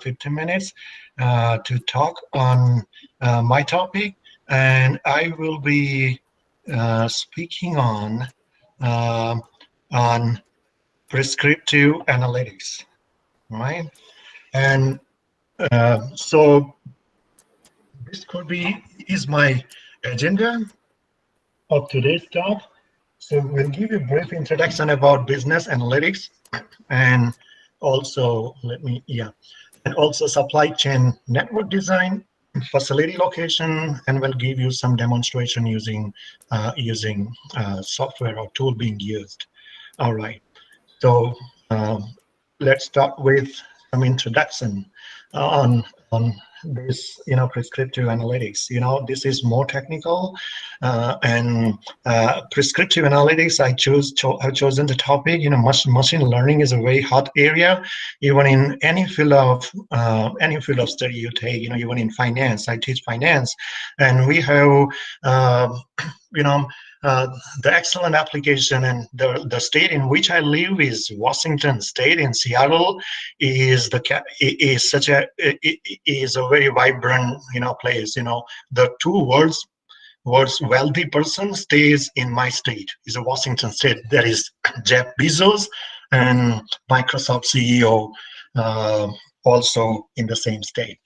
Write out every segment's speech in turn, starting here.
15 minutes to talk on my topic, and I will be speaking uh, on prescriptive analytics, right? And so this could be is my agenda of today's talk. So we'll give you a brief introduction about business analytics, and also and also supply chain network design, facility location, and we'll give you some demonstration using software or tool being used. All right. So let's start with some introduction on this, prescriptive analytics. This is more technical, and prescriptive analytics. I've chosen the topic. Machine learning is a very hot area, even in any field of study you take. Even in finance, I teach finance, and we have you know uh, the excellent application, and the state in which I live is Washington State. In Seattle is a very vibrant place. The two world's wealthy person stays in my state. Is a Washington State. That is Jeff Bezos and Microsoft CEO, also in the same state.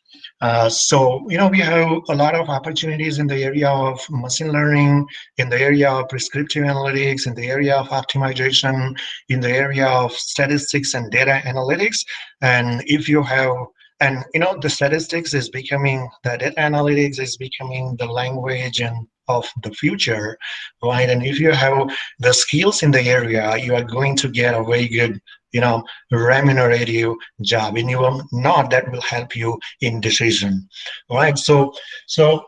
So we have a lot of opportunities in the area of machine learning, in the area of prescriptive analytics, in the area of optimization, in the area of statistics and data analytics. And if you have, and the statistics is becoming, the data analytics is becoming the language and of the future, right? And if you have the skills in the area, you are going to get a very good remunerative job, and you will not, that will help you in decision, right? So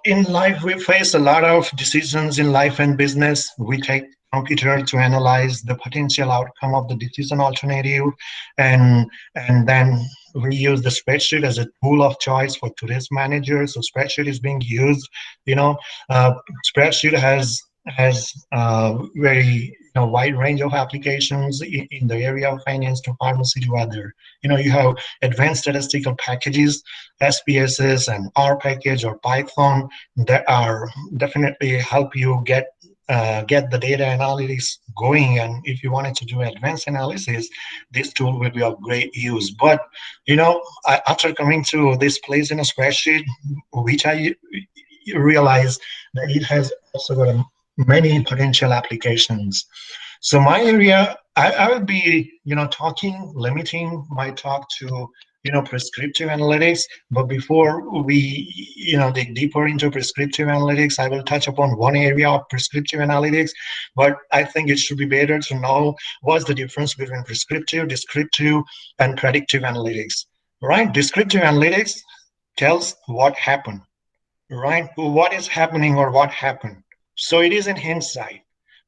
in life we face a lot of decisions in life and business. We take computer to analyze the potential outcome of the decision alternative, and then we use the spreadsheet as a tool of choice for today's managers. So spreadsheet is being used. Spreadsheet has very wide range of applications in the area of finance to pharmacy to other. You have advanced statistical packages, SPSS and R package or Python, that are definitely help you get the data analytics going. And if you wanted to do advanced analysis, this tool will be of great use. But after coming to this place in a spreadsheet, which I realize that it has also got many potential applications. So my area, I will be, limiting my talk to, prescriptive analytics. But before we, dig deeper into prescriptive analytics, I will touch upon one area of prescriptive analytics. But I think it should be better to know what's the difference between prescriptive, descriptive, and predictive analytics, right? Descriptive analytics tells what happened, right? What is happening or what happened. So it is in hindsight.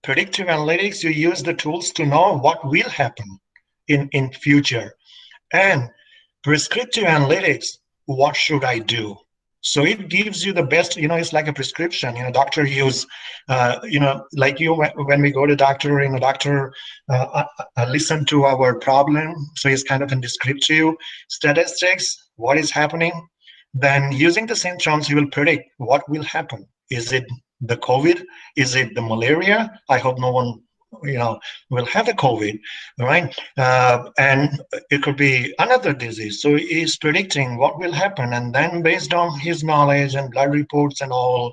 Predictive analytics, you use the tools to know what will happen in future. And prescriptive analytics, what should I do? So it gives you the best, it's like a prescription. Doctor use, like when we go to doctor, doctor listen to our problem. So it's kind of a descriptive statistics, what is happening. Then using the same terms, you will predict what will happen. Is it the COVID? Is it the malaria? I hope no one, will have the COVID, right? And it could be another disease. So he's predicting what will happen, and then based on his knowledge and blood reports and all,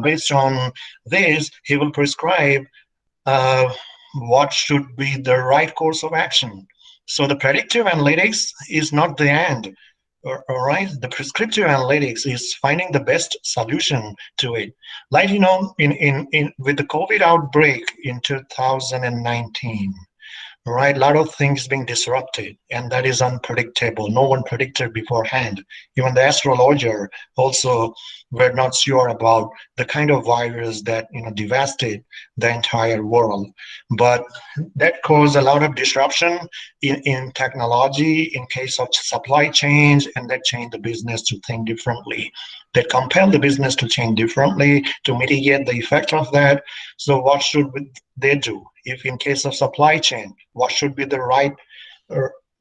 based on this, he will prescribe what should be the right course of action. So the predictive analytics is not the end. All right, the prescriptive analytics is finding the best solution to it. Like in with the COVID outbreak in 2019, right? A lot of things being disrupted, and that is unpredictable. No one predicted beforehand. Even the astrologer also were not sure about the kind of virus that devastate the entire world. But that caused a lot of disruption in technology, in case of supply chains, and that changed the business to think differently. That compelled the business to change differently to mitigate the effect of that. So what should they do? If in case of supply chain, what should be the right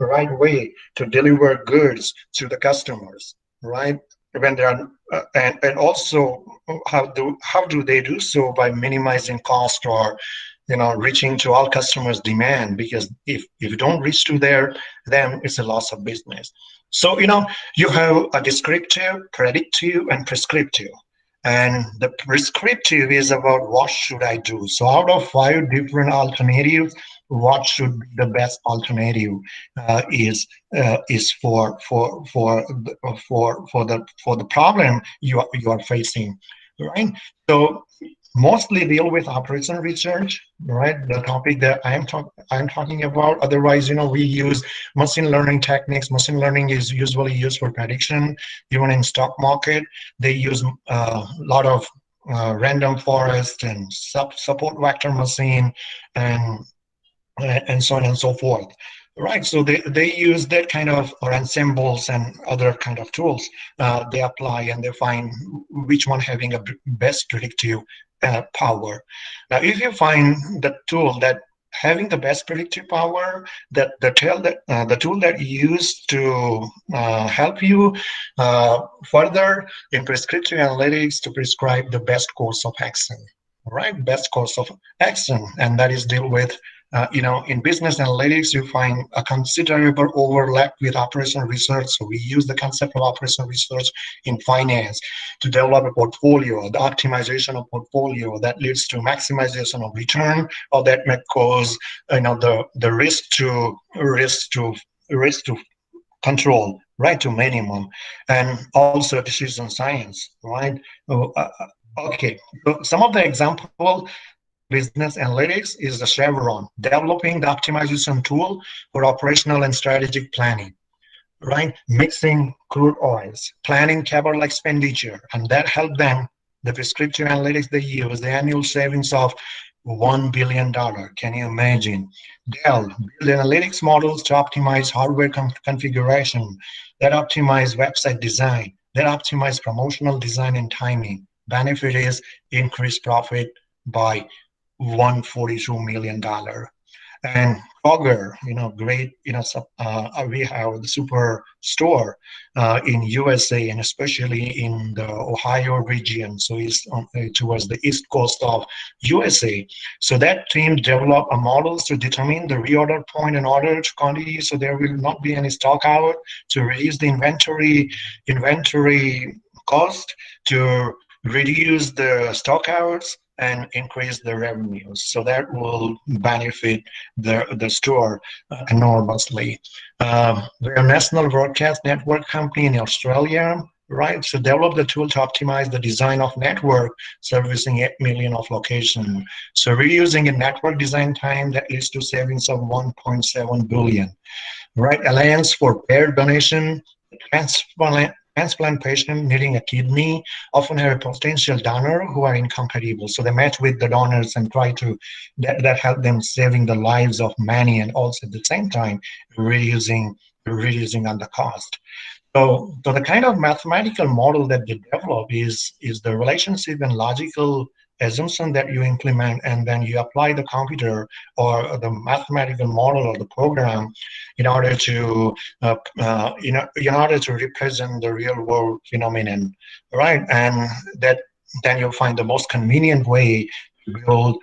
right way to deliver goods to the customers, right? When they are, and also how do they do so? By minimizing cost, or reaching to all customers' demand. Because if you don't reach to there, then it's a loss of business. So you have a descriptive, predictive, and prescriptive. And the prescriptive is about what should I do. So out of five different alternatives, what should be the best alternative is for the problem you are facing, right? So mostly deal with operation research, right? The topic that I'm talking about. Otherwise, we use machine learning techniques. Machine learning is usually used for prediction. Even in stock market, they use a lot of random forest and support vector machine, and and so on and so forth. Right, so they use that kind of, or ensembles and other kind of tools. They apply and they find which one having a best predictive power. Now, if you find the tool that having the best predictive power, that the tool that you use to help you further in prescriptive analytics to prescribe the best course of action, right? Best course of action, and that is deal with in business analytics, you find a considerable overlap with operational research. So we use the concept of operational research in finance to develop a portfolio, the optimization of portfolio that leads to maximization of return, or that may cause the risk to control, right, to minimum, and also decision science, right? Okay, so some of the example in business analytics is the Chevron developing the optimization tool for operational and strategic planning, right? Mixing crude oils, planning capital expenditure, and that helped them. The prescriptive analytics they use, the annual savings of $1 billion. Can you imagine? Dell build analytics models to optimize hardware configuration, that optimize website design, that optimize promotional design and timing. Benefit is increased profit by $142 million. And Kroger, great, we have the super store in USA, and especially in the Ohio region, so it's towards the east coast of USA. So that team developed a models to determine the reorder point and order quantity, so there will not be any stock out, to reduce the inventory cost, to reduce the stock outs, and increase the revenues. So that will benefit the store enormously. We're a national broadcast network company in Australia, right? So develop the tool to optimize the design of network servicing 8 million of locations. So reusing a network design time that leads to savings of 1.7 billion, right? Alliance for Pair Donation, transplant patient needing a kidney often have a potential donor who are incompatible. So they match with the donors and try to that help them saving the lives of many, and also at the same time reducing on the cost. So the kind of mathematical model that they develop is the relationship and logical assumption that you implement, and then you apply the computer or the mathematical model or the program in order to in order to represent the real world phenomenon, right? And that then you'll find the most convenient way to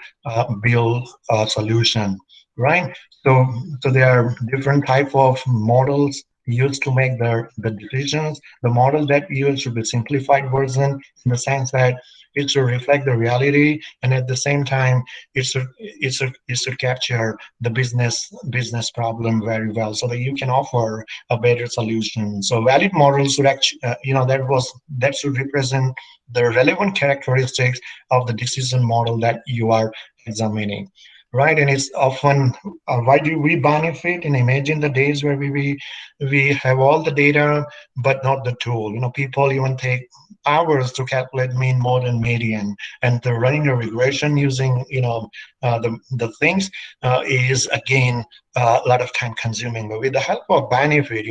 build a solution, right? So there are different type of models used to make the decisions. The model that used should be simplified version, in the sense that it should reflect the reality, and at the same time it should capture the business problem very well, so that you can offer a better solution. So valid models should actually that should represent the relevant characteristics of the decision model that you are examining, right? And it's often why do we benefit? And imagine the days where we have all the data but not the tool. People even take hours to calculate mean, mode, and median, and the running a regression using the things is again a lot of time consuming. But with the help of benefit,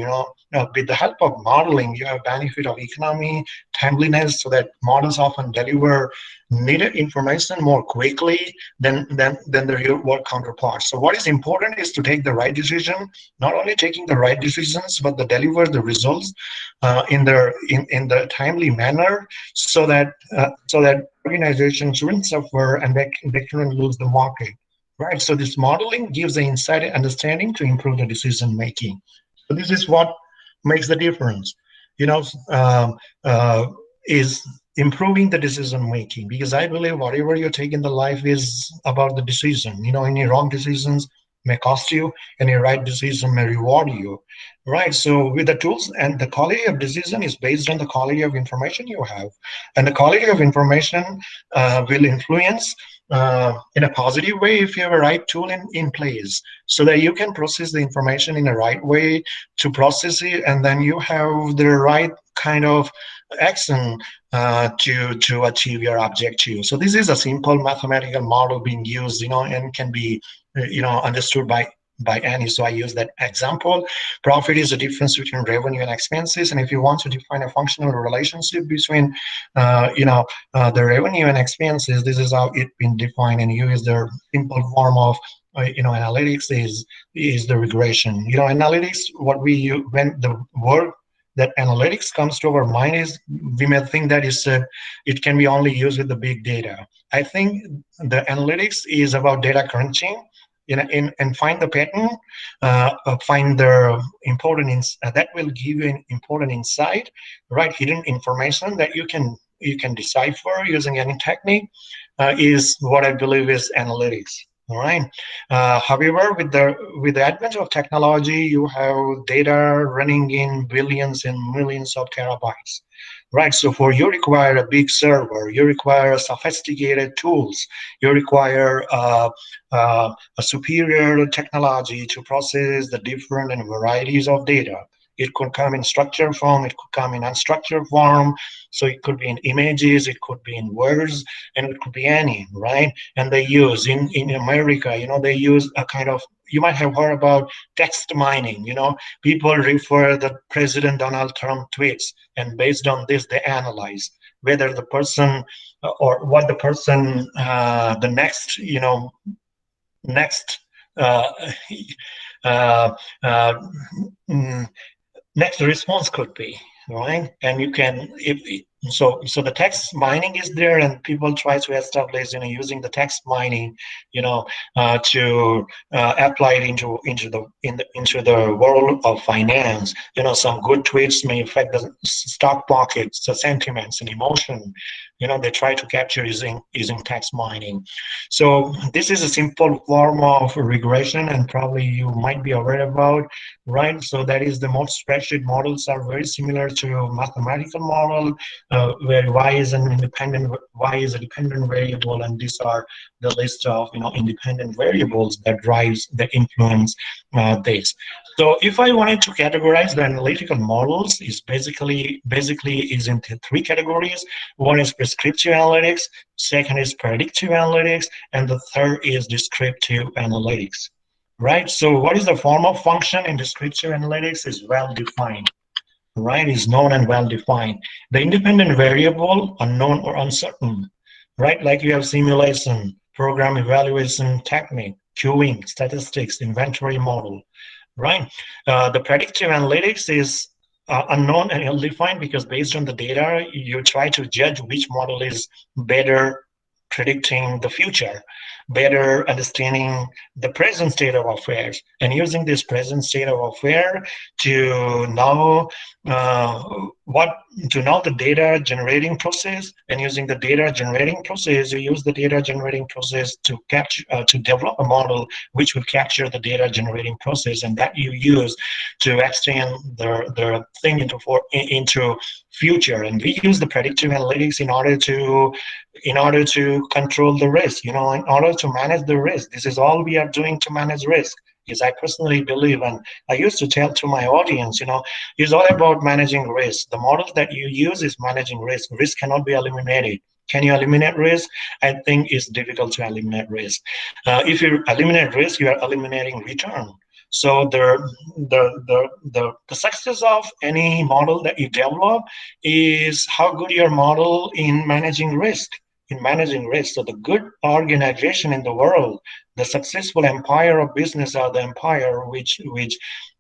with the help of modeling, you have benefit of economy, timeliness, so that models often deliver needed information more quickly than the real world counterparts. So what is important is to take the right decision, not only taking the right decisions, but to deliver the results in the timely manner, so that organizations shouldn't suffer and they shouldn't lose the market. Right. So this modeling gives the insight and understanding to improve the decision making. So this is what makes the difference. You know, um, uh, is improving the decision making, because I believe whatever you take in the life is about the decision. You know, any wrong decisions may cost you, any right decision may reward you. Right. So with the tools, and the quality of decision is based on the quality of information you have, and the quality of information will influence in a positive way if you have a right tool in place, so that you can process the information in the right way to process it, and then you have the right kind of action to achieve your objective. So this is a simple mathematical model being used, and can be understood by any. So I use that example. Profit is the difference between revenue and expenses, and if you want to define a functional relationship between the revenue and expenses, this is how it been defined, and use the simple form of analytics is the regression. Analytics, what we use when the word that analytics comes to our mind is, we may think that it can be only used with the big data. I think the analytics is about data crunching, and find the pattern, find the that will give you an important insight, right? Hidden information that you can decipher using any technique, is what I believe is analytics. All right. However, with the advent of technology, you have data running in billions and millions of terabytes. Right. So for you require a big server, you require sophisticated tools, you require a superior technology to process the different and varieties of data. It could come in structured form, it could come in unstructured form. So it could be in images, it could be in words, and it could be any, right? And they use in America, they use a kind of, you might have heard about text mining. People refer the President Donald Trump tweets, and based on this, they analyze whether the person or what the person, the next uh, uh, uh, mm, next response could be, right? And you can, if so the text mining is there, and people try to establish, using the text mining, to apply it into the world of finance. Some good tweets may affect the stock markets, the sentiments and emotion. They try to capture using text mining. So this is a simple form of regression, and probably you might be aware about, right? So that is, the most spreadsheet models are very similar to mathematical model, where y is a dependent variable, and these are the list of independent variables that influence this. So if I wanted to categorize the analytical models, is basically is into three categories. One is prescriptive analytics, second is predictive analytics, and the third is descriptive analytics. Right. So what is the form of function in descriptive analytics is well defined. Right, is known and well defined. The independent variable, unknown or uncertain. Right, like you have simulation, program evaluation technique, queuing, statistics, inventory model. Right. The predictive analytics is unknown and ill-defined, because based on the data, you try to judge which model is better predicting the future, better understanding the present state of affairs, and using this present state of affair to know uh, what to know the data generating process, and using the data generating process, you use the data generating process to capture to develop a model which will capture the data generating process, and that you use to extend the thing into future. And we use the predictive analytics in order to control the risk, in order to manage the risk. This is all we are doing to manage risk. Is I personally believe, and I used to tell to my audience, it's all about managing risk. The model that you use is managing risk. Risk cannot be eliminated. Can you eliminate risk? I think it's difficult to eliminate risk. If you eliminate risk, you are eliminating return. So the success of any model that you develop is how good your model in managing risk. In managing risk, so the good organization in the world, the successful empire of business are the empire which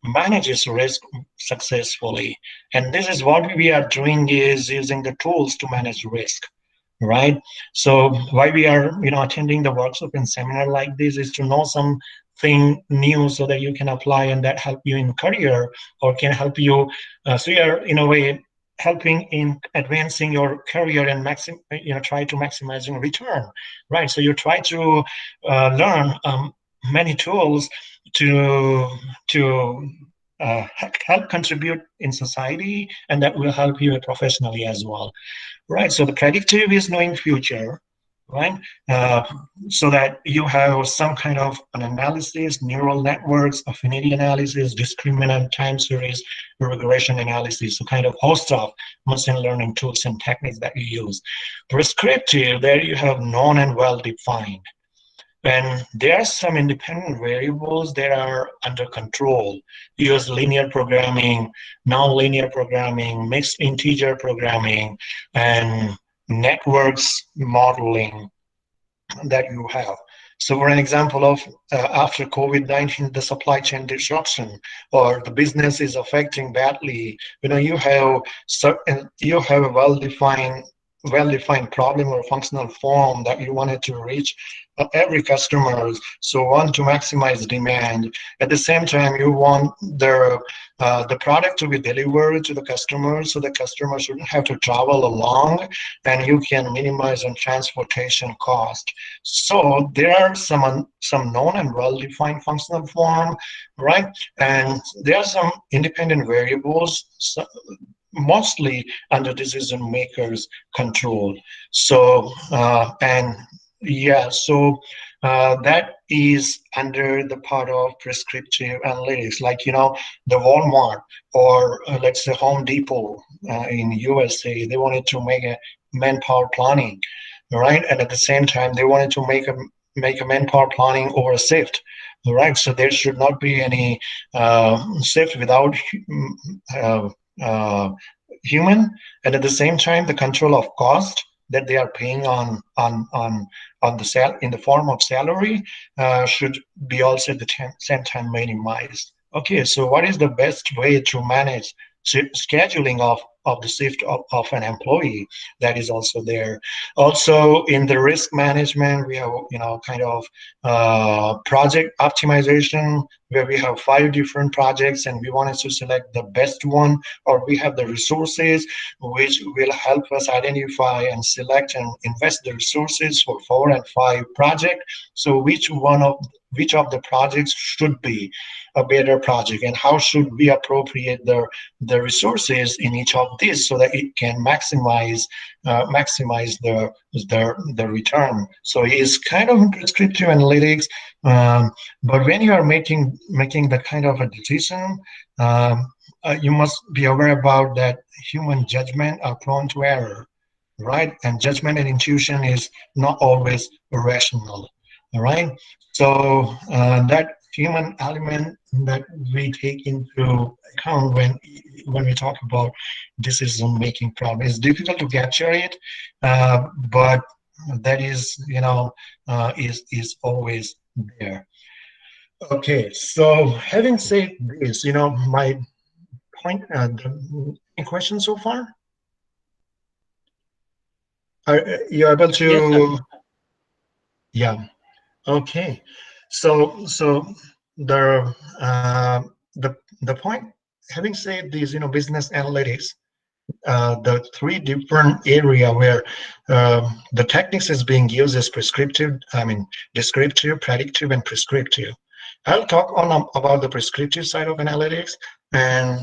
manages risk successfully. And this is what we are doing, is using the tools to manage risk, right? So why we are attending the workshop and seminar like this is to know something new so that you can apply and that help you in career or can help you. So you are in a way helping in advancing your career and try to maximize your return, right? So you try to learn many tools to to help contribute in society, and that will help you professionally as well. Right. So the predictive is knowing future, right? Uh, so that you have some kind of an analysis, neural networks, affinity analysis, discriminant time series, regression analysis, so kind of host of machine learning tools and techniques that you use. Prescriptive, there you have known and well defined. And there are some independent variables that are under control. Use linear programming, non-linear programming, mixed integer programming, and networks modeling that you have. So, for an example of after COVID-19, the supply chain disruption or the business is affecting badly, you have a well-defined problem or functional form that you wanted to reach every customer. So want to maximize demand. At the same time, you want the product to be delivered to the customer, so the customer shouldn't have to travel along, and you can minimize on transportation cost. So there are some known and well-defined functional form, right? And there are some independent variables. Mostly under decision makers control. So and yeah, so that is under the part of prescriptive analytics, like the Walmart or let's say Home Depot in USA. They wanted to make a manpower planning, right? And at the same time they wanted to make a manpower planning over a shift. Right, so there should not be any shift without uh, uh, human, and at the same time the control of cost that they are paying on the sal in the form of salary should be also at the same time minimized. Okay, so what is the best way to manage scheduling of the shift of an employee? That is also there. Also in the risk management, we have kind of project optimization, where we have 5 different projects and we wanted to select the best one, or we have the resources which will help us identify and select and invest the resources for 4 and 5 projects. So which of the projects should be a better project, and how should we appropriate the resources in each of these so that it can maximize the return. So it's kind of prescriptive analytics, but when you are making that kind of a decision, you must be aware about that human judgment are prone to error, right? And judgment and intuition is not always rational, all right? So that human element that we take into account when we talk about decision making problem, it's difficult to capture it, but that is is always there. Okay, so having said this, my point, any questions so far? Are you able Yes, sir. to? Yeah. Okay. So the uh, the point. Having said this, business analytics, the 3 different area where the techniques is being used is prescriptive. I mean, descriptive, predictive, and prescriptive. I'll talk on about the prescriptive side of analytics, and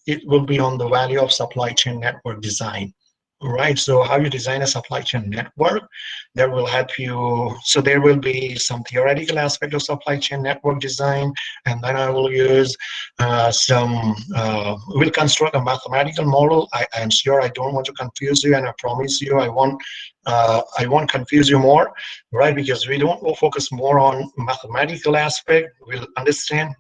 it will be on the value of supply chain network design. Right. So how you design a supply chain network that will help you. So there will be some theoretical aspect of supply chain network design, and then I will use we'll construct a mathematical model. I'm sure I don't want to confuse you, and I promise you I won't confuse you more, right? Because we don't will focus more on mathematical aspect. We'll understand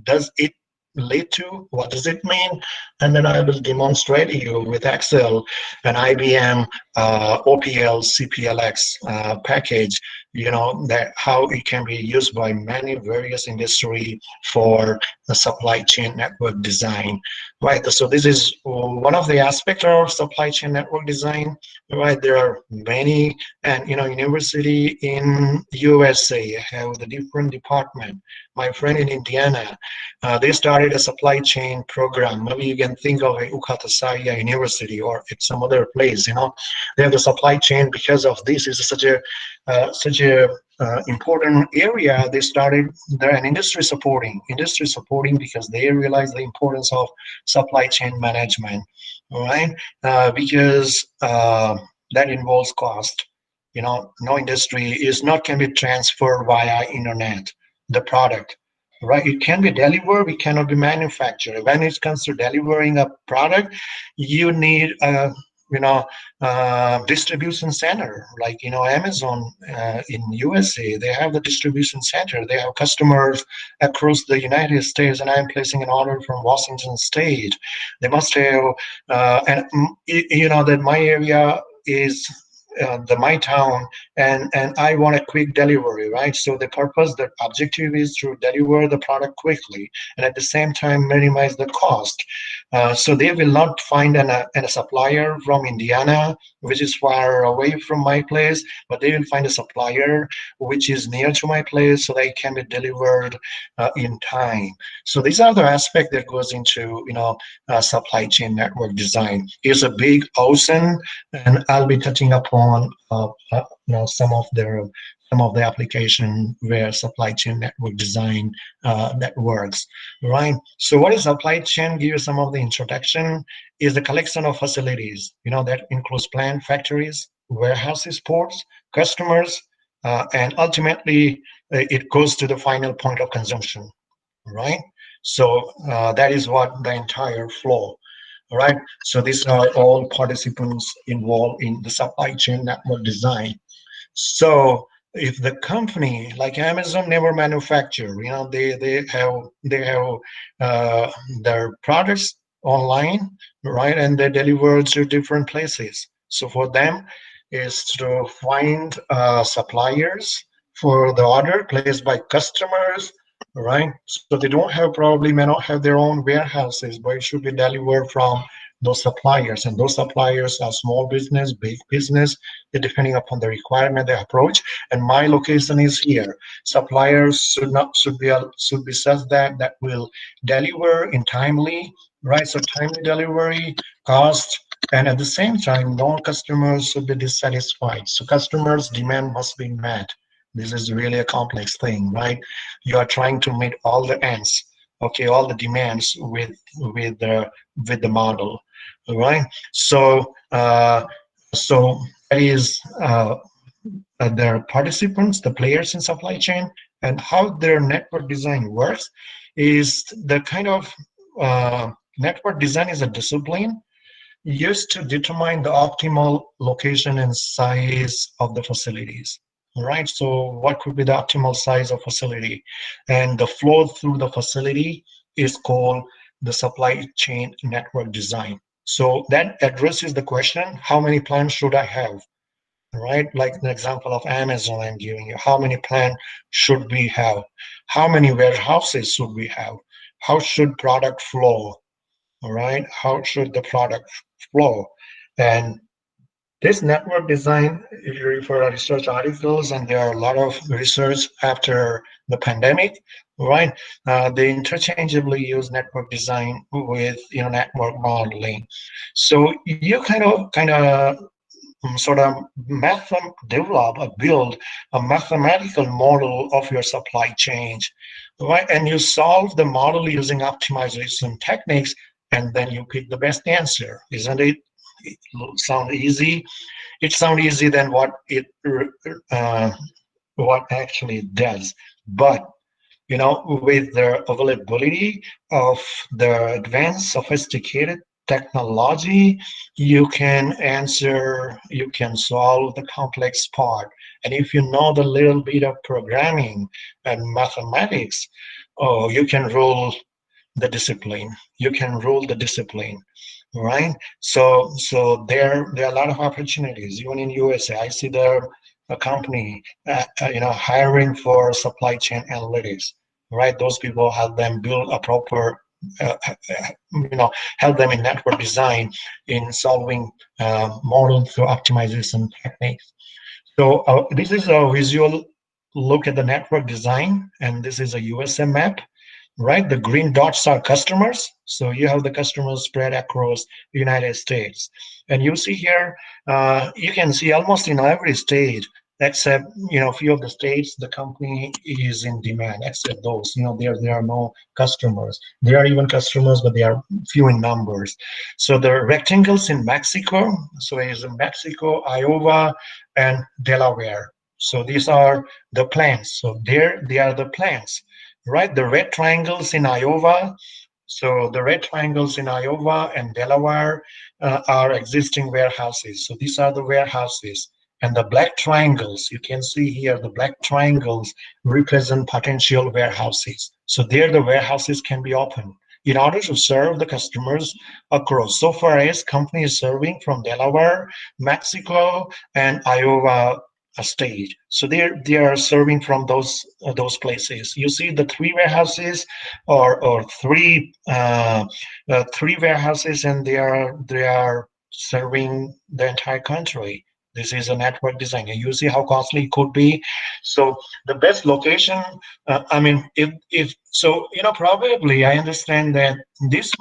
does it lead to? What does it mean? And then I will demonstrate you with Excel an IBM OPL CPLX package, that how it can be used by many various industry for the supply chain network design, right? So this is one of the aspects of supply chain network design, right? There are many, and university in USA have the different department. My friend in Indiana, they started a supply chain program. Maybe you can think of a Ukatasaya University or at some other place. They have the supply chain because of this. It's such a important area. They started there an industry supporting because they realize the importance of supply chain management, right? Because that involves cost. No industry is not can be transferred via internet. The product, right? It can be delivered, it cannot be manufactured. When it comes to delivering a product, you need a distribution center, like Amazon in USA. They have the distribution center. They have customers across the United States, and I'm placing an order from Washington State. They must have, and that my area is my town, and I want a quick delivery, right? So the objective is to deliver the product quickly and at the same time minimize the cost. So they will not find a supplier from Indiana, which is far away from my place, but they will find a supplier which is near to my place, so they can be delivered in time. So these are the aspects that goes into supply chain network design. It's a big ocean, and I'll be touching upon some of the application where supply chain network design that works, right? So what is supply chain? Give you some of the introduction. Is the collection of facilities, that includes plant, factories, warehouses, ports, customers, and ultimately it goes to the final point of consumption, right? So that is what the entire flow. All right. So these are all participants involved in the supply chain network design. So if the company like Amazon never manufacture, they have uh, their products online, right, and they deliver to different places. So for them is to find suppliers for the order placed by customers, right? So they don't have, probably may not have their own warehouses, but it should be delivered from those suppliers, and those suppliers are small business, big business, depending upon the requirement, the approach. And my location is here. Suppliers should be such that will deliver in timely, right? So timely delivery, cost, and at the same time, non-customers should be dissatisfied. So customers' demand must be met. This is really a complex thing, right? You are trying to meet all the ends, okay, all the demands with the model, all right? So that is their participants, the players in supply chain, and how their network design works is the kind of network design is a discipline used to determine the optimal location and size of the facilities. All right, so what could be the optimal size of facility? And the flow through the facility is called the supply chain network design. So that addresses the question, how many plants should I have? Right, like the example of Amazon I'm giving you. How many plants should we have? How many warehouses should we have? How should product flow? All right, how should the product flow? And this network design, if you refer to research articles, and there are a lot of research after the pandemic, right? They interchangeably use network design with network modeling. So you kind of sort of develop or build a mathematical model of your supply chain, right? And you solve the model using optimization techniques, and then you pick the best answer, isn't it? It sound easy. It sounds easy than uh, what actually does. But with the availability of the advanced sophisticated technology, you can solve the complex part. And if you know the little bit of programming and mathematics, oh, you can rule the discipline. You can rule the discipline, right? So there are a lot of opportunities. Even in USA, I see there a company, hiring for supply chain analytics, right? Those people help them build a proper, help them in network design, in solving model through optimization techniques. So this is a visual look at the network design, and this is a USA map, right? The green dots are customers. So you have the customers spread across the United States. And you see here, you can see almost in every state, except, a few of the states, the company is in demand, except those, there are no customers. There are even customers, but they are few in numbers. So the rectangles in Mexico, so it is in Mexico, Iowa, and Delaware. So these are the plants. So there they are the plants, right? The red triangles in Iowa. So the red triangles in Iowa and Delaware are existing warehouses. So these are the warehouses. And the black triangles, you can see here, the black triangles represent potential warehouses. So there the warehouses can be opened in order to serve the customers across. So far as company is serving from Delaware, Mexico, and Iowa state. So they are serving from those places. You see the three warehouses, or three warehouses, and they are serving the entire country. This is a network design. And you see how costly it could be. So the best location. I mean, if so, probably I understand that this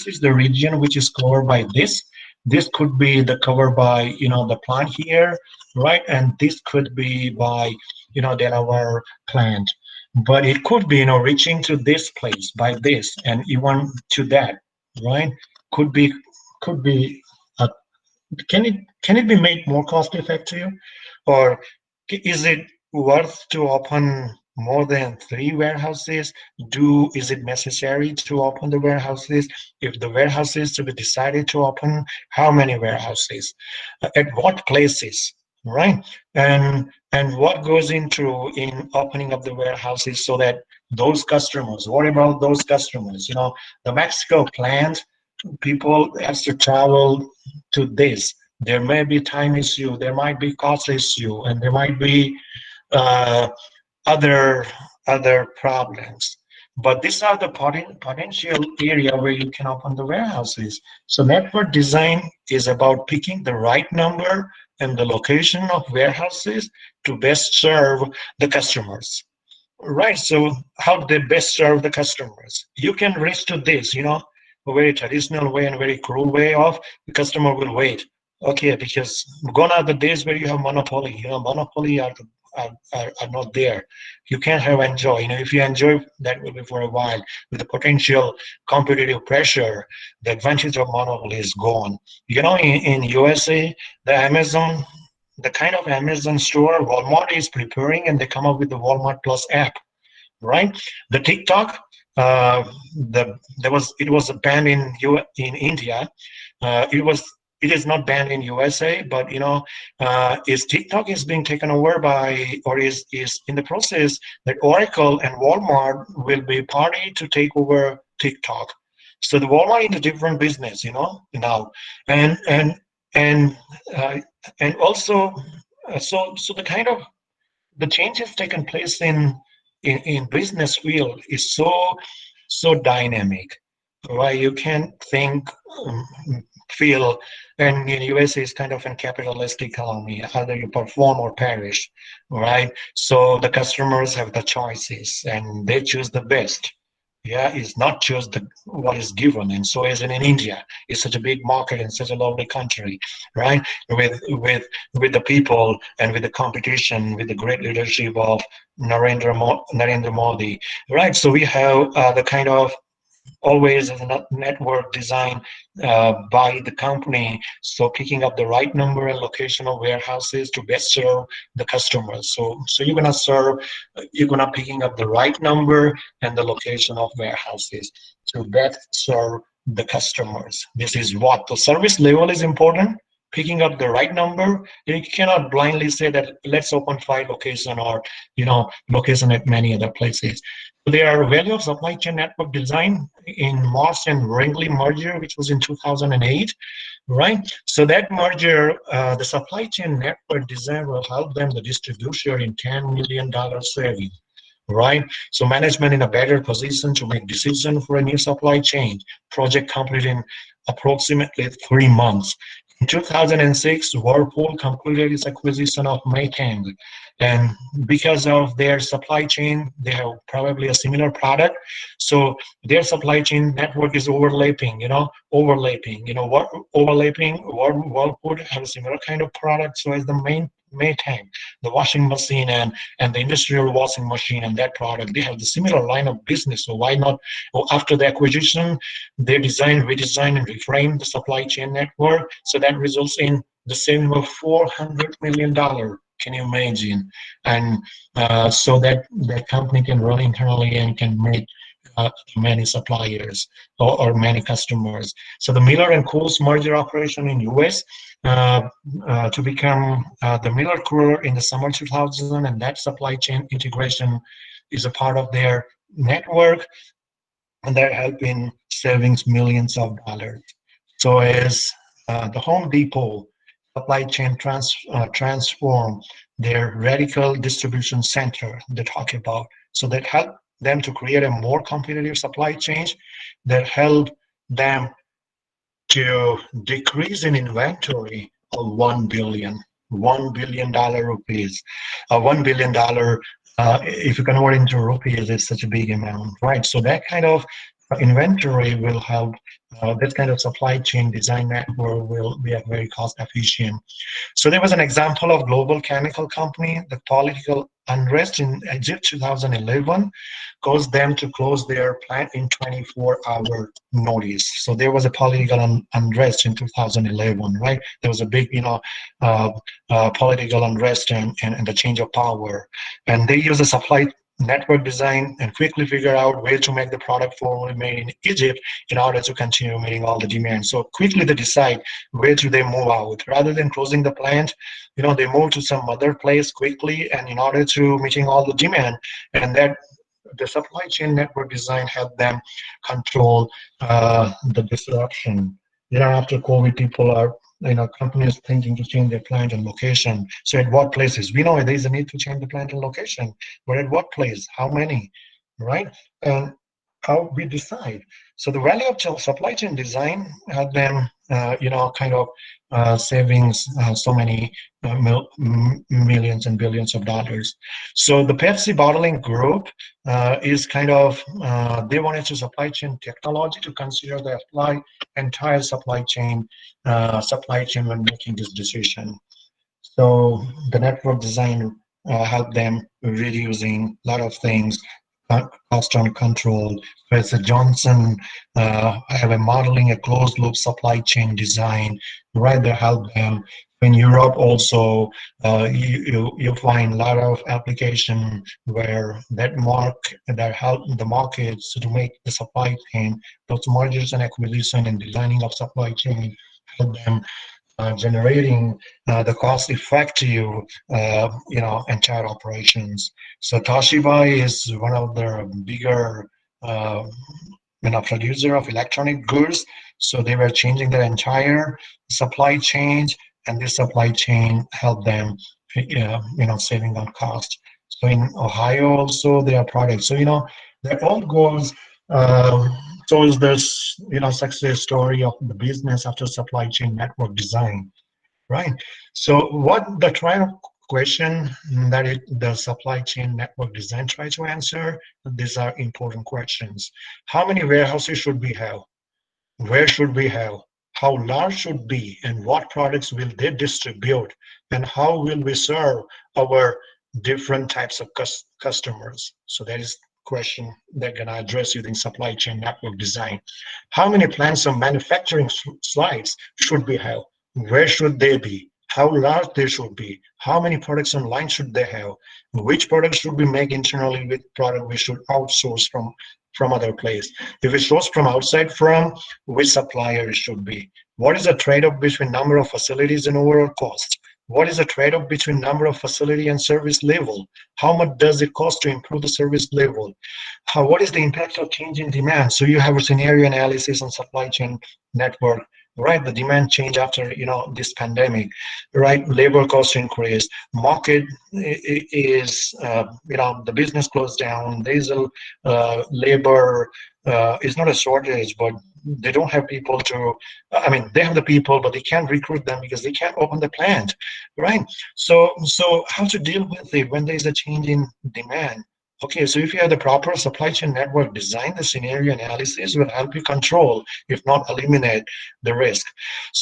is the region which is covered by this. This could be the cover by the plant here, right? And this could be by Delaware plant, but it could be reaching to this place by this, and even to that, right? Could be a, can it be made more cost effective, or is it worth to open more than three warehouses? Is it necessary to open the warehouses? If the warehouses to be decided to open, how many warehouses? At what places, right? And what goes into in opening up the warehouses, so that those customers, what about those customers? The Mexico plant, people has to travel to this. There may be time issue, there might be cost issue, and there might be uh, other other problems. But these are the potential area where you can open the warehouses. So network design is about picking the right number and the location of warehouses to best serve the customers. Right. So how do they best serve the customers? You can reach to this, a very traditional way and very cruel way of the customer will wait. Okay, because gone are the days where you have monopoly. Monopoly are not there. You can't have enjoy. If you enjoy, that will be for a while. With the potential competitive pressure, the advantage of monopoly is gone. In USA, the Amazon, the kind of Amazon store Walmart is preparing, and they come up with the Walmart Plus app, right? The TikTok, it was banned in India. It is not banned in USA, but is TikTok is being taken over by, or is in the process that Oracle and Walmart will be party to take over TikTok. So the Walmart is a different business, now, and and and uh, and also, so the kind of the changes taken place in business field is so dynamic, right? You can't think, feel, and in USA is kind of a capitalist economy. Either you perform or perish, right? So the customers have the choices, and they choose the best. Yeah, it's not just what is given. And so as in India, it's such a big market and such a lovely country, right? With the people and with the competition, with the great leadership of Narendra Modi, right? So we have the kind of always as a network design by the company. So picking up the right number and location of warehouses to best serve the customers. So you're gonna picking up the right number and the location of warehouses to best serve the customers. This is what the service level is important. picking up the right number. You cannot blindly say that let's open 5 locations or location at many other places. So there are value of supply chain network design in Moss and Wrigley merger, which was in 2008, right? So that merger, the supply chain network design will help them the distribution in $10 million saving, right? So management in a better position to make decision for a new supply chain project completed in approximately 3 months. In 2006, Whirlpool completed its acquisition of Maytag, and because of their supply chain, they have probably a similar product. So their supply chain network is overlapping. What overlapping? Whirlpool have a similar kind of product. So as the main Maytag, the washing machine and the industrial washing machine and that product, they have the similar line of business. So why not? Well, after the acquisition, they redesign, and reframe the supply chain network. So that results in the saving of $400 million. Can you imagine? And so that company can run internally and can make many suppliers or many customers. So the Miller and Coors merger operation in US to become the Miller Cooler in the summer 2000, and that supply chain integration is a part of their network, and they're helping savings millions of dollars. So as the Home Depot supply chain transform their radical distribution center they talk about, so that help them to create a more competitive supply chain that help them to decrease in inventory of $1 billion rupees. $1 billion, if you convert into rupees, it's such a big amount, right? So that kind of inventory will help. That kind of supply chain design network will be a very cost efficient. So there was an example of global chemical company. The political unrest in Egypt 2011 caused them to close their plant in 24-hour notice. So there was a political unrest in 2011, right? There was a big, political unrest and the change of power. And they used a supply network design and quickly figure out where to make the product formerly made in Egypt in order to continue meeting all the demand. So quickly they decide where do they move out. Rather than closing the plant, they move to some other place quickly and in order to meeting all the demand. And that the supply chain network design helped them control the disruption. After COVID, people are companies thinking to change their plant and location. So at what places? We know there is a need to change the plant and location, but at what place? How many? Right? And how we decide. So the value of supply chain design had them, kind of savings so many millions and billions of dollars. So the Pepsi bottling group is kind of, they wanted to supply chain technology to consider the entire supply chain when making this decision. So the network design helped them reducing a lot of things, cost on control. Whereas Johnson have a modeling a closed loop supply chain design, right? They help them. In Europe also, you find a lot of application where that help the markets to make the supply chain, those mergers and acquisition and designing of supply chain help them generating the cost-effective, entire operations. So Toshiba is one of the bigger, producer of electronic goods. So they were changing their entire supply chain, and this supply chain helped them, saving on cost. So in Ohio also there are products. So that all goes. So is this success story of the business after supply chain network design, right? So what the trial question that the supply chain network design try to answer, these are important questions. How many warehouses should we have? Where should we have? How large should be, and what products will they distribute, and how will we serve our different types of customers? So that is question they're going to address using supply chain network design. How many plants of manufacturing sites should we have? Where should they be? How large they should be? How many products online should they have? Which products should we make internally? Which product we should outsource from other place? If we source from outside, from which supplier it should be? What is the trade-off between number of facilities and overall cost? What is the trade-off between number of facility and service level? How much does it cost to improve the service level? What is the impact of change in demand? So you have a scenario analysis on supply chain network, right? The demand change after this pandemic, right? Labor cost increase, market is the business closed down. There's a labor is not a shortage, but they don't have people to. I mean, they have the people, but they can't recruit them because they can't open the plant, right? So how to deal with it when there's a change in demand? Okay, so if you have the proper supply chain network design, the scenario analysis will help you control, if not eliminate, the risk.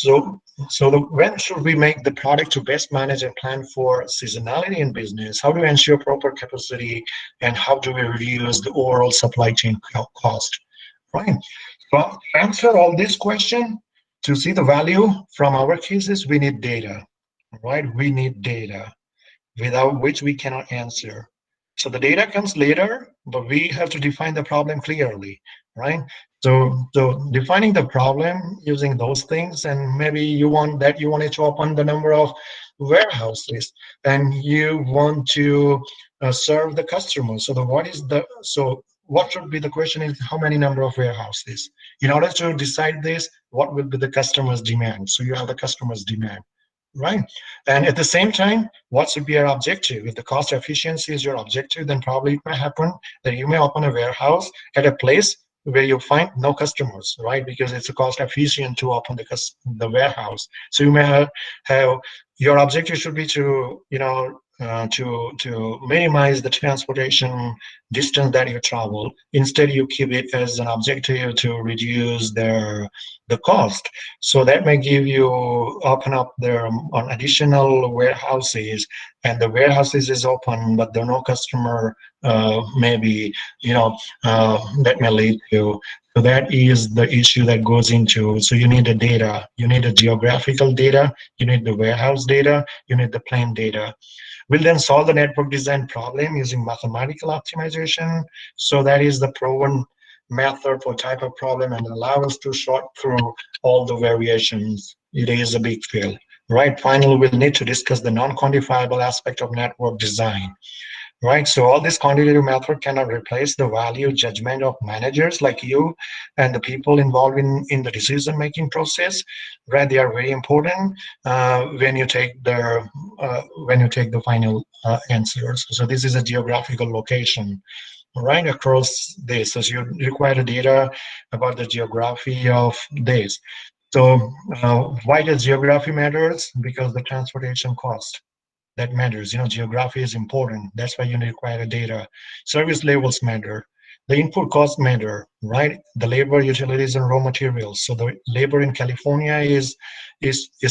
When should we make the product to best manage and plan for seasonality in business? How do we ensure proper capacity, and how do we reduce the overall supply chain cost? Right. So to answer all this question, to see the value from our cases, we need data. Right? We need data, without which we cannot answer. So the data comes later, but we have to define the problem clearly, right? So defining the problem using those things, and maybe you wanted to open the number of warehouses, and you want to serve the customer. What should be the question is how many number of warehouses? In order to decide this, what will be the customer's demand? So you have the customer's demand, right? And at the same time, what should be your objective? If the cost efficiency is your objective, then probably it may happen that you may open a warehouse at a place where you find no customers, right? Because it's a cost efficient to open the warehouse. So you may have your objective should be to to minimize the transportation distance that you travel. Instead, you keep it as an objective to reduce the cost. So that may give you open up there on additional warehouses, and the warehouses is open, but there are no customer. Maybe that may lead to. So that is the issue that goes into. So you need the data. You need the geographical data. You need the warehouse data. You need the plant data. We'll then solve the network design problem using mathematical optimization. So that is the proven method for type of problem and allow us to sort through all the variations. It is a big field, right? Finally, we'll need to discuss the non-quantifiable aspect of network design, right? So all this quantitative method cannot replace the value judgment of managers like you and the people involved in the decision-making process, right? They are very important when you take the final answers. So this is a geographical location, right, across this. So you require data about the geography of this. So why does geography matters? Because the transportation cost that matters. Geography is important. That's why you require data. Service levels matter. The input costs matter, right? The labor, utilities, and raw materials. So the labor in California is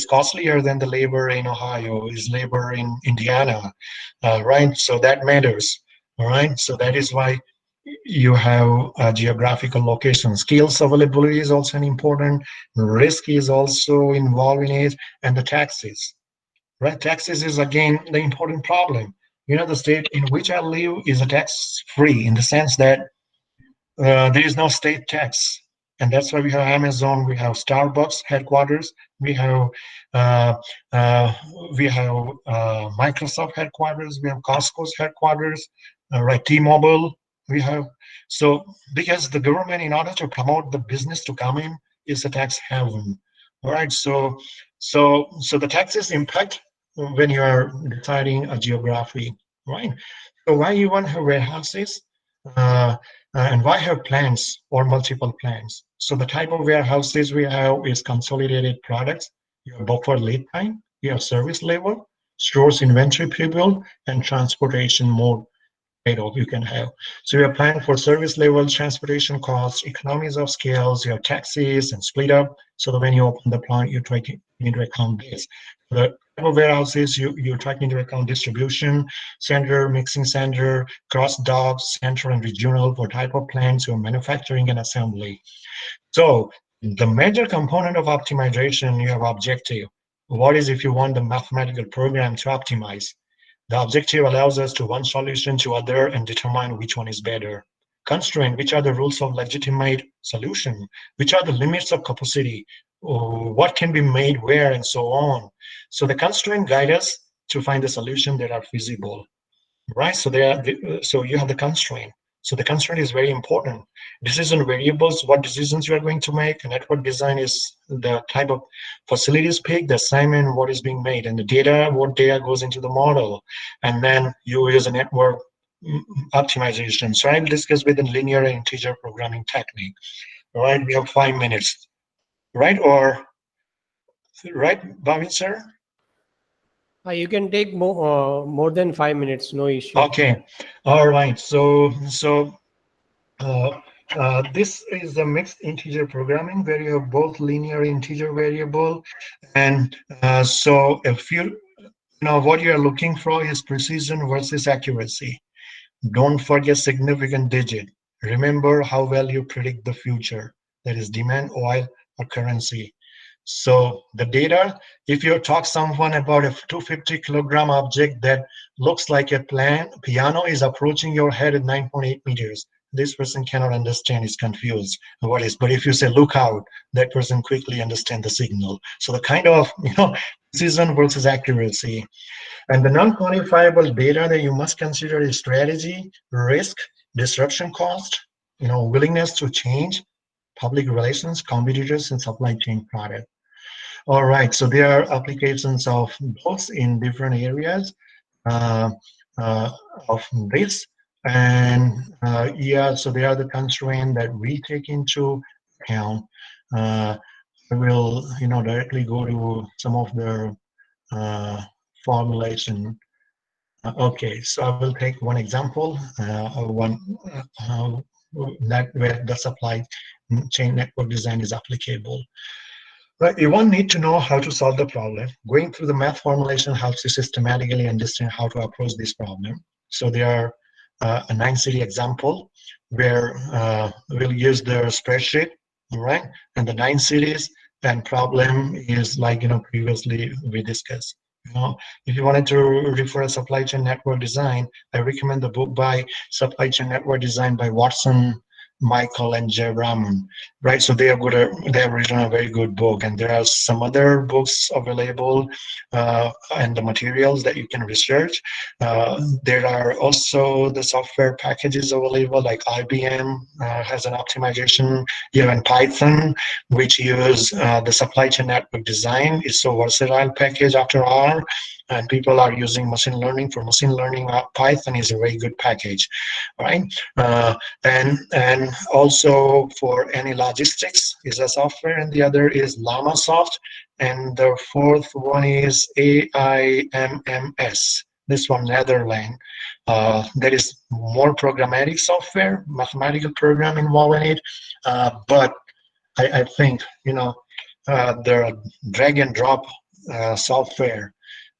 costlier than the labor in Ohio, is labor in Indiana, right? So that matters, all right? So that is why you have geographical location. Skills availability is also an important. Risk is also involved in it, and the taxes. Right, taxes is again the important problem. The state in which I live is a tax-free in the sense that there is no state tax, and that's why we have Amazon, we have Starbucks headquarters, we have uh, uh, Microsoft headquarters, we have Costco's headquarters, right? T-Mobile, we have. So because the government, in order to promote the business to come in, is a tax haven. All right, so the taxes impact when you are deciding a geography, right? So why you want to have warehouses? Uh, and why have plants or multiple plants? So the type of warehouses we have is consolidated products. You have buffer lead time, you have service level, stores inventory pre-built, and transportation mode trade-off you can have. So you have planned for service levels, transportation costs, economies of scales, you have taxes and split up. So that when you open the plant, you take into account this. The type of warehouses, you take into account distribution center, mixing center, cross docks, central and regional for type of plants, your manufacturing and assembly. So the major component of optimization, you have objective. What is if you want the mathematical program to optimize? The objective allows us to one solution to other and determine which one is better. Constraint, which are the rules of legitimate solution? Which are the limits of capacity? what can be made where, and so on. So the constraint guide us to find the solution that are feasible, right? So so you have the constraint. So the constraint is very important. Decision variables, what decisions you are going to make. Network design is the type of facilities pick, the assignment, what is being made, and the data, what data goes into the model. And then you use a network optimization. So I'll discuss with a linear and integer programming technique. All right, we have 5 minutes, right? Or right, Bhavin, sir? You can take more than 5 minutes, no issue. Okay, all right. Uh, this is a mixed integer programming where you have both linear integer variable, and so if you know what you are looking for is precision versus accuracy. Don't forget significant digit. Remember how well you predict the future. That is demand, oil, or currency. So the data, if you talk someone about a 250 kilogram object that looks like a piano is approaching your head at 9.8 meters, this person cannot understand, is confused. What is? But if you say look out, that person quickly understand the signal. So the kind of precision versus accuracy. And the non-quantifiable data that you must consider is strategy, risk, disruption cost, willingness to change, public relations, competitors, and supply chain product. All right, so there are applications of those in different areas uh, uh, of this. And yeah, so they are the constraints that we take into account. Uh, I will, directly go to some of the uh, formulation. Okay, so I will take one example, one that where the supply chain network design is applicable. Right, you won't need to know how to solve the problem. Going through the math formulation helps you systematically understand how to approach this problem. So there are a 9-city example where we'll use the spreadsheet, right? And the 9 cities and problem is like, previously we discussed. If you wanted to refer a supply chain network design, I recommend the book by Supply Chain Network Design by Watson, Michael, and Jay Rahman, right? So they are good. They have written a very good book, and there are some other books available, and the materials that you can research. There are also the software packages available, like IBM has an optimization. You have in Python, which use the supply chain network design. It's so versatile package after all, and people are using machine learning. For machine learning, Python is a very good package, right? And also for any logistics is a software, and the other is LlamaSoft, and the fourth one is AIMMS. This one, Netherlands. There is more programmatic software, mathematical program involved in it, but I think the drag and drop software.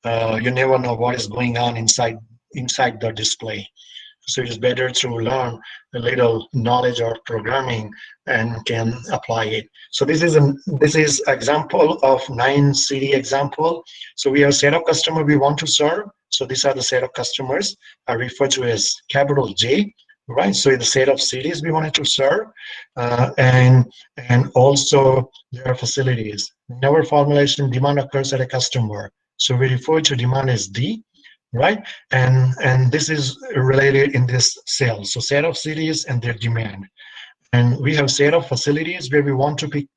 You never know what is going on inside the display. So it's better to learn a little knowledge of programming and can apply it. So this is example of 9-city example. So we have set of customer we want to serve. So these are the set of customers I refer to as capital J, right? So the set of cities we wanted to serve, and also there are facilities. In our formulation, demand occurs at a customer. So we refer to demand as D, right? And this is related in this cell. So set of cities and their demand. And we have set of facilities where we want to pick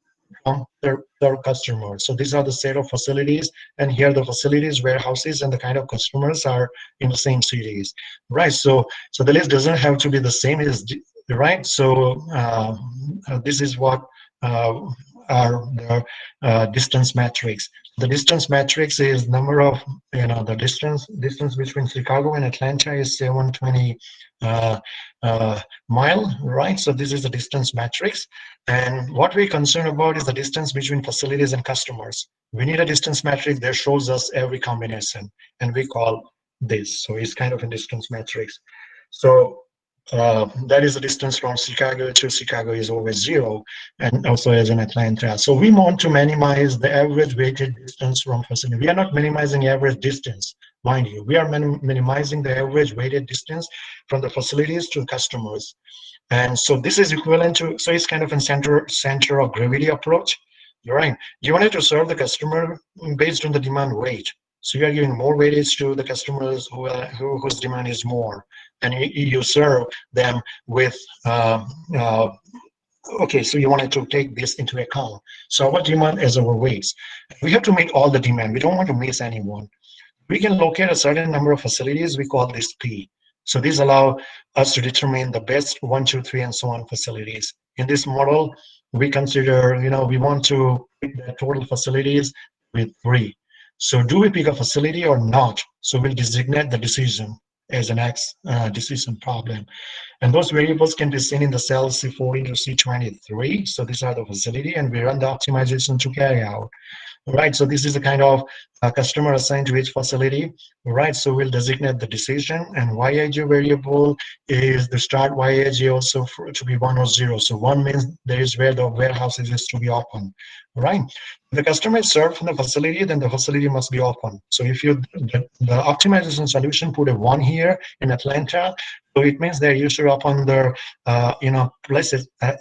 from their customers. So these are the set of facilities, and here the facilities, warehouses, and the kind of customers are in the same cities, right? So the list doesn't have to be the same as, right? So this is what are the distance matrix. The distance matrix is number of, the distance between Chicago and Atlanta is 720 mile, right? So this is the distance matrix. And what we're concerned about is the distance between facilities and customers. We need a distance matrix that shows us every combination, and we call this. So it's kind of a distance matrix. So that is the distance from Chicago to Chicago is always 0, and also as in Atlanta. So we want to minimize the average weighted distance from facility. We are not minimizing average distance, mind you. We are minimizing the average weighted distance from the facilities to customers. And so this is equivalent to, so it's kind of a center of gravity approach. right? You wanted to serve the customer based on the demand weight. So you are giving more weightage to the customers whose demand is more, and you serve them with okay, so you wanted to take this into account. So our demand is our weights. We have to meet all the demand. We don't want to miss anyone. We can locate a certain number of facilities. We call this P. So these allow us to determine the best 1, 2, 3, and so on facilities. In this model, we consider, we want to pick the total facilities with 3. So do we pick a facility or not? So we'll designate the decision as an X decision problem. And those variables can be seen in the cell C40 to C23. So these are the facility, and we run the optimization to carry out. Right, so this is a kind of customer assigned to each facility. Right, so we'll designate the decision, and YIJ variable is the start YIJ also to be 1 or 0. So 1 means there is where the warehouse is to be open. Right, if the customer is served from the facility, then the facility must be open. So if you the optimization solution put a 1 here in Atlanta, so it means they're used to open their places at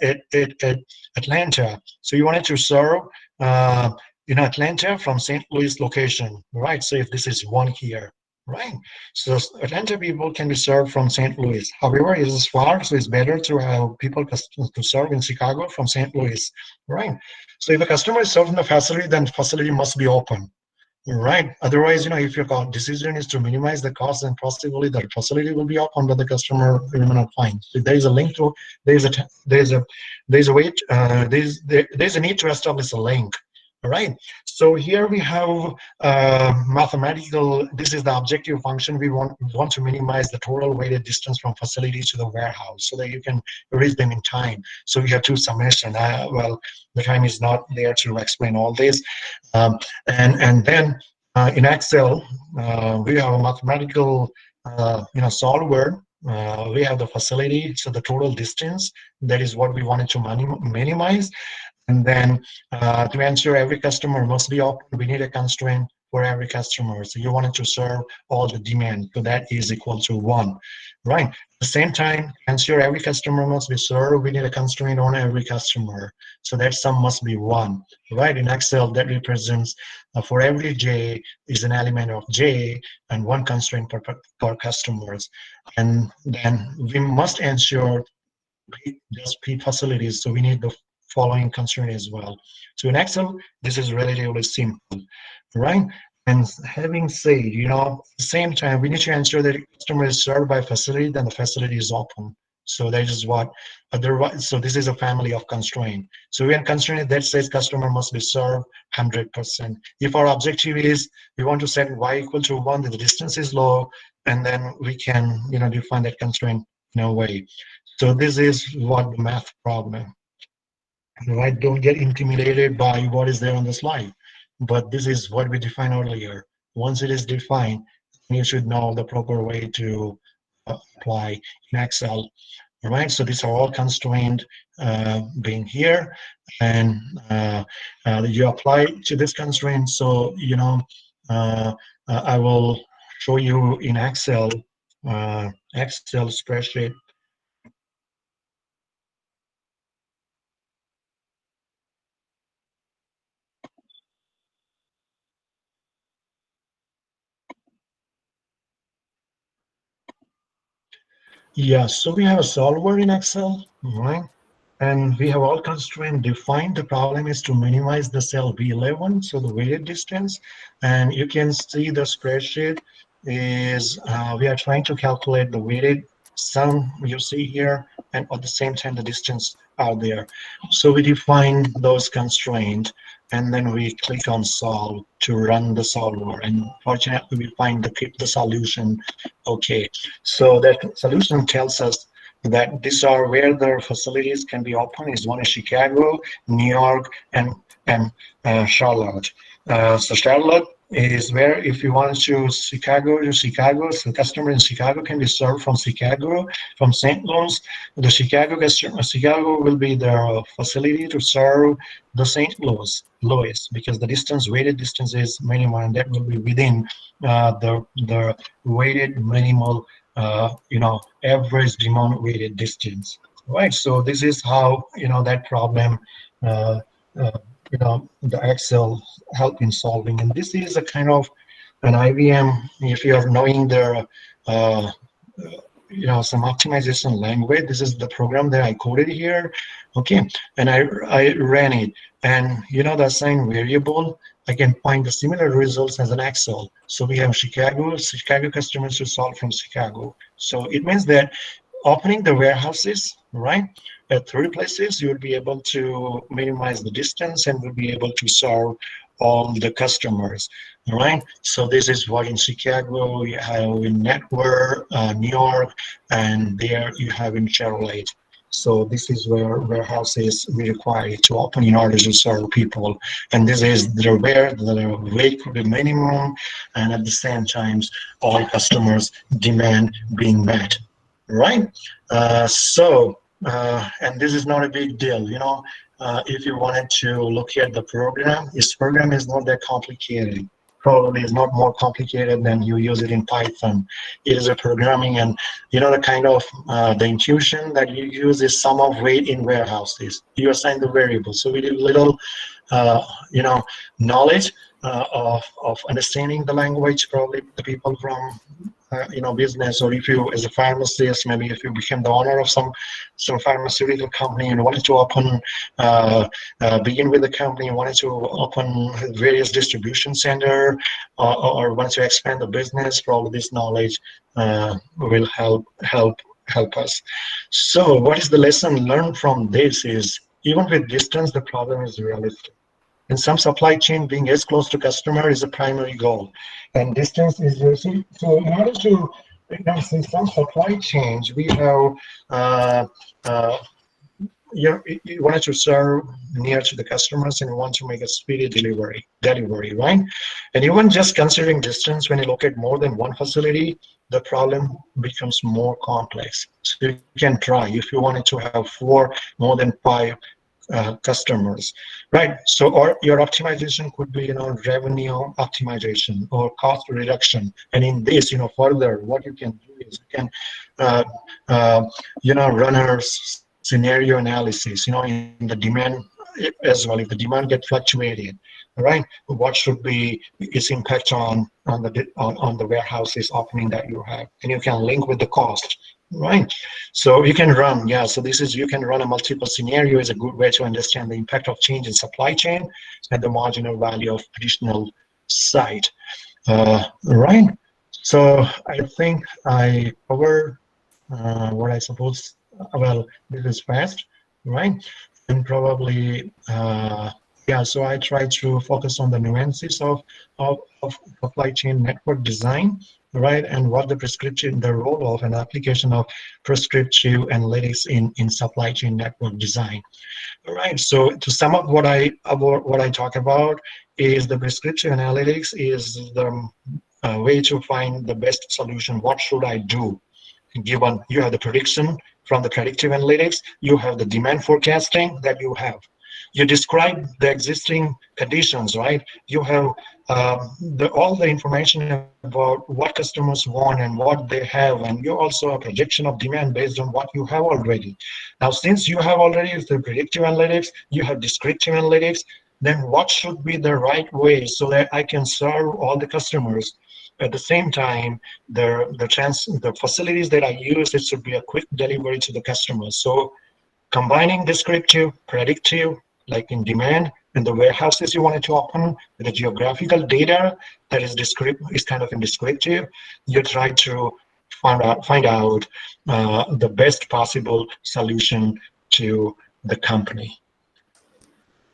Atlanta. So you wanted to serve Atlanta from St. Louis location, right? So if this is 1 here, right? So Atlanta people can be served from St. Louis. However, it is far, so it's better to have people to serve in Chicago from St. Louis, right? So if a customer is served in the facility, then the facility must be open. Right. Otherwise, if your decision is to minimize the cost, and possibly the facility will be open, but the customer will not find. So there is a link to there's a way there's a need to establish a link. All right. So here we have mathematical. This is the objective function. We want to minimize the total weighted distance from facility to the warehouse so that you can reach them in time. So we have 2 summation. Well, the time is not there to explain all this. And then in Excel, we have a mathematical solver. We have the facility, so the total distance. That is what we wanted to minimize. And then to ensure every customer must be open, we need a constraint for every customer. So you wanted to serve all the demand, so that is equal to 1, right? At the same time, ensure every customer must be served, we need a constraint on every customer. So that sum must be 1, right? In Excel, that represents for every J is an element of J and 1 constraint per customers. And then we must ensure just P facilities, so we need the following constraint as well. So in Excel, this is relatively simple, right? And having said, at the same time, we need to ensure that the customer is served by facility, then the facility is open. So that is what otherwise. So this is a family of constraint. So we have constraint that says customer must be served 100%. If our objective is we want to set y equal to 1, then the distance is low, and then we can define that constraint in a way. So this is what the math problem. Right? Don't get intimidated by what is there on the slide, but this is what we defined earlier. Once it is defined, you should know the proper way to apply in Excel. All right, so these are all constrained being here, and you apply to this constraint. So I will show you in Excel spreadsheet. Yeah, so we have a solver in Excel, right? And we have all constraints defined. The problem is to minimize the cell B11, so the weighted distance. And you can see the spreadsheet is, we are trying to calculate the weighted sum you see here, and at the same time, the distance out there. So we define those constraints, and then we click on solve to run the solver. And fortunately, we find the solution. Okay, so that solution tells us that these are where the facilities can be open. Is one in Chicago, New York, and Charlotte. So Charlotte is where if you want to choose Chicago, so the customer in Chicago can be served from Chicago, from St. Louis. The Chicago will be the facility to serve the St. Louis, because the weighted distance is minimal, and that will be within the weighted minimal average demand weighted distance, right? So this is how that problem the Excel help in solving. And this is a kind of an IBM, if you are knowing their uh, some optimization language. This is the program that I coded here. Okay, and I ran it, and the assigned variable, I can find the similar results as an Excel. So we have Chicago customers to solve from Chicago. So it means that opening the warehouses, right, at 3 places, you will be able to minimize the distance and will be able to serve all the customers. All right. So this is what in Chicago you have in Network, New York, and there you have in Charlotte. So this is where warehouses we require to open in order to serve people. And this is where the rate could be minimum, and at the same times all customers' demand being met. Right? And this is not a big deal, if you wanted to look at the program, this program is not that complicated. Probably is not more complicated than you use it in Python. It is a programming, and the kind of the intuition that you use is sum of weight in warehouses. You assign the variable. So we did little, uh, you know, knowledge of understanding the language. Probably the people from business, or if you as a pharmacist, maybe if you became the owner of some pharmaceutical company and wanted to open begin with the company, wanted to open various distribution center, or wanted to expand the business, probably this knowledge will help us. So what is the lesson learned from this is, even with distance, the problem is realistic. In some supply chain, being as close to customer is a primary goal, and distance is useful. So in order to, in some supply chains, we have uh, uh, you wanted to serve near to the customers and you want to make a speedy delivery, right? And even just considering distance, when you look at more than one facility, the problem becomes more complex. So you can try if you wanted to have more than 5 customers, right? So, or your optimization could be, revenue optimization or cost reduction. And in this, further, what you can do is you can, uh, run a scenario analysis, in the demand as well. If the demand get fluctuated, right? What should be its impact on the warehouses opening that you have, and you can link with the cost, right? So you can run, yeah. So this is, you can run a multiple scenario is a good way to understand the impact of change in supply chain and the marginal value of additional site. Right. So I think I covered what I suppose. Well, this is fast, right? And probably, yeah. So I try to focus on the nuances of supply chain network design, right? And what the role of an application of prescriptive analytics in supply chain network design. All right. So to sum up what I talk about is the prescriptive analytics is the way to find the best solution. What should I do? Given you have the prediction from the predictive analytics, you have the demand forecasting that you describe the existing conditions, right? You have all the information about what customers want and what they have, and you also a projection of demand based on what you have already. Now, since you have already the predictive analytics, you have descriptive analytics, then what should be the right way so that I can serve all the customers at the same time? The facilities that I use, it should be a quick delivery to the customer. So combining descriptive, predictive, like in demand, and the warehouses you wanted to open with the geographical data that is kind of in descriptive, you try to find out the best possible solution to the company.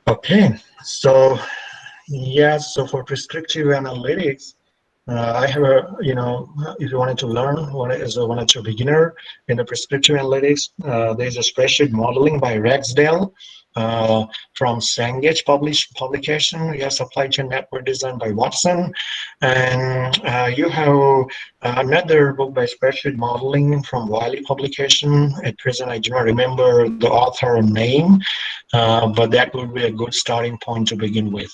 Okay, so yeah, so for prescriptive analytics, I have if you wanted to learn what is one to beginner in the prescriptive analytics, there's a spreadsheet modeling by Ragsdale from Cengage publication. You have supply chain network design by Watson, and you have another book by spreadsheet modeling from Wiley publication. At present, I do not remember the author name, but that would be a good starting point to begin with.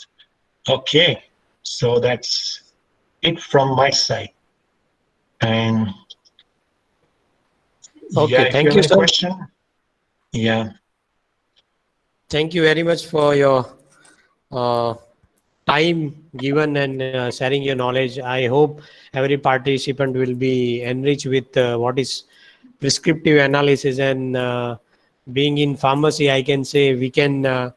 Okay, so that's it from my side. And yeah, Okay, if you thank have you, any sir. question, yeah. Thank you very much for your uh, time given and sharing your knowledge. I hope every participant will be enriched with what is prescriptive analysis. And being in pharmacy, I can say we can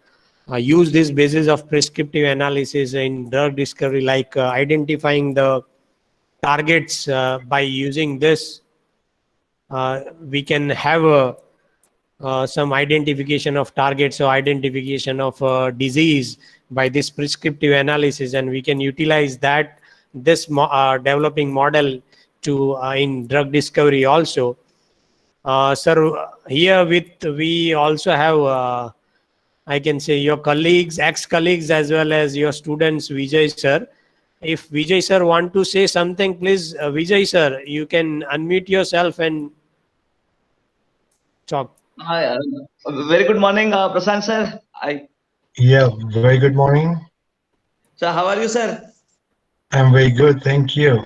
use this basis of prescriptive analysis in drug discovery, like identifying the targets. By using this, we can have some identification of targets or identification of disease by this prescriptive analysis, and we can utilize that this developing model to in drug discovery also. Sir, here with we also have I can say your colleagues, ex-colleagues, as well as your students, Vijay sir. If Vijay sir want to say something, please, Vijay sir, you can unmute yourself and talk. Hi, very good morning, Prashant sir. Yeah, very good morning. So how are you, sir? I'm very good, thank you.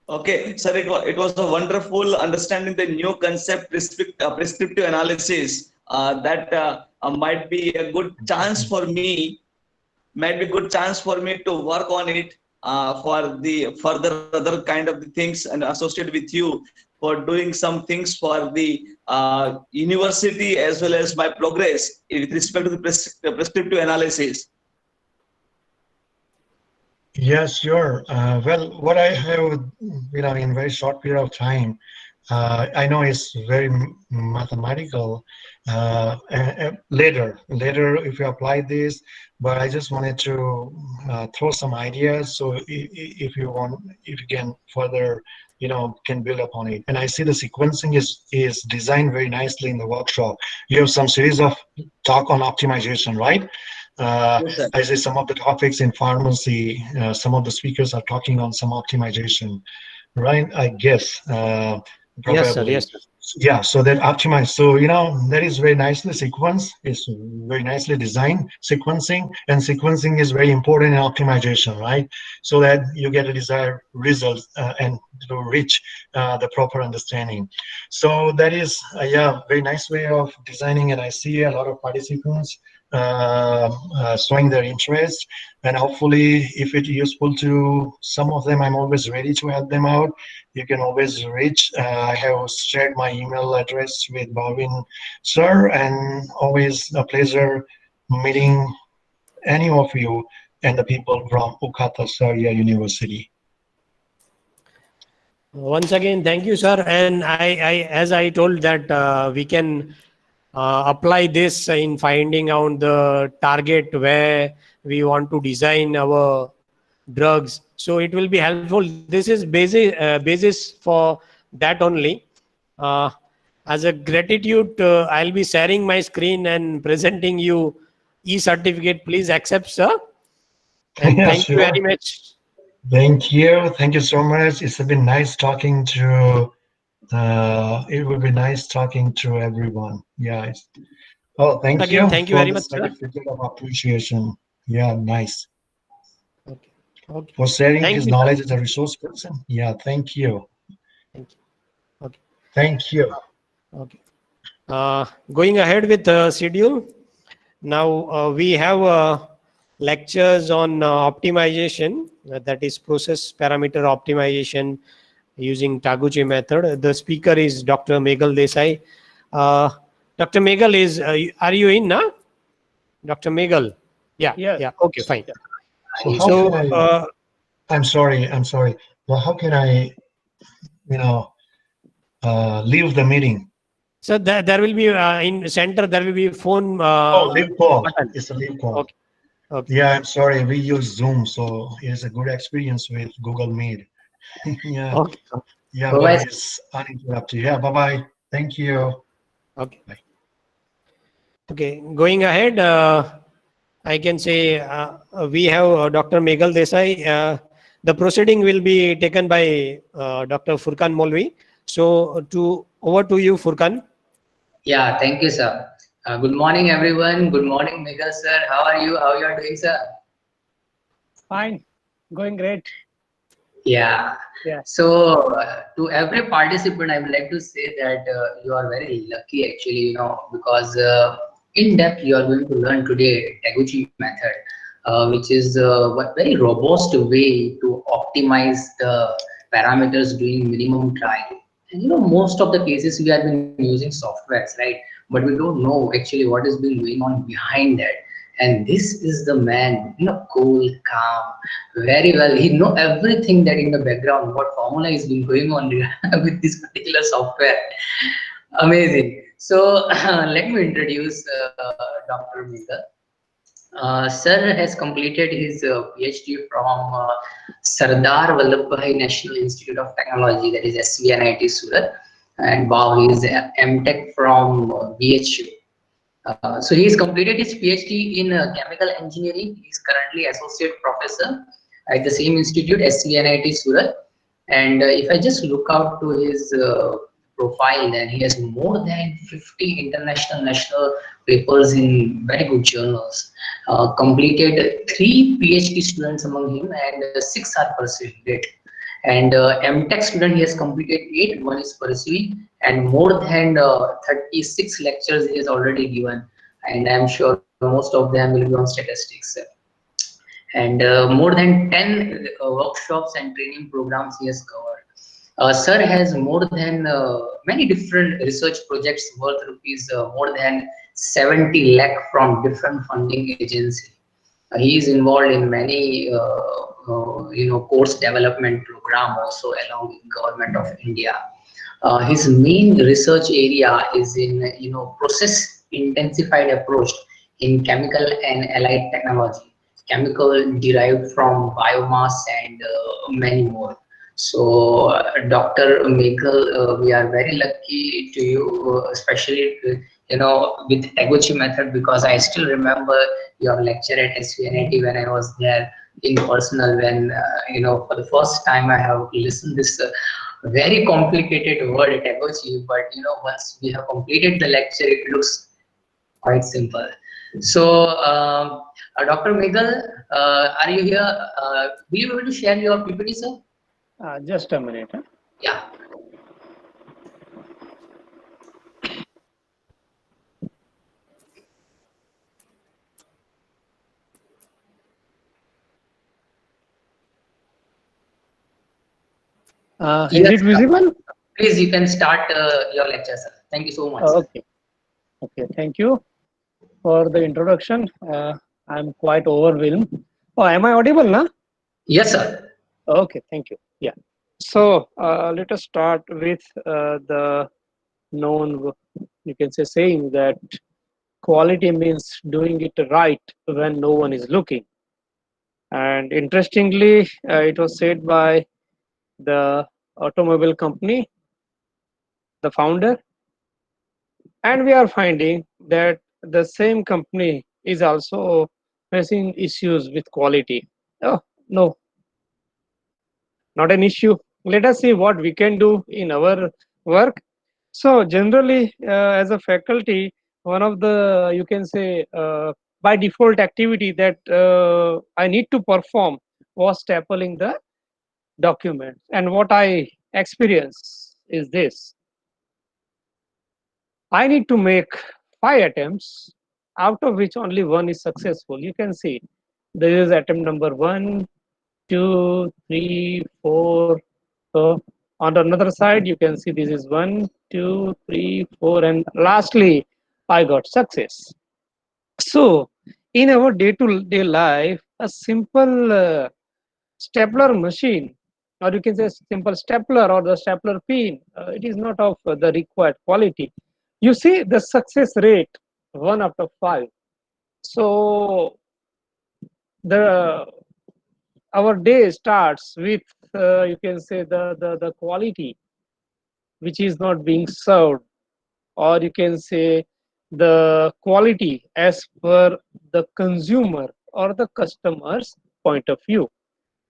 Okay, sir, it was a wonderful understanding the new concept prescriptive analysis. That might be a good chance for me. Might be good chance for me to work on it for the further other kind of the things and associated with you for doing some things for the university as well as my progress with respect to the prescriptive analysis. Yes, sure. Well, what I have, in very short period of time, I know it's very mathematical. Later, if you apply this, but I just wanted to throw some ideas. So if you want, if you can further, can build upon it. And I see the sequencing is designed very nicely in the workshop. You have some series of talk on optimization, right? Yes, sir. I say some of the topics in pharmacy, some of the speakers are talking on some optimization, right? I guess, Yes, sir. probably. Yes, sir. Yeah, so that optimize. So, that is very nicely sequenced. It's very nicely designed sequencing, and sequencing is very important in optimization, right? So that you get a desired result and to reach the proper understanding. So that is, yeah, very nice way of designing, and I see a lot of participants showing their interest, and hopefully if it's useful to some of them, I'm always ready to help them out. You can always reach, I have shared my email address with Bhavin sir, and always a pleasure meeting any of you and the people from Ukata Saria University. Once again, thank you, sir. And as I told that we can apply this in finding out the target where we want to design our drugs. So it will be helpful. This is basis for that only. Uh, as a gratitude, I'll be sharing my screen and presenting you e-certificate. Please accept, sir. And Yeah, thank you sure. very much. Thank you. Thank you so much. It's been nice talking to, it will be nice talking to everyone. Yeah. Oh, thank Again, you thank you for very the much, sir. certificate of appreciation. Yeah, nice. Okay. Okay. For sharing Thank his you, sir. knowledge as a resource person. Yeah, thank you. Thank you. Okay. Thank you. Okay. Going ahead with the schedule. Now we have lectures on optimization, that is process parameter optimization using Taguchi method. The speaker is Dr. Meghal Desai. Uh, Dr. Meghal is, are you in now? Dr. Meghal? Yeah, Yes. yeah. Okay, fine. So how can So, I'm sorry. Well, how can I, you know, leave the meeting? so there will be in center, there will be phone Oh, leave call. button. It's a leave call. Okay, okay. Yeah, I'm sorry. We use Zoom, so it's a good experience with Google Meet. Yeah, Okay, yeah, but Bye-bye. it's uninterrupted. Yeah, bye-bye. Thank you. okay. Bye. Okay, going ahead, I can say we have Dr. Meghal Desai. The proceeding will be taken by Dr. Furkan Molvi. So, over to you, Furkan. Yeah, thank you, sir. Good morning, everyone. Good morning, Mega sir. How are you? How you are doing, sir? Fine, going great. Yeah. Yeah. So, to every participant, I would like to say that you are very lucky, actually, because in depth you are going to learn today Taguchi method. which is a very robust way to optimize the parameters during minimum trial. And most of the cases we have been using softwares, right? But we don't know actually what is being going on behind that. And this is the man, cool, calm, very well. He know everything that in the background, what formula is been going on with this particular software. Amazing. So let me introduce Dr. Mika. Sir has completed his PhD from Sardar Vallabhbhai National Institute of Technology, that is SVNIT Surat, and wow, he is MTech from BHU. So he has completed his PhD in chemical engineering. He is currently associate professor at the same institute, SVNIT Surat. And if I just look out to his profile, then he has more than 50 international national papers in very good journals. Completed 3 PhD students among him, and 6 are pursuing it. And MTech student he has completed 8, one is pursuing, and more than 36 lectures he has already given. And I'm sure most of them will be on statistics. And more than 10 workshops and training programs he has covered. Sir has more than many different research projects worth rupees more than 70 lakh from different funding agencies. He is involved in many course development program also along with Government of India. His main research area is in process intensified approach in chemical and allied technology, chemical derived from biomass, and many more. So, Dr. Meghal, we are very lucky to you, especially with Taguchi method, because I still remember your lecture at SVNIT when I was there in personal. When for the first time I have listened this very complicated word Taguchi, but once we have completed the lecture, it looks quite simple. So, Dr. Meghal, are you here? Will you be able to share your PPT, sir? Just a minute. Huh? Yeah. Is it visible? Please, you can start your lecture, sir. Thank you so much. Okay. Okay. Thank you for the introduction. I'm quite overwhelmed. Oh, am I audible now? Yes, sir. Okay. Thank you. Yeah. So let us start with the known, you can say, saying that quality means doing it right when no one is looking. And interestingly, it was said by the automobile company, the founder, and we are finding that the same company is also facing issues with quality. Oh, no, not an issue. Let us see what we can do in our work. So generally, as a faculty, one of the, you can say, by default activity that I need to perform was stapling the documents. And what I experience is this: I need to make 5 attempts, out of which only one is successful. You can see there is attempt number 1, 2, 3, 4. So on another side, you can see this is 1, 2, 3, 4, and lastly, I got success. So in our day-to-day life, a simple stapler machine, or you can say simple stapler or the stapler pin, it is not of the required quality. You see the success rate 1 out of 5. So the our day starts with you can say the quality which is not being served, or you can say the quality as per the consumer or the customer's point of view.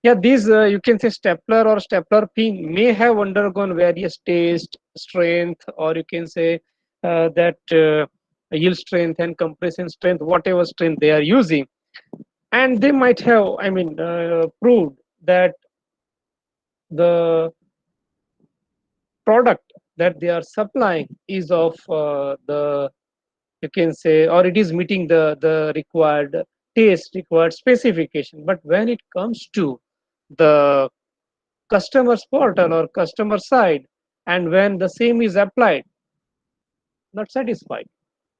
Yeah, these you can say stapler or stapler pin may have undergone various taste, strength, or you can say that yield strength and compression strength, whatever strength they are using, and they might have, I mean, proved that the product that they are supplying is of the, you can say, or it is meeting the required taste required specification. But when it comes to the customer's portal or customer side, and when the same is applied, not satisfied.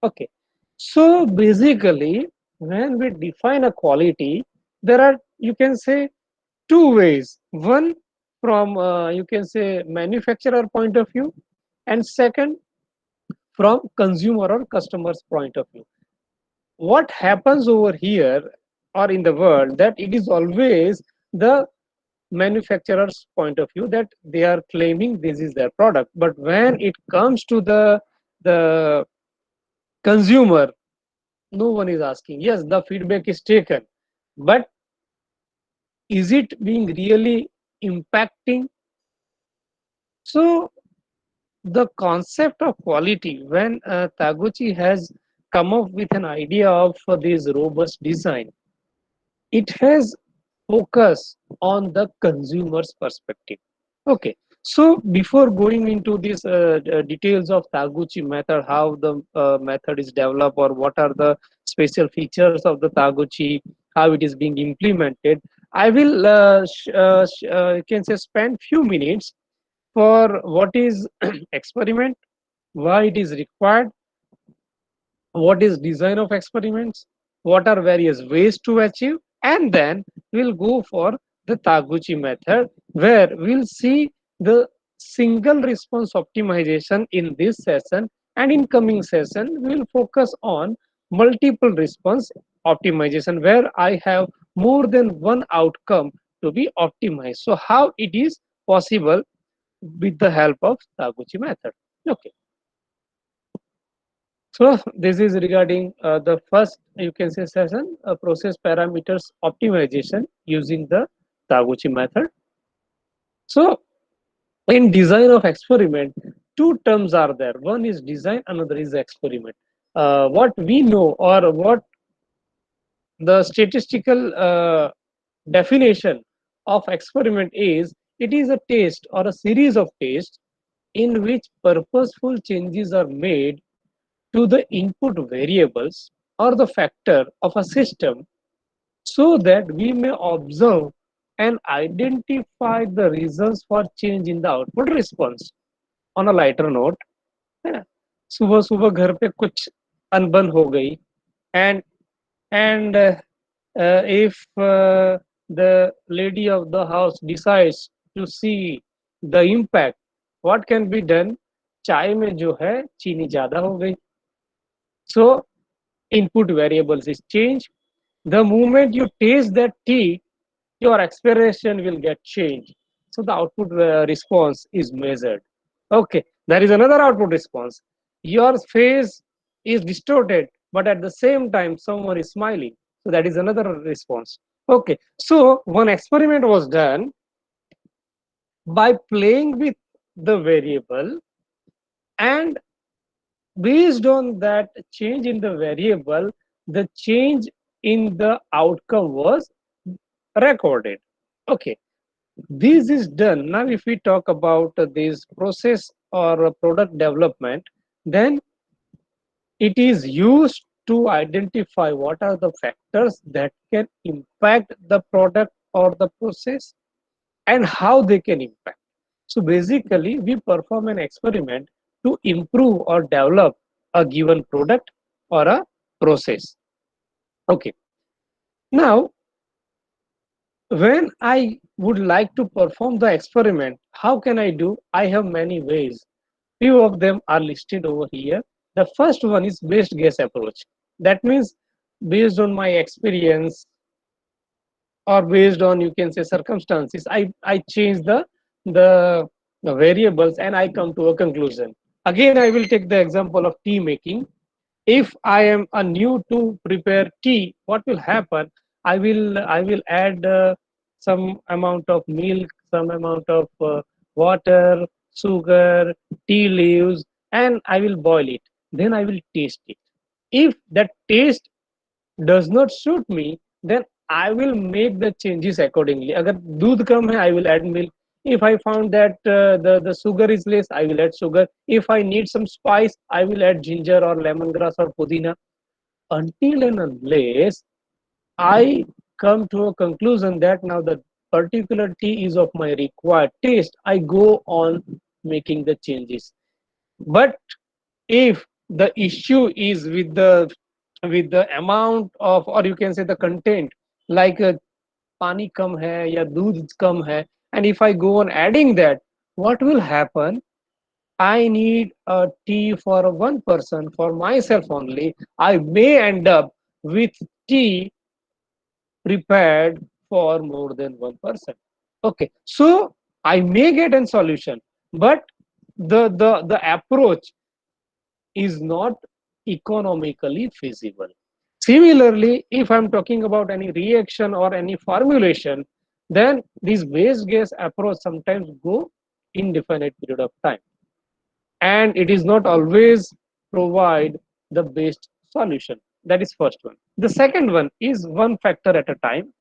Okay. So basically, when we define a quality, there are, you can say, two ways. One, from you can say manufacturer point of view, and second, from consumer or customer's point of view. What happens over here or in the world, that it is always the manufacturer's point of view that they are claiming this is their product, but when it comes to the consumer, no one is asking. Yes, the feedback is taken, but is it being really impacting? So the concept of quality, when Taguchi has come up with an idea of this robust design, it has focus on the consumer's perspective. Okay, so before going into these details of Taguchi method, how the method is developed or what are the special features of the Taguchi, how it is being implemented, I will you can say spend few minutes for what is experiment, why it is required, what is design of experiments, what are various ways to achieve, and then we'll go for the Taguchi method, where we'll see the single response optimization in this session, and in coming session we'll focus on multiple response optimization, where I have more than one outcome to be optimized. So how it is possible with the help of Taguchi method. Okay. So this is regarding the first, you can say, session, process parameters optimization using the Taguchi method. So in design of experiment, two terms are there. One is design, another is experiment. What we know, or what the statistical definition of experiment is, it is a test or a series of tests in which purposeful changes are made to the input variables or the factor of a system, so that we may observe and identify the reasons for change in the output response. On a lighter note, सुबह सुबह घर पे कुछ अनबन हो गई, and if the lady of the house decides to see the impact, what can be done? चाय में जो है चीनी ज्यादा हो गई, so input variables is changed. The moment you taste that tea, your expiration will get changed. So the output response is measured. Okay, there is another output response. Your face is distorted, but at the same time, someone is smiling. So that is another response. Okay, so one experiment was done by playing with the variable, and based on that change in the variable, the change in the outcome was recorded. Okay, this is done. Now if we talk about this process or product development, then it is used to identify what are the factors that can impact the product or the process, and how they can impact. So basically we perform an experiment to improve or develop a given product or a process. Okay, now when I would like to perform the experiment, how can I do? I have many ways. Few of them are listed over here. The first one is based guess approach. That means based on my experience, or based on, you can say, circumstances, I change the variables and I come to a conclusion. Again, I will take the example of tea making. If I am a new to prepare tea, what will happen? I will add some amount of milk, some amount of water, sugar, tea leaves, and I will boil it. Then I will taste it. If that taste does not suit me, then I will make the changes accordingly. Agar दूध कम है, I will add milk. If I found that the sugar is less, I will add sugar. If I need some spice, I will add ginger or lemongrass or pudina. Until and unless I come to a conclusion that now the particular tea is of my required taste, I go on making the changes. But if the issue is with the amount of, or you can say the content, like pani kam hai ya doodh kam hai, and if I go on adding that, what will happen? I need a tea for one person, for myself only. I may end up with tea prepared for more than one person. Okay, so I may get a solution, but the approach is not economically feasible. Similarly, if I'm talking about any reaction or any formulation, then this waste gas approach sometimes go indefinite period of time, and it is not always provide the best solution. That is first one. The second one is one factor at a time,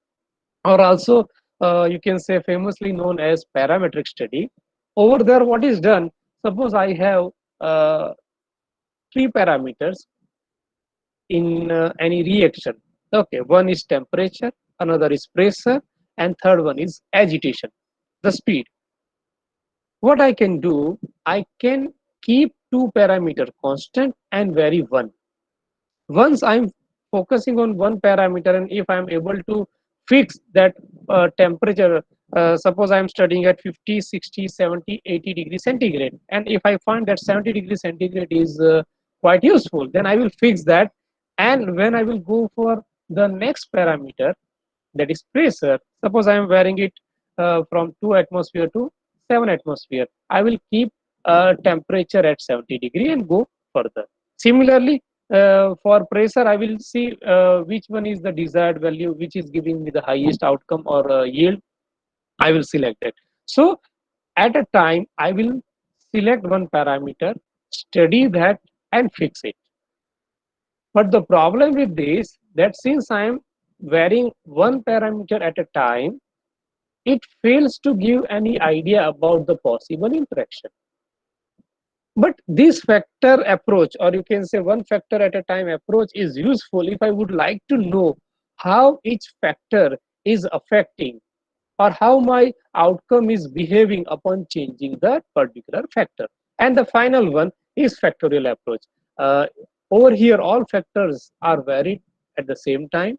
or also you can say famously known as parametric study. Over there, what is done? Suppose I have three parameters in any reaction. Okay, one is temperature, another is pressure, and third one is agitation, the speed. What I can do, I can keep two parameter constant and vary one. Once I'm focusing on one parameter, and if I'm able to fix that temperature, suppose I'm studying at 50, 60, 70, 80 degrees centigrade, and if I find that 70 degrees centigrade is quite useful, then I will fix that. And when I will go for the next parameter, that is pressure, suppose I am varying it from 2 atmosphere to 7 atmosphere, I will keep temperature at 70 degree and go further. Similarly, for pressure, I will see which one is the desired value, which is giving me the highest outcome or yield. I will select it. So at a time, I will select one parameter, study that, and fix it. But the problem with this, that since I am varying one parameter at a time, it fails to give any idea about the possible interaction. But this factor approach, or you can say one factor at a time approach, is useful if I would like to know how each factor is affecting, or how my outcome is behaving upon changing the particular factor. And the final one is factorial approach. Uh, Over here, all factors are varied at the same time.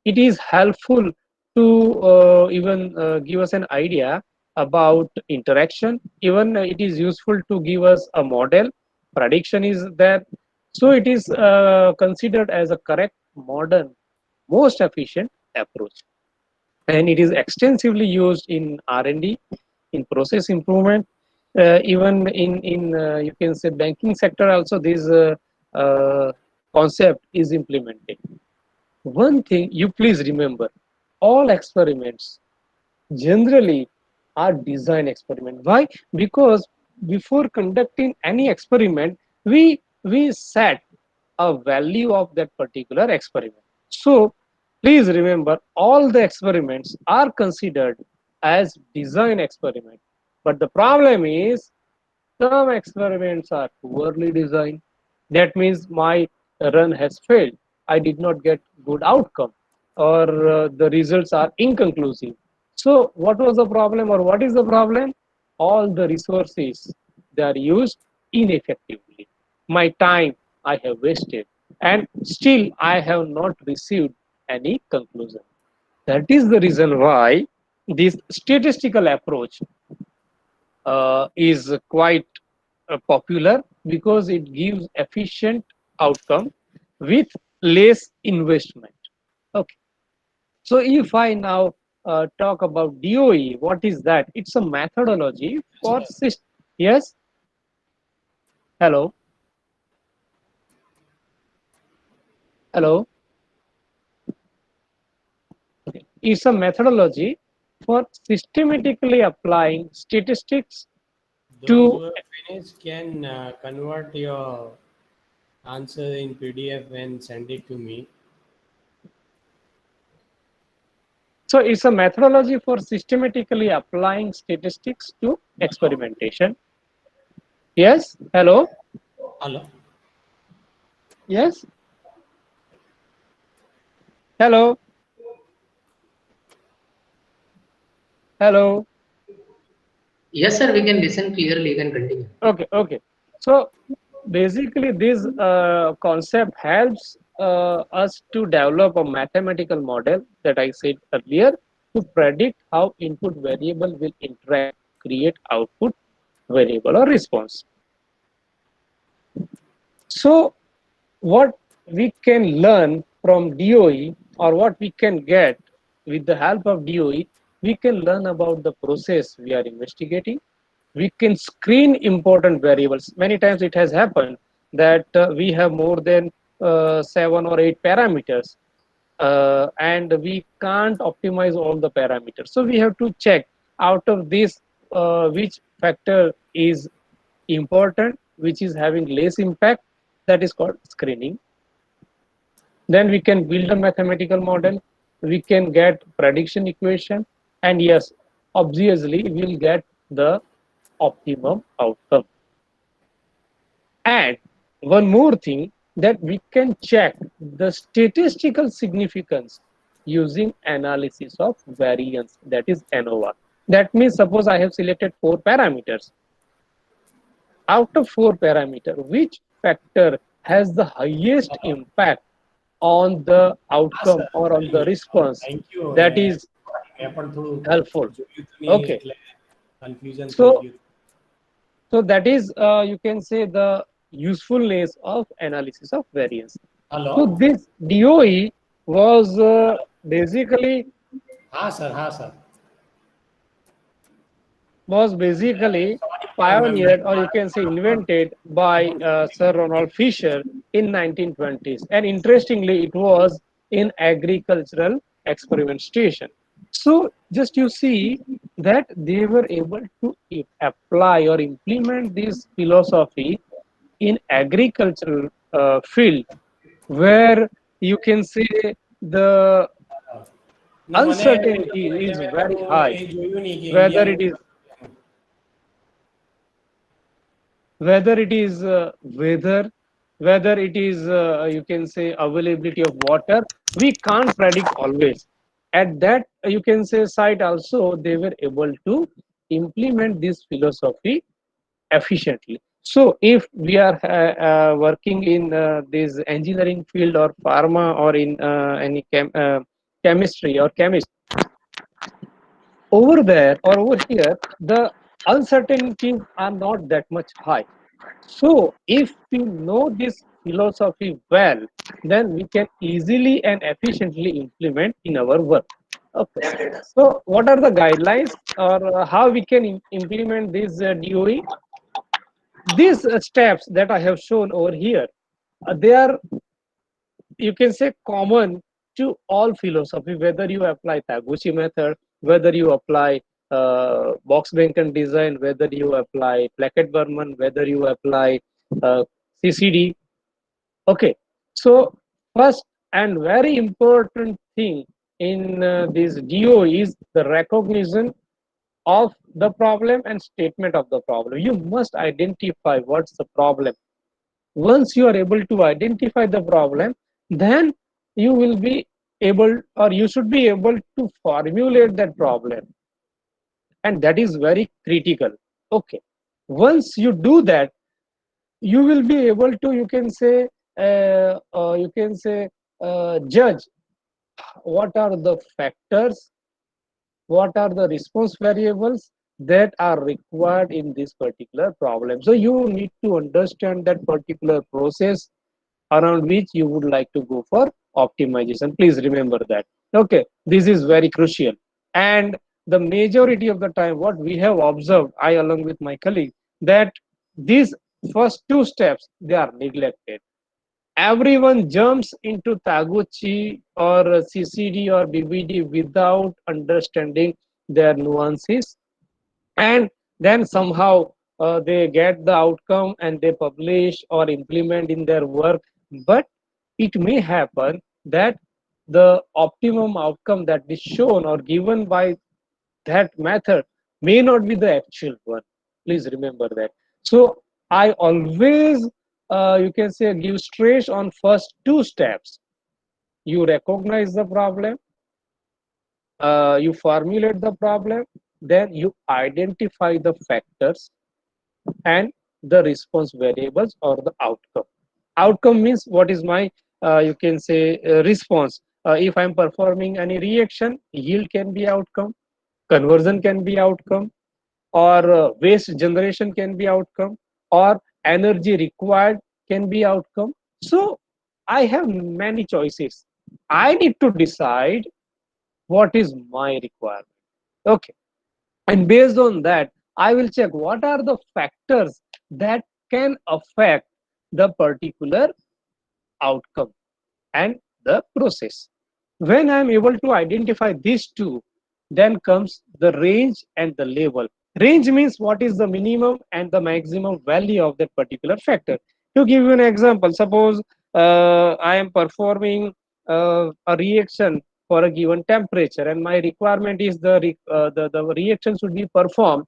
It is helpful to even give us an idea about interaction. Even it is useful to give us a model. Prediction is there. So it is considered as a correct, modern, most efficient approach. And it is extensively used in R&D, in process improvement, even in you can say banking sector also this concept is implemented. One thing you please remember, all experiments generally are design experiment. Why? Because before conducting any experiment, we set a value of that particular experiment. So please remember, all the experiments are considered as design experiment. But the problem is some experiments are poorly designed. That means my run has failed. I did not get good outcome, or the results are inconclusive. So what was the problem, or what is the problem? All the resources, they are used ineffectively. My time I have wasted, and still I have not received any conclusion. That is the reason why this statistical approach is quite popular, because it gives efficient outcome with less investment. Okay, so if I now talk about DOE, what is that? It's a methodology for system. Yes, hello, hello. Okay. It's a methodology for systematically applying statistics Those to. who have finished can convert your answer in PDF and send it to me. So it's a methodology for systematically applying statistics to experimentation. Yes, hello, Hello. yes. Hello, hello. Yes, sir, we can listen clearly. You can continue. Okay, okay. So basically, this concept helps us to develop a mathematical model that I said earlier to predict how input variable will interact, create output variable or response. So what we can learn from DOE, or what we can get with the help of DOE, we can learn about the process we are investigating. We can screen important variables. Many times it has happened that we have more than 7 or 8 parameters, and we can't optimize all the parameters. So we have to check out of this which factor is important, which is having less impact. That is called screening. Then we can build a mathematical model. We can get prediction equation, and yes, obviously we'll get the optimum outcome. And one more thing, that we can check the statistical significance using analysis of variance, that is ANOVA. That means suppose I have selected 4 parameters. Out of 4 parameters, which factor has the highest impact on the હા outcome sir or on the response? Thank you That ને is મેં પણ થોડું helpful. જોયું જ નહીં Okay, એટલે confusion થઈ so ગયું. that is you can say the usefulness of analysis of variance. Hello So this DOE was basically હા sir was basically sorry pioneered, or you ma'am can say invented by Sir Ronald Fisher in 1920s. And interestingly, it was in agricultural experiment station. So just you see that they were able to apply or implement this philosophy in agricultural field, where you can say the ને મને uncertainty એટલે is મેં very થોડું high, એ જોયું નહીં કે whether Indian it is weather, whether it is you can say availability of water. We can't predict always. At that you can say site also, they were able to implement this philosophy efficiently. So if we are working in this engineering field or pharma, or in any chemistry or chemist, over there or over here, the uncertainties are not that much high. So if we know this philosophy well, then we can easily and efficiently implement in our work. Okay. So what are the guidelines, or how we can implement this DOE? These steps that I have shown over here, they are, you can say, common to all philosophy, whether you apply Taguchi method, whether you apply box Benken design, whether you apply Plackett Berman, whether you apply CCD. Okay, so first and very important thing in this DO is the recognition of the problem and statement of the problem. You must identify what's the problem. Once you are able to identify the problem, then you will be able, or you should be able to formulate that problem, and that is very critical. Okay, once you do that, you will be able to, you can say judge what are the factors, what are the response variables that are required in this particular problem. So you need to understand that particular process around which you would like to go for optimization. Please remember that. Okay, this is very crucial. And the majority of the time, what we have observed, I along with my colleague, that these first 2 steps, they are neglected. Everyone jumps into Taguchi or CCD or BBD without understanding their nuances, and then somehow they get the outcome and they publish or implement in their work. But it may happen that the optimum outcome that is shown or given by that method may not be the actual one. Please remember that. So I always you can say give stress on first 2 steps. you recognize the problem, you formulate the problem, then you identify the factors and the response variables or the outcome. Outcome means what is my, you can say, response. If I'm performing any reaction, yield can be outcome, conversion can be outcome, or waste generation can be outcome, or energy required can be outcome. So I have many choices. I need to decide what is my requirement. Okay, and based on that, I will check what are the factors that can affect the particular outcome and the process. When I am able to identify these two, then comes the range and the level. Range means what is the minimum and the maximum value of that particular factor. To give you an example, suppose I am performing a reaction for a given temperature, and my requirement is the reaction should be performed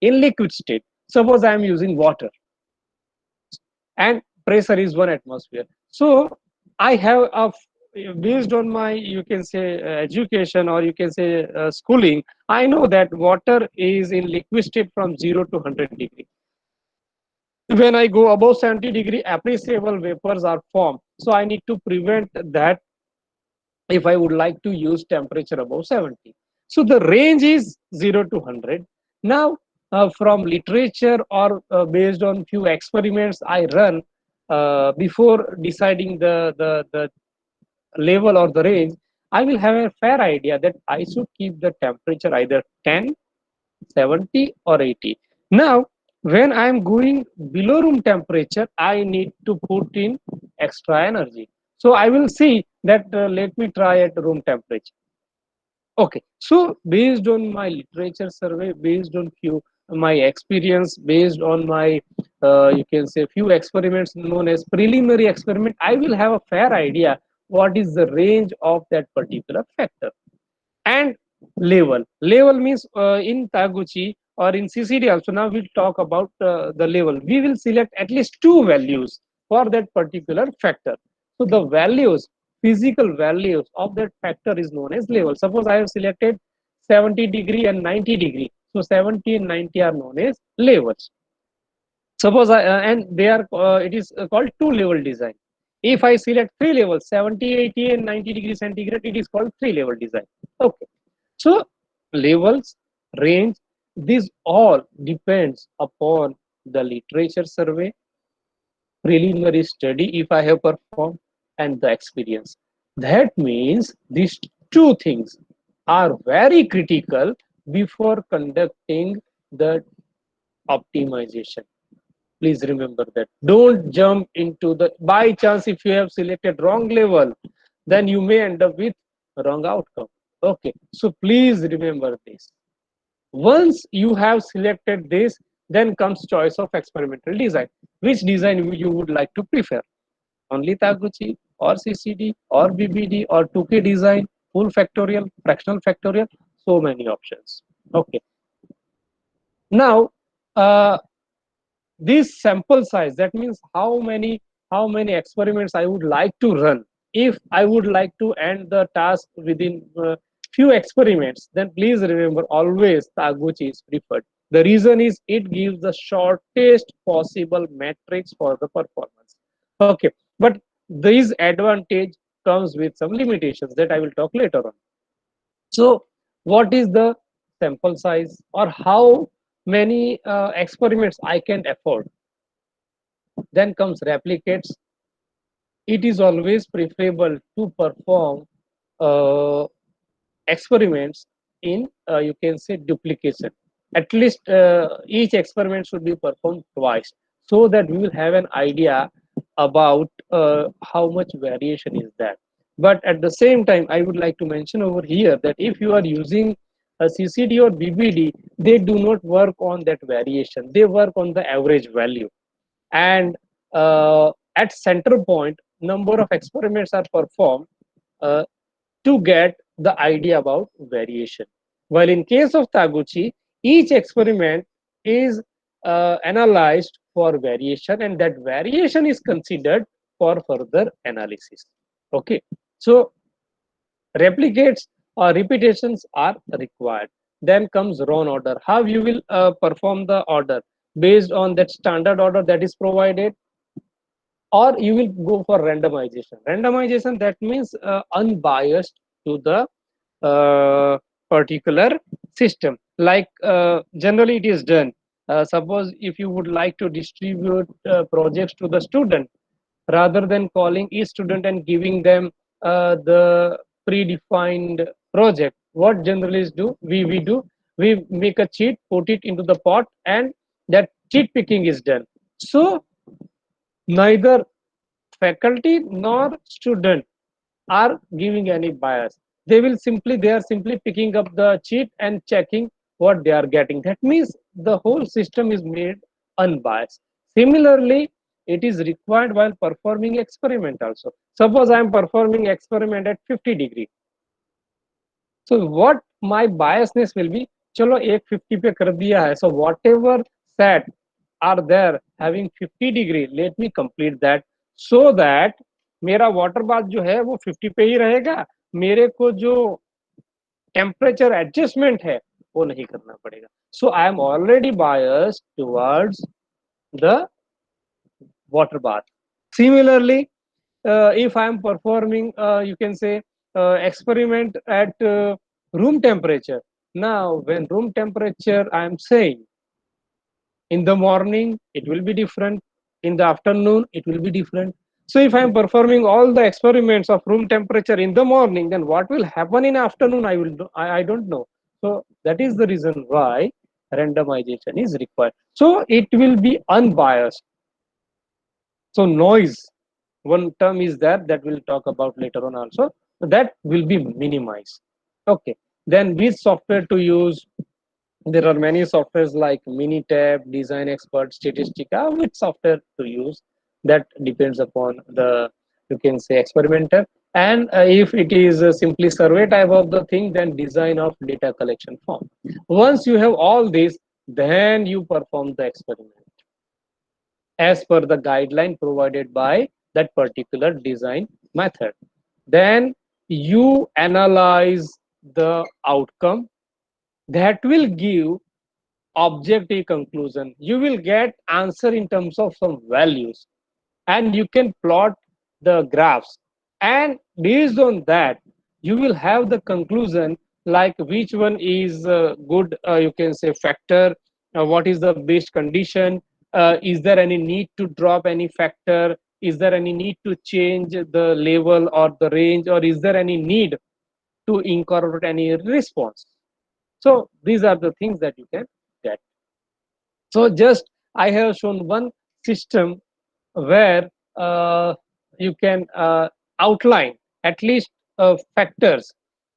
in liquid state. Suppose I am using water and pressure is 1 atmosphere. So I have a, based on my, you can say, education, or you can say schooling, I know that water is in liquid state from 0 to 100 degree. When I go above 70 degree, appreciable vapors are formed. So I need to prevent that if I would like to use temperature above 70. So the range is 0 to 100. Now, from literature or based on few experiments I run before deciding the level or the range, I will have a fair idea that I should keep the temperature either 10, 70 or 80. Now, when I am going below room temperature, I need to put in extra energy. So I will see that let me try at room temperature. Okay, so based on my literature survey, based on few my experience, based on my you can say few experiments known as preliminary experiment, I will have a fair idea what is the range of that particular factor. And level means in Taguchi or in CCD also, now we'll talk about the level. We will select at least two values for that particular factor. So the values, physical values of that factor is known as level. Suppose I have selected 70 degree and 90 degree, so 70 and 90 are known as levels. Suppose and they are it is called two level design. If I select three levels, 70, 80 and 90 degree centigrade, it is called three level design. Okay, so levels, range, this all depends upon the literature survey, preliminary study if I have performed, and the experience. That means these two things are very critical before conducting the optimization. Please remember that. Don't jump into the, by chance if you have selected wrong level, then you may end up with wrong outcome. Okay, so please remember this. Once you have selected this, then comes choice of experimental design. Which design you would like to prefer? Only Taguchi or CCD or BBD or 2K design, full factorial, fractional factorial, so many options. Okay. Now, this sample size, that means how many experiments I would like to run. If I would like to end the task within few experiments, then please remember always Taguchi is preferred. The reason is it gives the shortest possible metrics for the performance. Okay, but this advantage comes with some limitations that I will talk later on. So what is the sample size, or how many experiments I can afford? Then comes replicates. It is always preferable to perform uh, experiments in you can say duplication. At least each experiment should be performed twice, so that we will have an idea about how much variation is that. But at the same time, I would like to mention over here that if you are using a CCD or BBD, they do not work on that variation. They work on the average value. And at center point, number of experiments are performed uh, to get the idea about variation. While in case of Taguchi, each experiment is analyzed for variation, and that variation is considered for further analysis. Okay, so Replicates or repetitions are required. Then comes round order. How you will perform the order based on that standard order that is provided, or you will go for randomization. Randomization, that means unbiased to the particular system. Like generally it is done. Suppose if you would like to distribute projects to the student, rather than calling each student and giving them the predefined project, what generally do we make a cheat, put it into the pot, and that cheat picking is done. So neither faculty nor student are giving any bias. They are simply picking up the cheat and checking what they are getting. That means the whole system is made unbiased. Similarly, it is required while performing experiment also. Suppose I am performing experiment at 50 degree. So what my biasness will be, chalo ek 50 पे कर दिया है, so whatever set are there having 50 degree, let me complete that, so that मेरा water bath जो है वो 50 पे ही रहेगा, मेरे को जो टेम्परेचर एडजस्टमेंट है वो नहीं करना पड़ेगा. So I am already biased towards the water bath. Similarly, if I am performing, you can say, experiment at room temperature. Now, when room temperature, I am saying in the morning, it will be different. In the afternoon, it will be different. So if I am performing all the experiments of room temperature in the morning, then what will happen in afternoon, I don't know. So that is the reason why randomization is required. So it will be unbiased. So noise, one term is there that we'll talk about later on also, that will be minimized. Okay, then which software to use? There are many softwares like Minitab, Design Expert, Statistica. Which software to use, that depends upon the, you can say, experimenter. And if it is simply survey type of the thing, then design of data collection form. Once you have all this, then you perform the experiment as per the guideline provided by that particular design method. Then you analyze the outcome that will give objective conclusion. You will get answer in terms of some values, and you can plot the graphs, and based on that you will have the conclusion, like which one is good, you can say, factor, what is the best condition, is there any need to drop any factor, is there any need to change the level or the range, or is there any need to incorporate any response. So these are the things that you can get. So just I have shown one system where you can outline at least factors.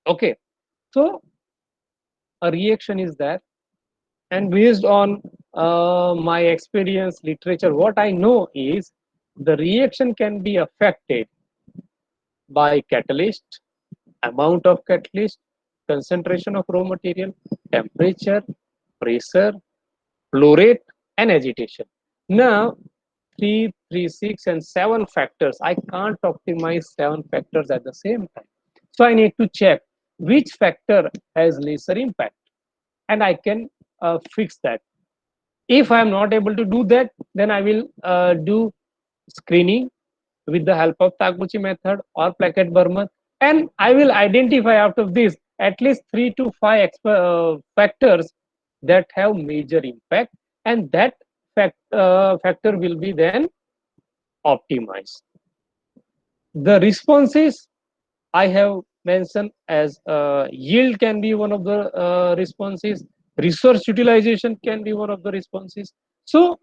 Okay, so a reaction is there, and based on my experience, literature, what I know is the reaction can be affected by catalyst, amount of catalyst, concentration of raw material, temperature, pressure, flow rate, and agitation. Now 3, 3, 6, and 7 factors, I can't optimize 7 factors at the same time. So I need to check which factor has lesser impact, and I can fix that. If I am not able to do that, then I will do screening with the help of Taguchi method or Plackett-Burman, and I will identify out of this at least 3 to 5 factors that have major impact, and that factor will be then optimized. The responses I have mentioned as yield can be one of the responses, resource utilization can be one of the responses. So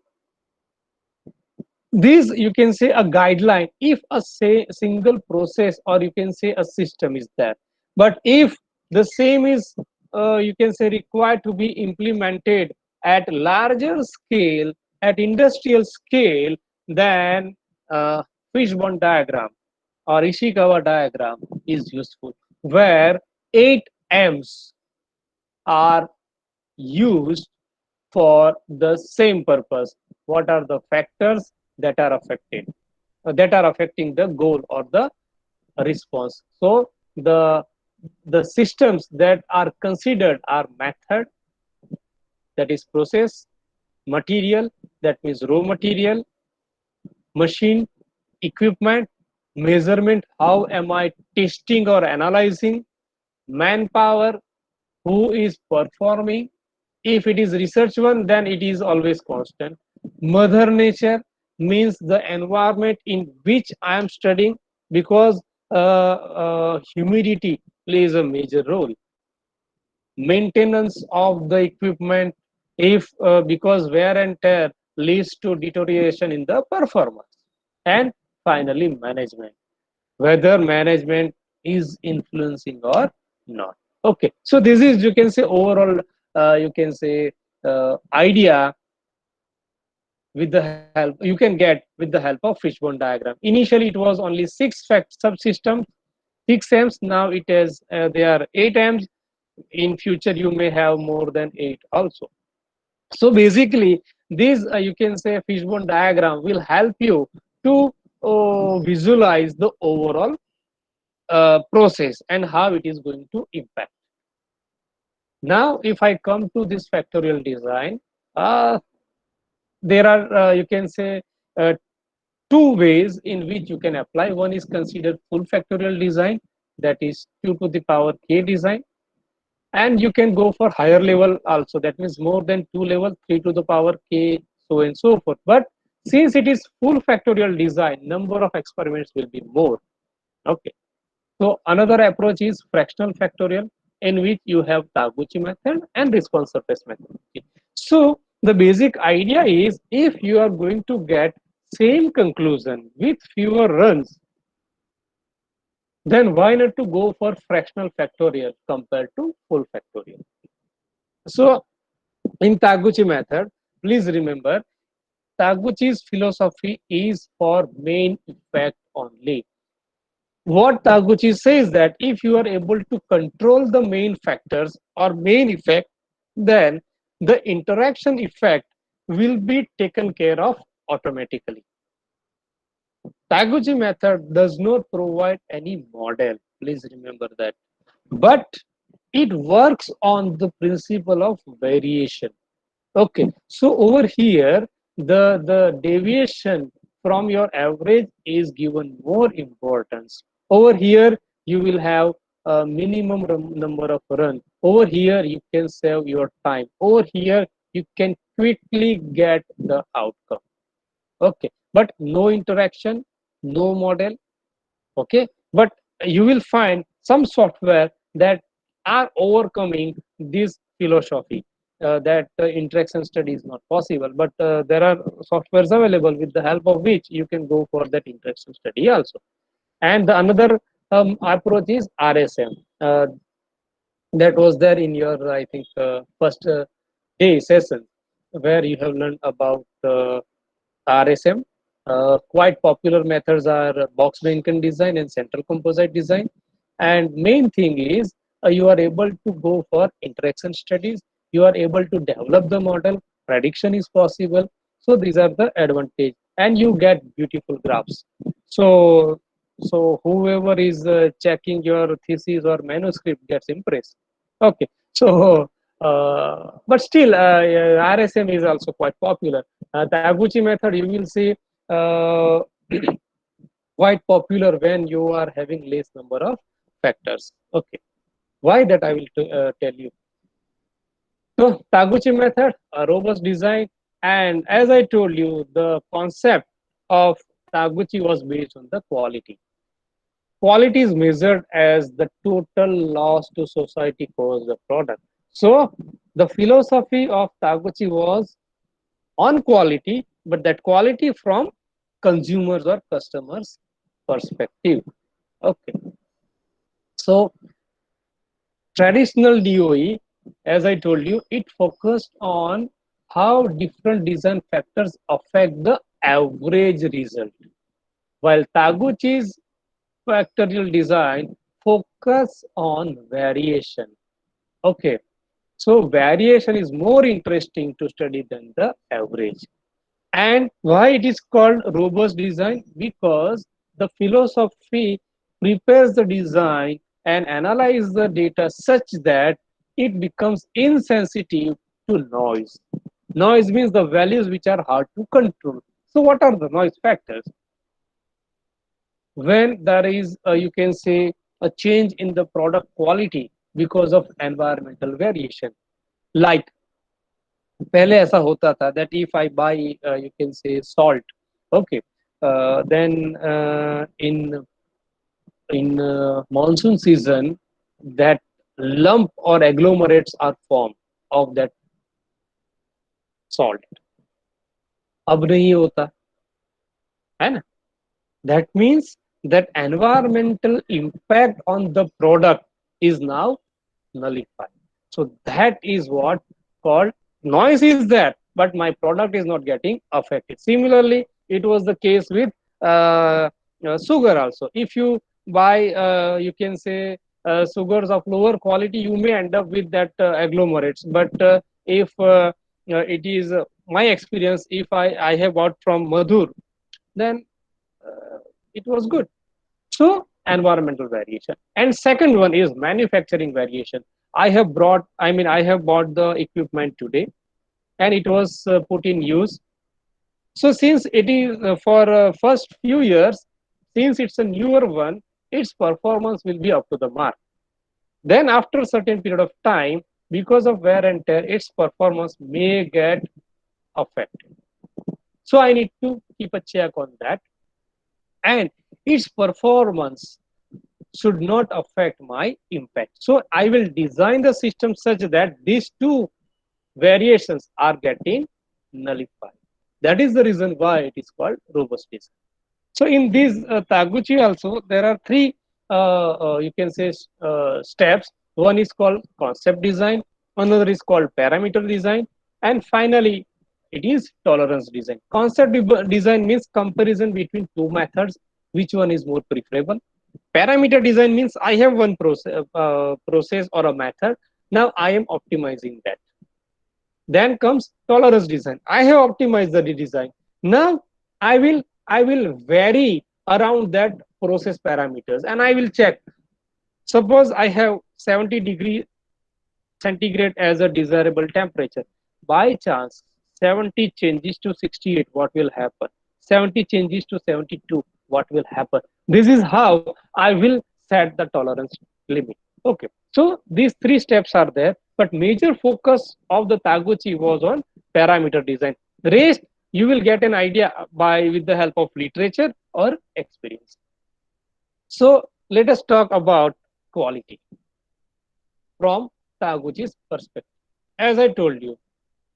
these, you can say, a guideline if a single process, or you can say a system is there. But if the same is you can say required to be implemented at larger scale, at industrial scale, then fishbone diagram or Ishikawa diagram is useful, where 8 M's are used for the same purpose. What are the factors that are affected, that are affecting the goal or the response? So the the systems that are considered are method, that is process, material, that means raw material, machine, equipment, measurement, how am I testing or analyzing, manpower, who is performing. If it is research one, then it is always constant. Mother nature means the environment in which I am studying, because humidity plays a major role. Maintenance of the equipment, if because wear and tear leads to deterioration in the performance. And finally, management, whether management is influencing or not. Okay, so this is, you can say, overall you can say idea with the help you can get with the help of fishbone diagram. Initially it was only 6 subsystems, 6 M's. Now it is there are 8 M's. In future you may have more than 8 also. So basically this you can say fishbone diagram will help you to visualize the overall process and how it is going to impact. Now if I come to this factorial design, uh, there are you can say uh, 2 ways in which you can apply. One is considered full factorial design, that is 2 to the power k design, and you can go for higher level also, that means more than 2 level, 3 to the power k, so and so forth. But since it is full factorial design, number of experiments will be more. Okay, so another approach is fractional factorial, in which you have Taguchi method and response surface method. So the basic idea is, if you are going to get same conclusion with fewer runs, then why not to go for fractional factorial compared to full factorial? So in Taguchi method, please remember, Taguchi's philosophy is for main effect only. What Taguchi says that if you are able to control the main factors or main effect, then the interaction effect will be taken care of automatically. Taguchi method does not provide any model, please remember that, but it works on the principle of variation. Okay, so over here, the deviation from your average is given more importance. Over here, you will have a minimum number of run. Over here, you can save your time. Over here, you can quickly get the outcome. Okay, but no interaction, no model. Okay, but you will find some software that are overcoming this philosophy, that interaction study is not possible, but there are softwares available with the help of which you can go for that interaction study also. And the another approach is RSM, that was there in your, I think, first day session, where you have learned about RSM. Quite popular methods are box Rankin design and central composite design. And main thing is you are able to go for interaction studies. You are able to develop the model. Prediction is possible. So these are the advantage, and you get beautiful graphs. So whoever is checking your thesis or manuscript gets impressed. Okay, so but still RSM is also quite popular. Taguchi method, you will see uh, quite popular when you are having less number of factors. Okay, why that I will tell you. So Taguchi method, a robust design, and as I told you, the concept of Taguchi was based on the quality. Quality is measured as the total loss to society caused the product. So the philosophy of Taguchi was on quality, but that quality from consumers or customers perspective. Okay, so traditional DOE, as I told you, it focused on how different design factors affect the average result, while Taguchi's factorial design focus on variation. Okay, so variation is more interesting to study than the average. And why it is called robust design? Because the philosophy prepares the design and analyze the data such that it becomes insensitive to noise. Noise means the values which are hard to control. So what are the noise factors? When there is you can say a change in the product quality because of environmental variation, like पहले ऐसा होता था that if I buy you can say salt, okay, then in monsoon season that lump or agglomerates are formed of that salt. अब नहीं होता है ना. That means that environmental impact on the product is now nullified. So that is what called noise is there, but my product is not getting affected. Similarly, it was the case with sugar also. If you buy, you can say sugars of lower quality, you may end up with that agglomerates. But if it is my experience, if I have bought from Madhur, then it was good. So environmental variation. And second one is manufacturing variation. I have bought the equipment today and it was put in use. So since it is for first few years, since it's a newer one, its performance will be up to the mark. Then after a certain period of time, because of wear and tear, its performance may get affected. So I need to keep a check on that. And its performance should not affect my impact. So I will design the system such that these two variations are getting nullified. That is the reason why it is called robust design. So in this Taguchi also, there are three, you can say, steps. One is called concept design, another is called parameter design, and finally, it is tolerance design. Concept design means comparison between two methods, which one is more preferable. Parameter design means I have one process or a method. Now I am optimizing that. Then comes tolerance design. I have optimized the design. Now I will vary around that process parameters and I will check. Suppose I have 70 degree centigrade as a desirable temperature. By chance, 70 changes to 68, what will happen? 70 changes to 72, what will happen? This is how I will set the tolerance limit. Okay, so these three steps are there, but major focus of the Taguchi was on parameter design. Rest, you will get an idea by with the help of literature or experience. So let us talk about quality from Taguchi's perspective. As I told you,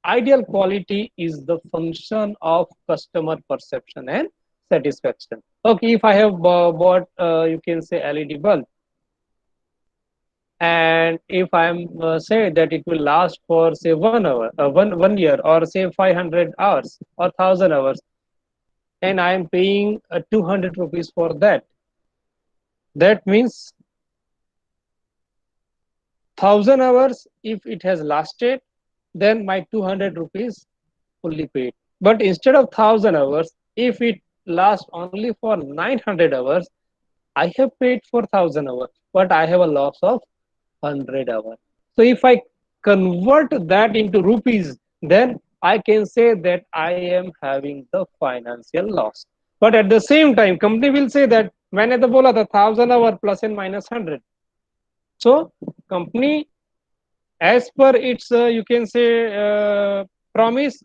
ideal quality is the function of customer perception and satisfaction. Okay, if I have bought, you can say LED bulb, and if I'm say that it will last for say 1 hour, 1 year, or say 500 hours or 1,000 hours, and I am paying 200 rupees for that. That means 1,000 hours, if it has lasted, then my 200 rupees fully paid. But instead of 1,000 hours, if it lasts only for 900 hours, I have paid for 1,000 hours, but I have a loss of 100 hours. So if I convert that into rupees, then I can say that I am having the financial loss. But at the same time, company will say that मैंने तो बोला था 1,000 hour plus and minus 100. So company, as per its you can say promise,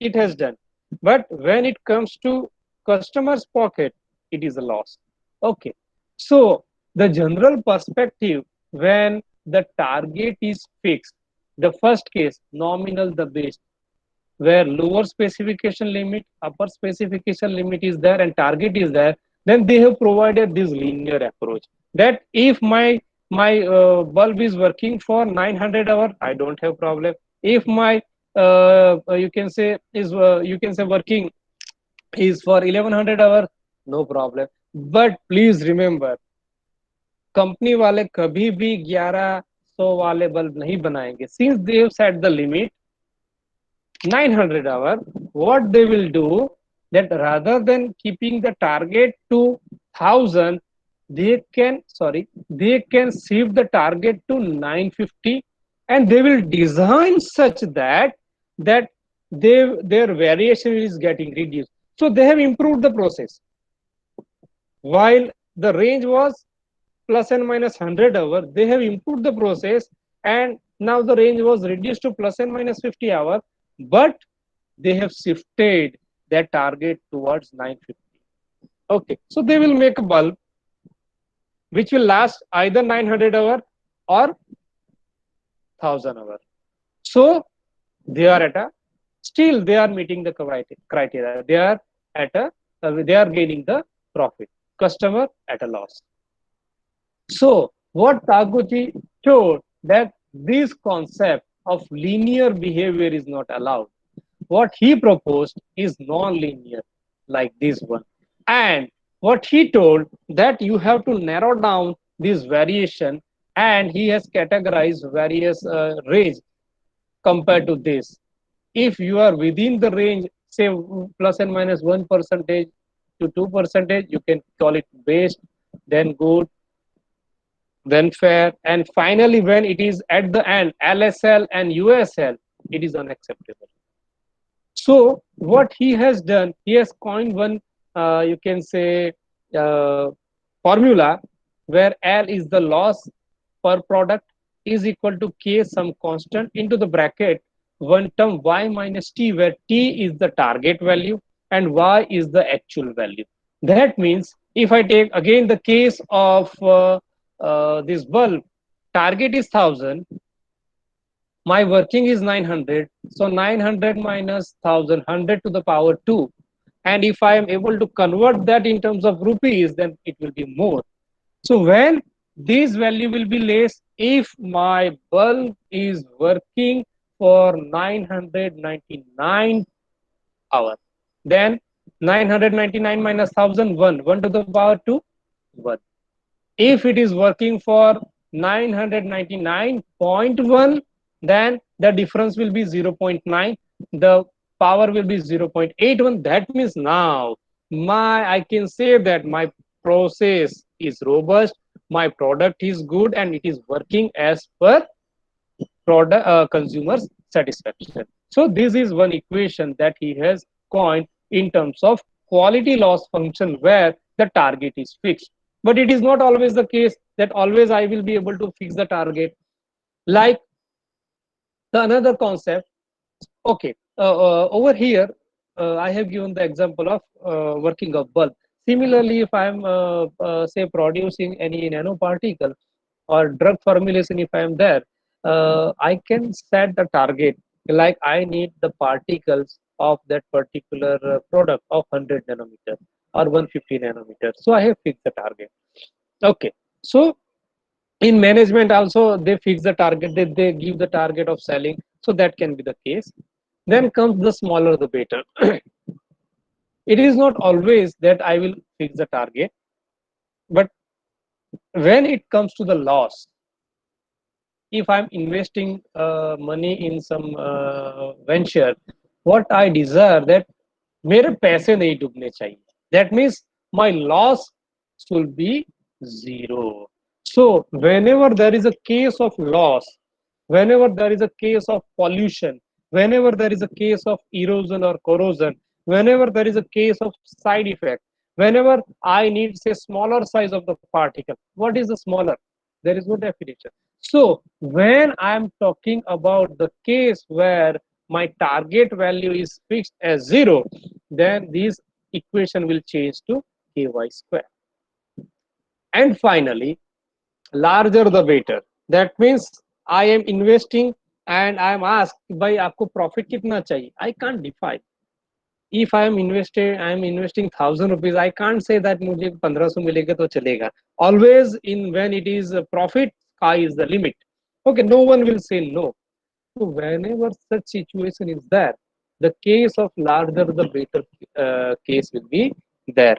it has done. But when it comes to customer's pocket, it is a loss. Okay. So the general perspective, when the target is fixed, the first case, nominal the best, where lower specification limit, upper specification limit is there and target is there, then they have provided this linear approach that if my bulb is working for 900 hours, I don't have problem. If my you can say working is for 1100 hours, no problem. But please remember, company वाले कभी भी 1100 वाले bulb नहीं बनाएंगे. Since they have set the limit 900 hours, what they will do, that rather than keeping the target to 1,000, they can shift the target to 950, and they will design such that their variation is getting reduced. So they have improved the process. While the range was plus and minus 100 hour, they have improved the process, and now the range was reduced to plus and minus 50 hour, but they have shifted their target towards 950. Okay, so they will make a bulb which will last either 900 hour or 1000 hour. So they are at a, still they are meeting the criteria. They are at a, they are gaining the profit. Customer at a loss. So what Taguchi showed, that this concept of linear behavior is not allowed. What he proposed is non-linear, like this one. And what he told, that you have to narrow down this variation, and he has categorized various range compared to this. If you are within the range, say plus and minus 1% to 2%, you can call it best, then good, then fair, and finally when it is at the end, LSL and USL, it is unacceptable. So what he has done, he has coined one, you can say, uh, formula where L is the loss per product is equal to K some constant into the bracket one term Y minus T, where T is the target value and Y is the actual value. That means if I take again the case of this bulb, target is 1000, my working is 900, so 900 minus 1000, 100 to the power 2, and if I am able to convert that in terms of rupees, then it will be more. So when this value will be less, if my bulb is working for 999 hours, then 999 minus 1000, 1 to the power 2, 1. If it is working for 999.1, then the difference will be 0.9. The power will be 0.81. That means now I can say that my process is robust, my product is good, and it is working as per product consumers satisfaction. So this is one equation that he has coined in terms of quality loss function, where the target is fixed. But it is not always the case that always I will be able to fix the target. Like the another concept, okay, over here I have given the example of working of bulb. Similarly, if I am say producing any nanoparticle or drug formulation, if I am there, I can set the target, like I need the particles of that particular product of 100 nanometer or 150 nanometer, so I have fixed the target. Okay, so in management also they fix the target, they give the target of selling, so that can be the case. Then comes the smaller the better. It is not always that I will fix the target, but when it comes to the loss, if I'm investing money in some venture, what I desire that मेरे पैसे नहीं डूबने चाहिए. That means my loss should be zero. So whenever there is a case of loss, whenever there is a case of pollution, whenever there is a case of erosion or corrosion, whenever there is a case of side effect, whenever I need say smaller size of the particle, what is the smaller? There is no definition. So when I am talking about the case where my target value is fixed as 0, then this equation will change to ky square. And finally, larger the better. That means I am investing and I am asked, by आपको profit कितना चाहिए? I can't define. If I am investing 1000 rupees, I can't say that मुझे 1500 मिलेगा तो चलेगा. Always in when it is a profit, sky is the limit. Okay, no one will say no. So whenever such situation is there, the case of larger the better case will be there.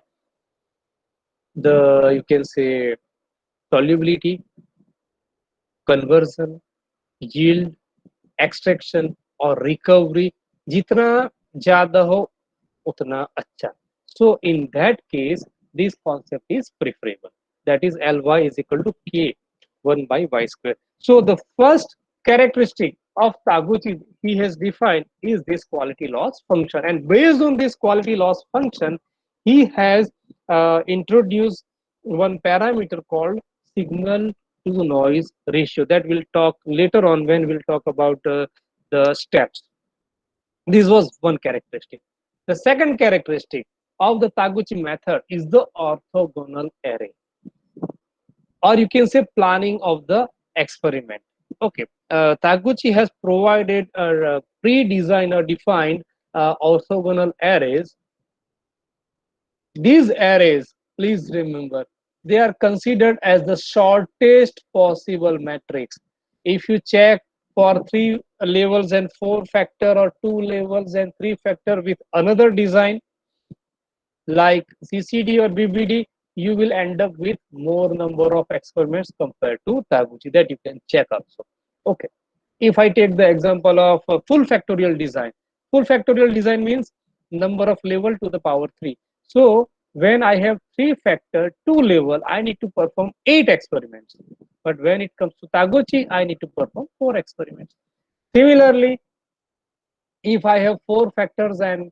The you can say solubility, conversion, yield, extraction or recovery, जितना ज़्यादा हो उतना अच्छा. So in that case, this concept is preferable. that is Ly is equal to k 1 by y square. So the first characteristic of Taguchi he has defined is this quality loss function, and based on this quality loss function he has introduced one parameter called signal to noise ratio that we'll talk later on when we'll talk about the steps. This was one characteristic. The second characteristic of the Taguchi method is the orthogonal array, or you can say planning of the experiment. Okay, Taguchi has provided a pre-designed or defined orthogonal arrays. These arrays, please remember, they are considered as the shortest possible matrix. If you check for 3 levels and 4 factor, or 2 levels and 3 factor with another design like CCD or BBD, you will end up with more number of experiments compared to Taguchi. That you can check also. Okay. If I take the example of a full factorial design means number of level to the power 3. So when I have 3 factor 2 level, I need to perform 8 experiments. But when it comes to Taguchi, I need to perform 4 experiments. Similarly, if I have 4 factors and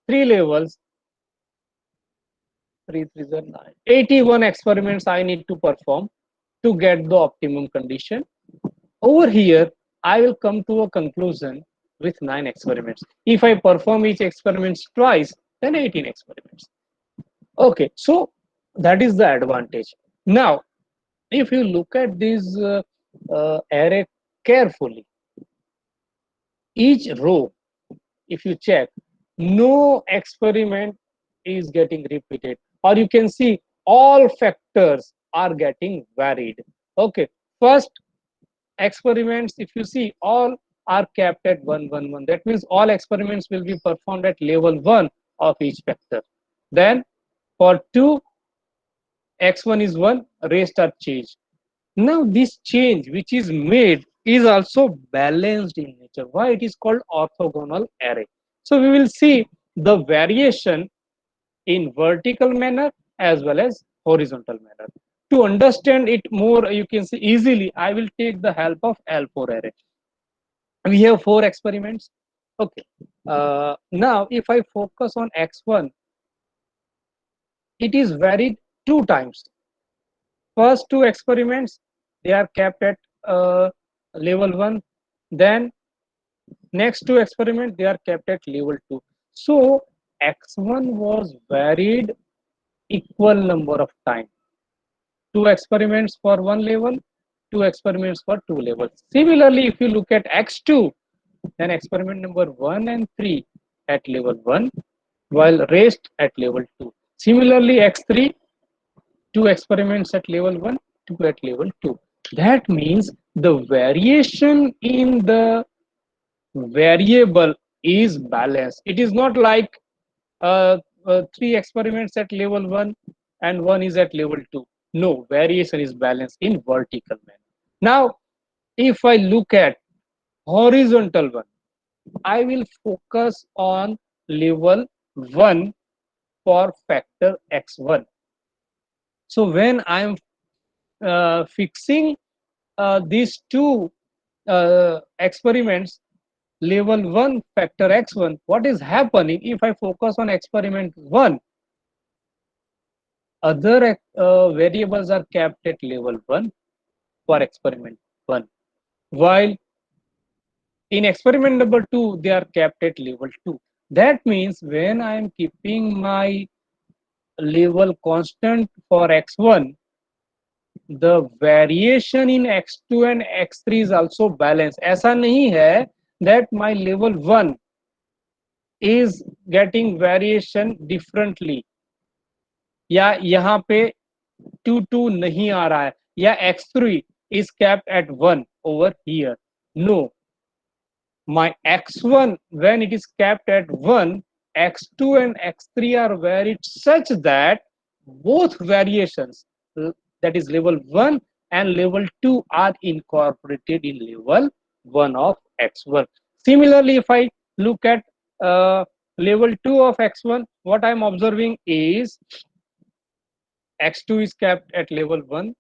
3 levels, 3 3 are 9, 81 experiments I need to perform to get the optimum condition. Over here, I will come to a conclusion with 9 experiments. If I perform each experiment twice, then 18 experiments. Okay, so that is the advantage. Now, if you look at this array carefully, each row, if you check, no experiment is getting repeated, or you can see all factors are getting varied. Okay, first experiments, if you see, all are kept at 1 1 1. That means all experiments will be performed at level 1 of each factor. Then for 2, x1 is 1, rest are changed. Now this change which is made is also balanced in nature. Why it is called orthogonal array? So we will see the variation in vertical manner as well as horizontal manner. To understand it more, you can see easily, I will take the help of L4 array. We have 4 experiments. Okay. Now, if I focus on x1, it is varied 2 times. First 2 experiments, they are kept at level 1. Then next 2 experiments, they are kept at level 2. So x1 was varied equal number of time. 2 experiments for 1 level, 2 experiments for 2 levels. Similarly, if you look at x2, then experiment number 1 and 3 at level 1, while rest at level 2. Similarly, x3, 2 experiments at level 1, 2 at level 2. That means the variation in the variable is balanced. It is not like 3 experiments at level 1 and 1 is at level 2. No, variation is balanced in vertical manner. Now, if I look at horizontal one, I will focus on level 1 for factor x1. So when I am fixing these 2 experiments, level 1 factor x1, what is happening if I focus on experiment 1? Other variables are kept at level 1 for experiment 1, while in experiment number 2 they are kept at level 2. That means when I am keeping my level constant for x1, the variation in x2 and x3 is also balanced. ऐसा नहीं है that my level 1 is getting variation differently, या यहाँ पे 2 2 नहीं आ रहा है, या x3 is kept at 1 over here. No, my x1 when it is kept at 1, x2 and x3 are varied such that both variations, that is level 1 and level 2, are incorporated in level 1 of x1. Similarly, if I look at level 2 of x1, what I am observing is x2 is kept at level 1,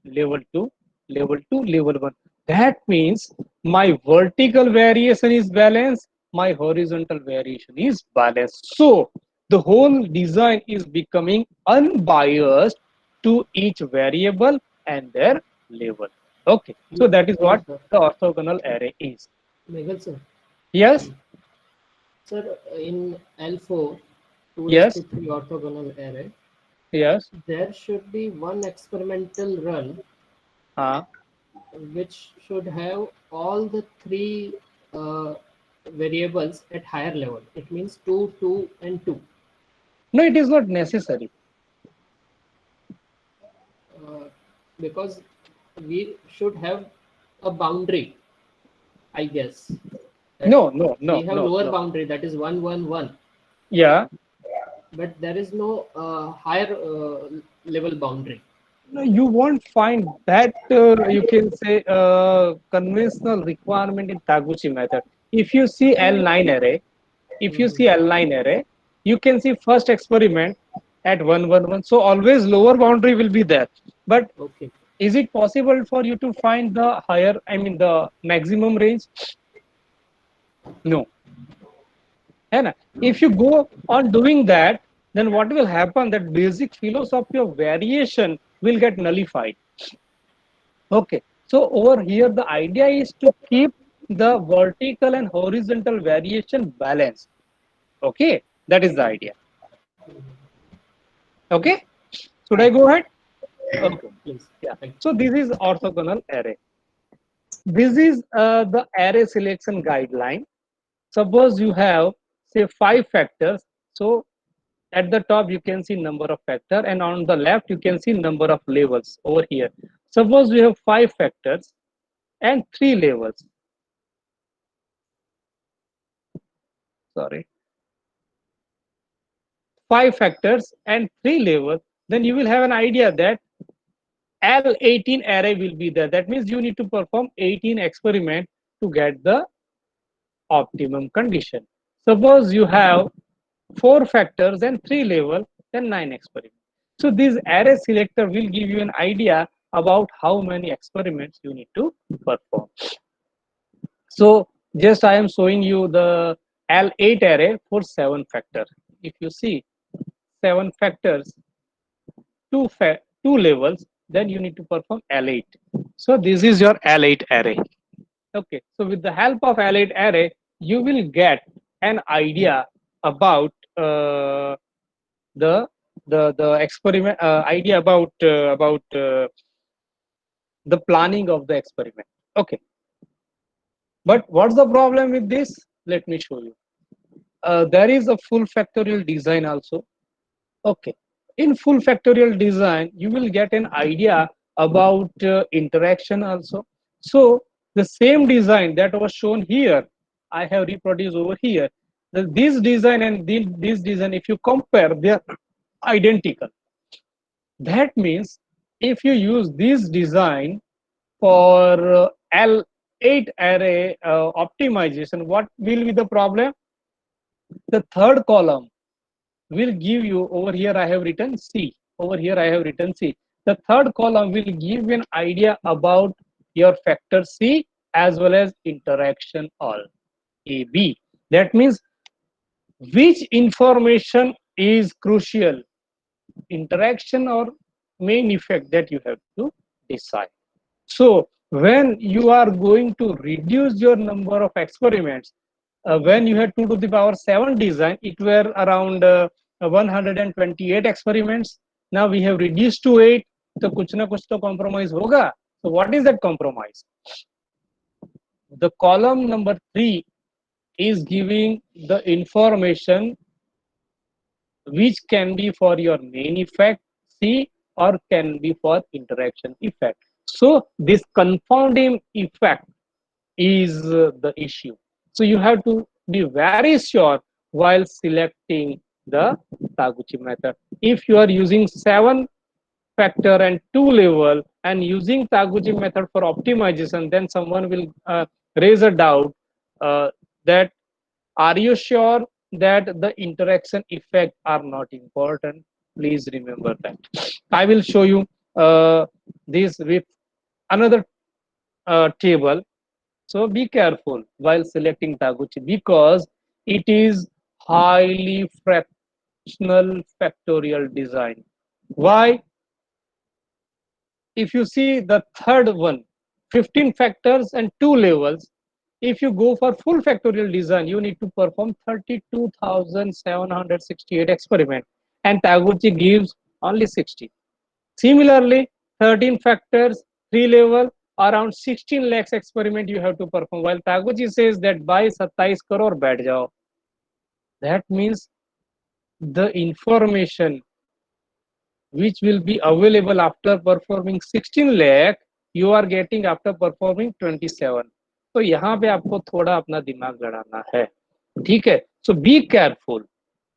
level 2, level 2, level 1. That means my vertical variation is balanced, my horizontal variation is balanced. So the whole design is becoming unbiased to each variable and their level. Okay, so that is what Sir. the orthogonal array is. Megal sir. Yes, Sir, in L4, 2 raised yes, to 3 orthogonal array, yes. there should be one experimental run Uh, which should have all the three uh, variables at higher level. It means 2, 2, and 2. no, it is not necessary. Uh, because we should have a boundary, I guess. That No, no, we no, have no, lower no. boundary, that is 1, 1, 1. Yeah. But there is no higher level boundary. No, you won't find that you can say conventional requirement in Taguchi method. If you see L9 array, if you Mhm. see L9 array, you can see first experiment at 111. So always lower boundary will be there. But Okay. is it possible for you to find the higher, I mean the maximum range? No. है ना? If you go on doing that, then what will happen? That basic philosophy of variation will get nullified. Okay, so over here, the idea is to keep the vertical and horizontal variation balanced. Okay, that is the idea. Okay, should I go ahead? Okay, Please. yeah. Thank So this is orthogonal array. This is the array selection guideline. Suppose you have say 5 factors. So at the top you can see number of factor, and on the left you can see number of levels over here. Suppose we have 5 factors and 3 levels. Sorry. 5 factors and 3 levels, then you will have an idea that L18 array will be there. That means you need to perform 18 experiments to get the optimum condition. Suppose you have 4 factors and 3 levels, then 9 experiments. So this array selector will give you an idea about how many experiments you need to perform. So just I am showing you the L8 array for 7 factors. If you see 7 factors, two levels, then you need to perform L8. So this is your L8 array. Okay, so with the help of L8 array, you will get an idea about the the experiment idea about the planning of the experiment. Okay, but what's the problem with this? Let me show you. There is a full factorial design also. Okay. In full factorial design, you will get an idea about interaction also. So the same design that was shown here, I have reproduced over here. This design and this design, if you compare, they are identical. That means if you use this design for L8 array optimization, what will be the problem? The third column will give you, over here I have written C, over here I have written C. The third column will give you an idea about your factor C as well as interaction all AB. That means which information is crucial, interaction or main effect, that you have to decide. So when you are going to reduce your number of experiments, when you had 2 to the power 7 design, it were around 128 experiments. Now we have reduced to 8. So kuch na kuch to compromise hoga. So what is that compromise? The column number 3 is giving the information which can be for your main effect C or can be for interaction effect. So this confounding effect is the issue. So you have to be very sure while selecting the Taguchi method. If you are using 7 factor and 2 level and using Taguchi method for optimization, then someone will raise a doubt that are you sure that the interaction effect are not important? Please remember that. I will show you this with another table. So be careful while selecting Taguchi because it is highly fractional factorial design. Why? If you see the third one, 15 factors and 2 levels, if you go for full factorial design, you need to perform 32,768 experiments, and Taguchi gives only 60. Similarly, 13 factors, 3 level, around 16 lakhs experiment you have to perform, while Taguchi says that by 27 crore बैठ जाओ. That means the information which will be available after performing 16 lakh you are getting after performing 27. तो यहाँ पे आपको थोड़ा अपना दिमाग लड़ाना है, ठीक है. So be careful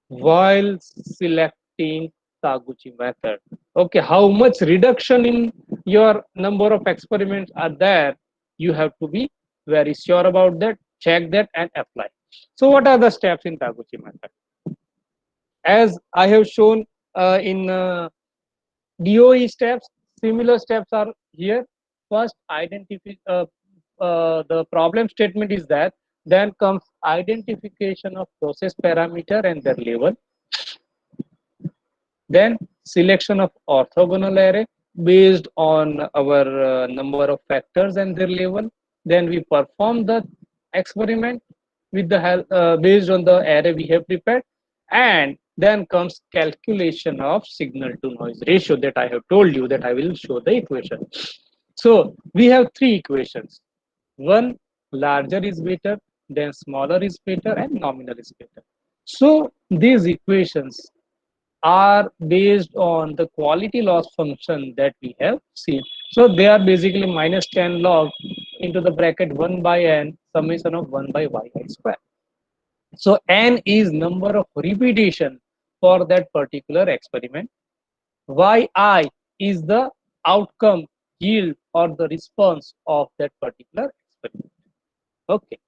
while selecting Taguchi method. Okay, how much reduction in your number of experiments are there, you have to be very sure about that, check that and apply. So what are the steps in Taguchi method? As I have shown in DOE steps, similar steps are here. First, identify the problem statement is that, then comes identification of process parameter and their level, then selection of orthogonal array based on our number of factors and their level, then we perform the experiment with the help based on the array we have prepared, and then comes calculation of signal to noise ratio that I have told you that I will show the equation. So we have 3 equations. One, larger is better, then smaller is better, and nominal is better. So these equations are based on the quality loss function that we have seen. So they are basically minus 10 log into the bracket 1 by n summation of 1 by yi square. So n is number of repetition for that particular experiment. Yi is the outcome, yield, or the response of that particular experiment. Okay.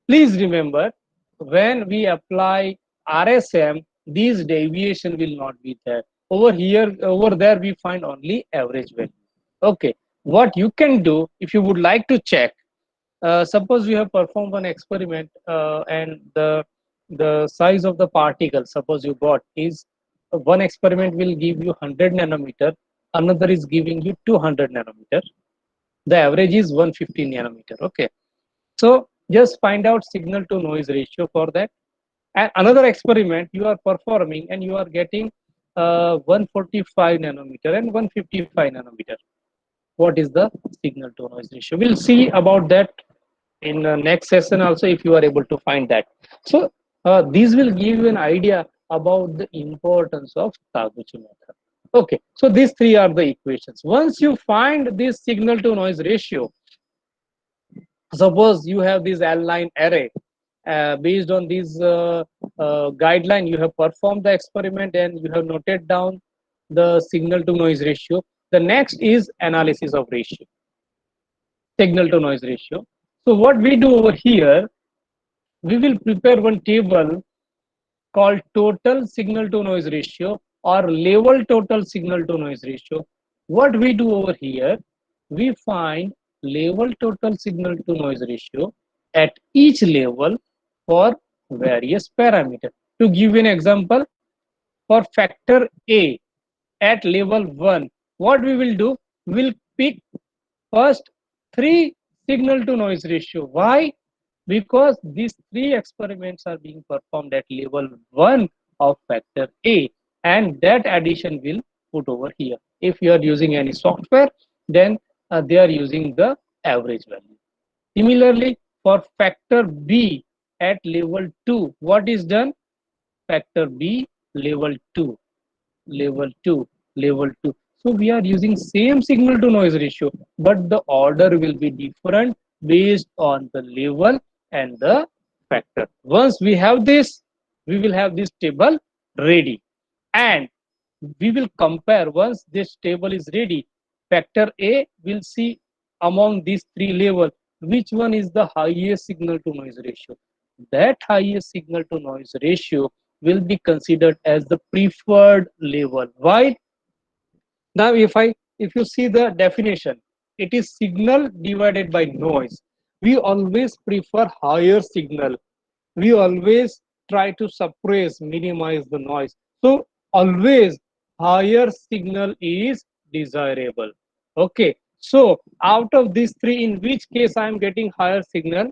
Please remember, when we apply RSM, these deviation will not be there. Over here, over there, we find only average value. Okay. What you can do, if you would like to check, suppose you have performed an experiment and the size of the particle, suppose you got is one experiment will give you 100 nanometer, another is giving you 200 nanometer. The average is 150 nanometer. Okay. So just find out signal to noise ratio for that. And another experiment you are performing and you are getting 145 nanometer and 155 nanometer. What is the signal to noise ratio? We'll see about that in the next session also if you are able to find that. So these will give you an idea about the importance of Taguchi method. Okay, so these 3 are the equations. Once you find this signal to noise ratio, suppose you have this L-line array. Based on this guideline, you have performed the experiment and you have noted down the signal to noise ratio. The next is analysis of ratio, signal to noise ratio. So what we do over here, we will prepare one table called total signal to noise ratio or level total signal to noise ratio. What we do over here, we find level total signal to noise ratio at each level for various parameters. To give you an example, for factor A at level 1, what we will do, we'll pick first 3 signal to noise ratio. Why? Because these 3 experiments are being performed at level 1 of factor A, and that addition will put over here. If you are using any software, then they are using the average value. Similarly, for factor B at level 2, what is done? Factor B level 2, level 2, level 2. So we are using same signal to noise ratio, but the order will be different based on the level and the factor. Once we have this, we will have this table ready, and we will compare. Once this table is ready, factor A will see among these 3 levels which one is the highest signal to noise ratio. That highest signal to noise ratio will be considered as the preferred level. Why? Now if you see the definition, it is signal divided by noise. We always prefer higher signal. We always try to suppress, minimize the noise. So always higher signal is desirable. Okay. So out of these three, in which case I am getting higher signal,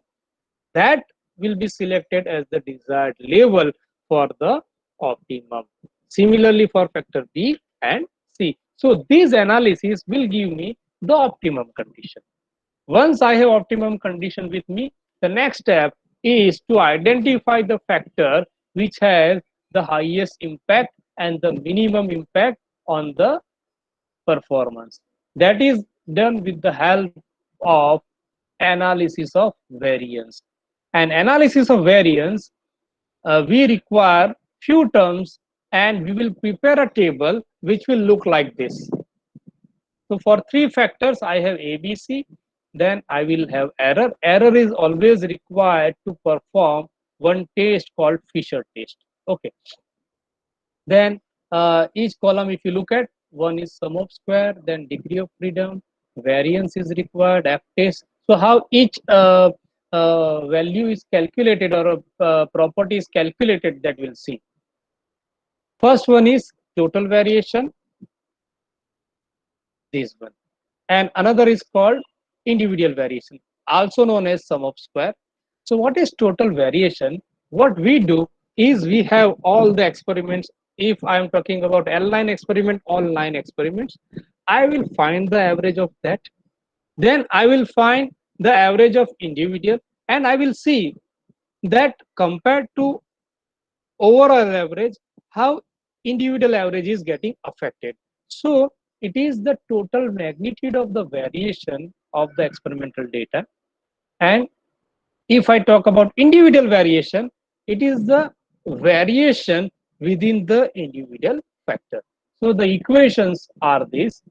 that will be selected as the desired level for the optimum. Similarly for factor B and C. So these analysis will give me the optimum condition. Once I have optimum condition with me, the next step is to identify the factor which has the highest impact and the minimum impact on the performance. That is done with the help of analysis of variance. And analysis of variance, we require few terms, and we will prepare a table which will look like this. So for three factors, I have ABC, then I will have error. Error is always required to perform one test called Fisher test. Okay. Then each column, if you look at, one is sum of square, then degree of freedom, variance is required, F test. So how each value is calculated, or a property is calculated, that we'll see. First one is total variation, this one. And another is called individual variation, also known as sum of square. So what is total variation? What we do is we have all the experiments. If I am talking about L9 experiment, all 9 experiments, I will find the average of that. Then I will find the average of individual, and I will see that compared to overall average, how individual average is getting affected. So it is the total magnitude of the variation of the experimental data. And if I talk about individual variation, it is the variation within the individual factor. So the equations are these.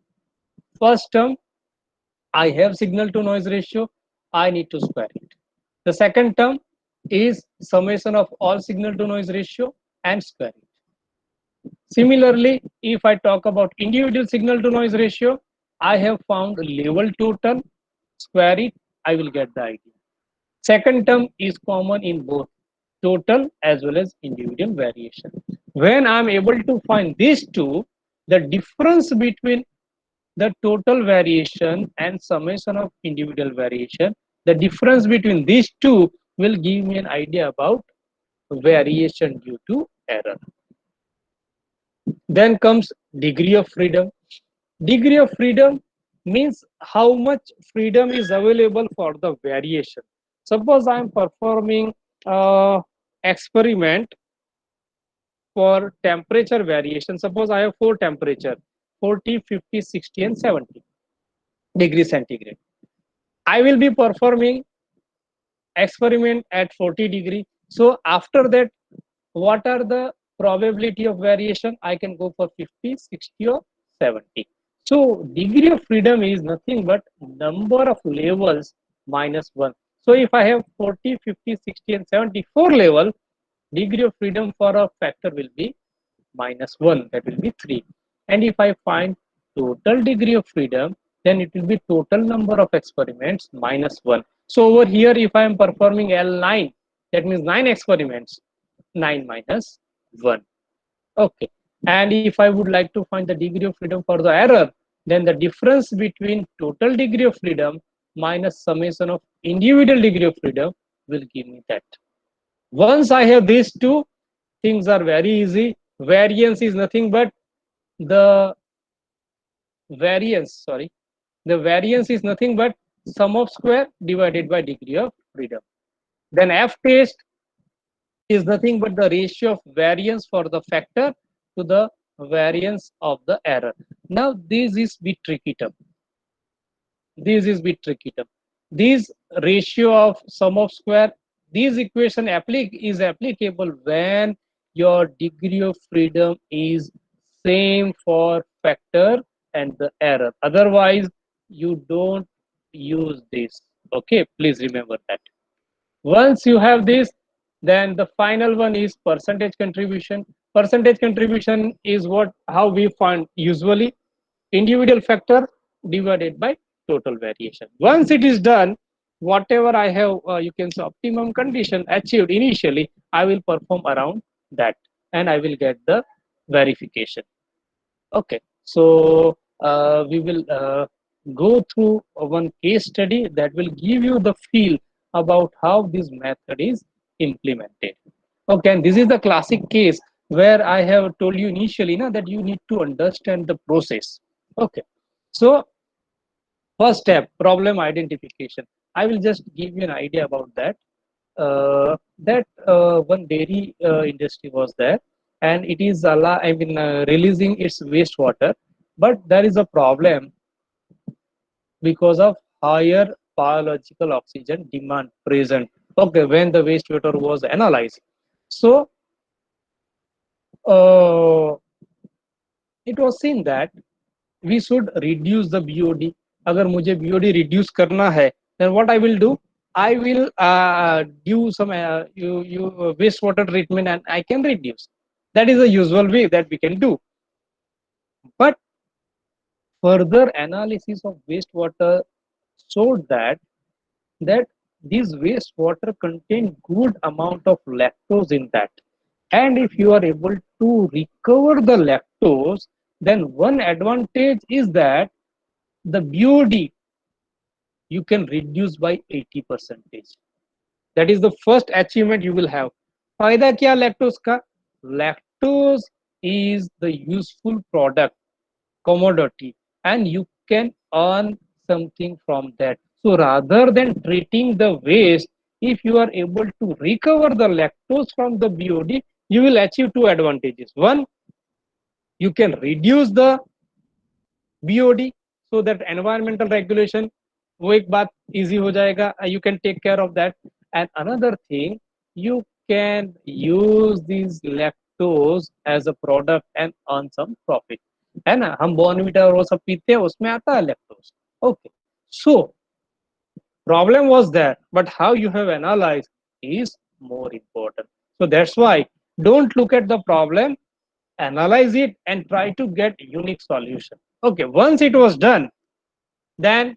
First term, I have signal to noise ratio, I need to square it. The second term is summation of all signal to noise ratio and square it. Similarly, if I talk about individual signal to noise ratio, I have found level total, square it, I will get the idea. Second term is common in both total as well as individual variation. When I am able to find these two, the difference between the total variation and summation of individual variation, the difference between these two will give me an idea about variation due to error. Then comes degree of freedom. Degree of freedom means how much freedom is available for the variation. Suppose I am performing experiment for temperature variation. Suppose I have 4 temperature, 40, 50, 60 and 70 degrees centigrade. I will be performing experiment at 40 degree. So after that, what are the probability of variation? I can go for 50, 60 or 70. So degree of freedom is nothing but number of levels minus 1. So if I have 40, 50, 60 and 74 level, degree of freedom for a factor will be minus 1, that will be 3. And if I find total degree of freedom, then it will be total number of experiments minus 1. So over here, if I am performing L9, that means 9 experiments, 9 minus 1. Okay. And if I would like to find the degree of freedom for the error, then the difference between total degree of freedom minus summation of individual degree of freedom will give me that. Once I have these two, things are very easy. Variance is nothing but the the variance is nothing but sum of square divided by degree of freedom. Then F test is nothing but the ratio of variance for the factor to the variance of the error. Now this is bit tricky term. This is bit tricky term. This ratio of sum of square, this equation is applicable when your degree of freedom is same for factor and the error. Otherwise, you don't use this. Okay, please remember that. Once you have this, then the final one is percentage contribution. Percentage contribution is how we find usually. individual factor divided by total variation. Once it is done, whatever I have, you can say optimum condition achieved initially, I will perform around that and I will get the verification. Okay, so we will go through one case study that will give you the feel about how this method is implemented. Okay, and this is the classic case where I have told you initially that you need to understand the process. Okay, so first step, problem identification. I will just give you an idea about that. One dairy industry was there, and it is releasing its wastewater, but there is a problem because of higher biological oxygen demand present. Okay, when the wastewater was analyzed, so uh, it was seen that we should reduce the BOD. अगर मुझे BOD reduce करना है, then what I will do? I will do some wastewater treatment and I can reduce. That is the usual way that we can do. But further analysis of wastewater showed that this wastewater contain good amount of lactose in that. And if you are able to recover the lactose, then one advantage is that the BOD you can reduce by 80%. That is the first achievement you will have. फायदा क्या lactose का? Lactose is the useful product, commodity, and you can earn something from that. So rather than treating the waste, if you are able to recover the lactose from the BOD, you will achieve two advantages. One, you can reduce the BOD so that environmental regulation वो एक बात easy हो जाएगा, you can take care of that. And another thing, you can use these lactose as a product and earn some profit. है ना, हम Bournvita और वो सब पीते हैं, उसमें आता है lactose. Okay, so problem was there, but how you have analyzed is more important. So that's why don't look at the problem, analyze it and try to get unique solution. Okay, once it was done, then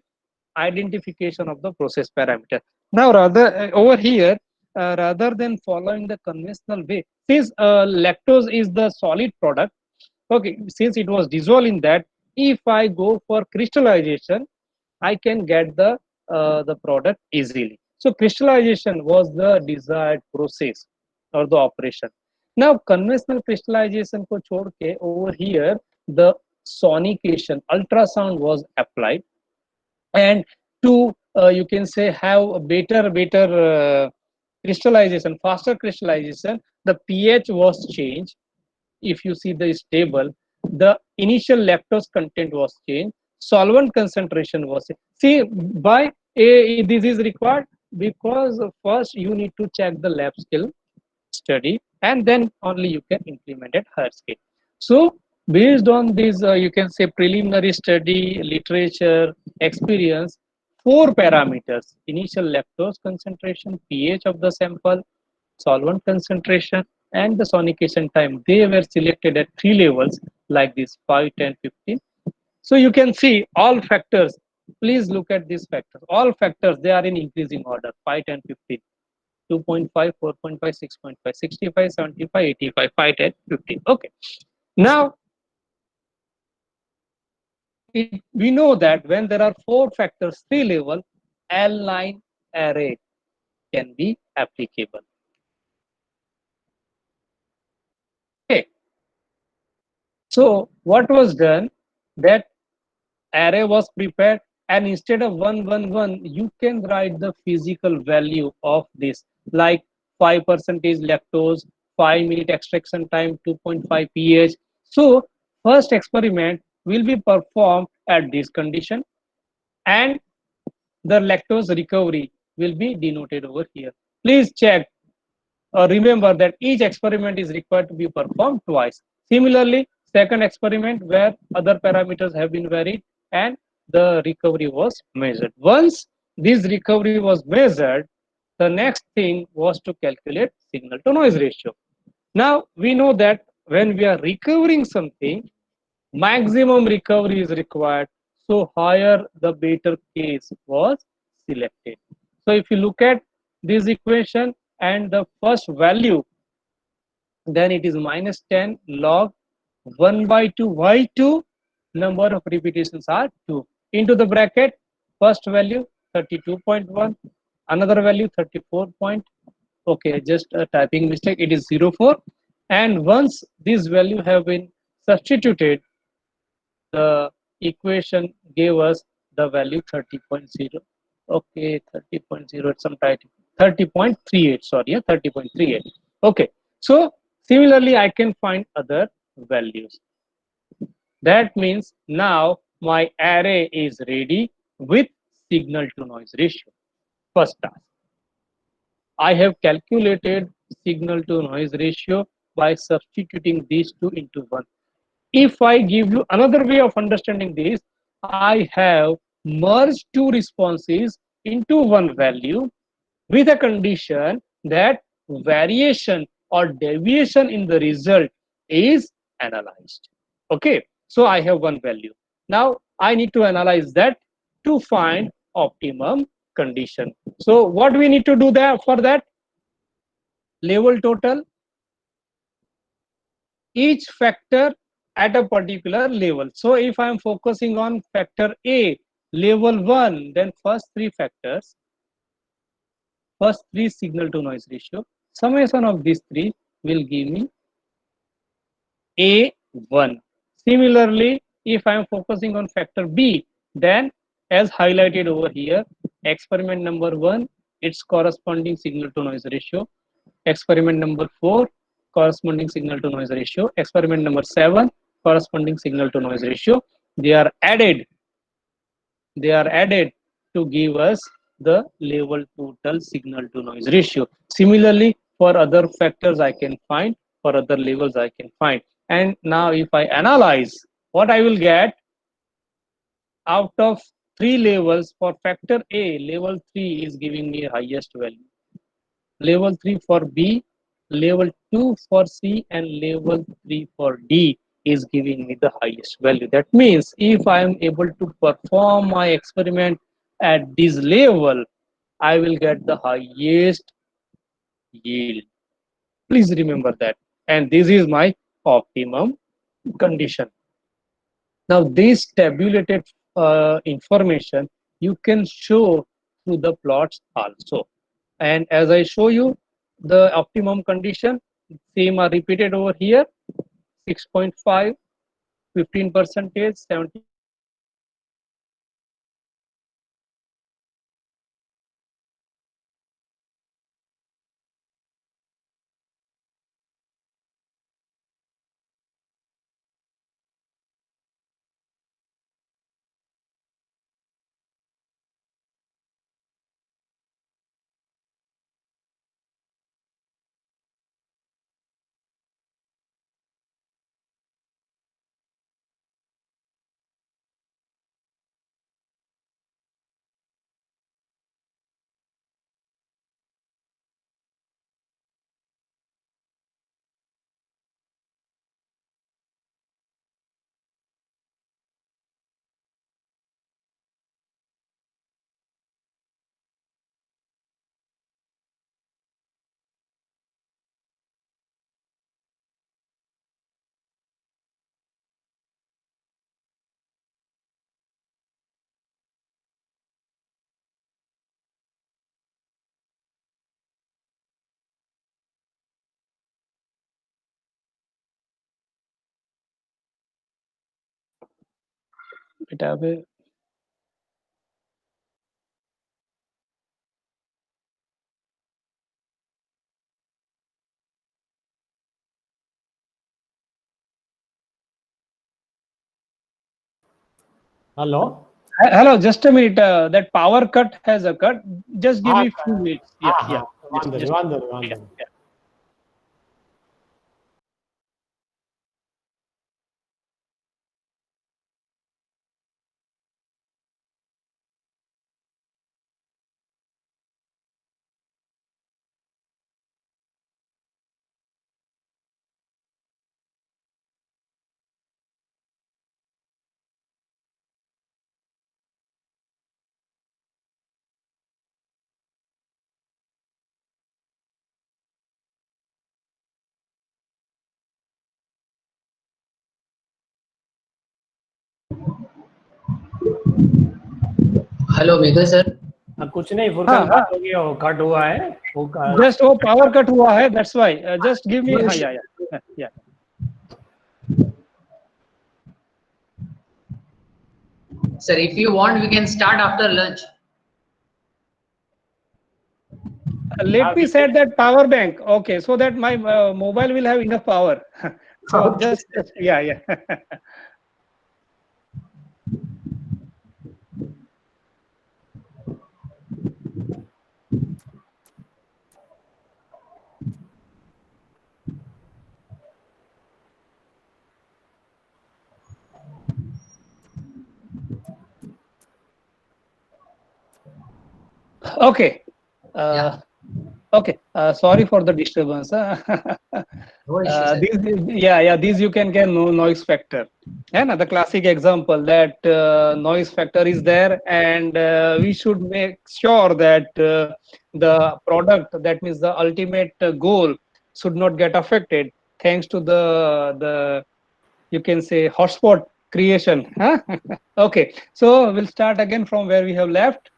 identification of the process parameter. Now over here, rather than following the conventional way, since lactose is the solid product, okay, since it was dissolved in that, if I go for crystallization, I can get the product easily. So crystallization was the desired process or the operation. Now conventional crystallization ko chhod ke over here the sonication ultrasound was applied, and to you can say have a better crystallization, faster crystallization, the pH was changed. If you see this table, the initial lactose content was changed, solvent concentration was changed. See, why this is required? Because first you need to check the lab skill study and then only you can implement at higher scale. So based on this you can say preliminary study, literature, experience, four parameters: initial lactose concentration, pH of the sample, solvent concentration, and the sonication time. They were selected at three levels like this: 5, 10, 15. So you can see all factors. Please look at these factors. All factors, they are in increasing order: 5, 10, 15. 2.5, 4.5, 6.5, 65, 75, 85, 5, 10, 15. Okay. Now, we know that when there are four factors, three level, L9 array can be applicable. Okay. So what was done? That array was prepared, and instead of 111, you can write the physical value of this, like 5% lactose, 5-minute extraction time, 2.5 pH. So first experiment will be performed at this condition, and the lactose recovery will be denoted over here. Please check remember that each experiment is required to be performed twice. Similarly, second experiment where other parameters have been varied and the recovery was measured. Once this recovery was measured, the next thing was to calculate signal to noise ratio. Now we know that when we are recovering something, maximum recovery is required, so higher the better case was selected. So if you look at this equation and the first value, then it is minus 10 log 1 by 2 y2, number of repetitions are 2, into the bracket, first value 32.1, another value 34 point, okay, just a typing mistake, it is 04. And once this value have been substituted, the equation gave us the value 30.0. Okay, 30.0 at some type, 30.38, sorry, yeah, 30.38. Okay, so similarly I can find other values. That means now my array is ready with signal to noise ratio. First task, I have calculated signal to noise ratio by substituting these two into one. If I give you another way of understanding this, I have merged two responses into one value with a condition that variation or deviation in the result is analyzed. Okay, so I have one value. Now I need to analyze that to find optimum condition. So what we need to do there for that? Level total each factor at a particular level. So if I am focusing on factor A, level 1, then first three signal to noise ratio, summation of these three will give me A1. Similarly, if I am focusing on factor B, then as highlighted over here, experiment number 1, its corresponding signal to noise ratio, experiment number 4, corresponding signal to noise ratio, experiment number 7, corresponding signal to noise ratio, they are added to give us the level total signal to noise ratio. Similarly, for other factors I can find, for other levels I can find. And now if I analyze, what I will get out of three levels, for factor A, level 3 is giving me highest value. Level 3 for B, level 2 for C, and level 3 for D is giving me the highest value. That means if I am able to perform my experiment at this level, I will get the highest yield. Please remember that. And this is my optimum condition. Now, this tabulated information you can show through the plots also. And as I show you, the optimum condition, same are repeated over here, 6.5, 15%, 70%, 30%, 40%, बेटा अबे Hello? hello, just a minute. That power cut has occurred. Just give हाँ me few minutes. Yeah, हाँ yeah. हाँ वांदो नहीं वांदो नहीं वांदो Yeah, नहीं yeah. Hello Megha sir. कुछ नहीं, हाँ फुरकान हाँ, बात हो गया, वो कट हुआ है वो जस्ट वो पावर कट हुआ है, that's why. Just give me. No हाँ, issue. या. Sir, if you want, we can start after lunch. Let me set that power bank. Okay, so that my mobile will have enough power. So Okay. just yeah. Okay. Yeah. Okay. Sorry for the disturbance. No issue, sir. These you can get no noise factor. And the classic example that noise factor is there, and we should make sure that the product, that means the ultimate goal, should not get affected thanks to the you can say hotspot creation. Huh? Okay, so we'll start again from where we have left.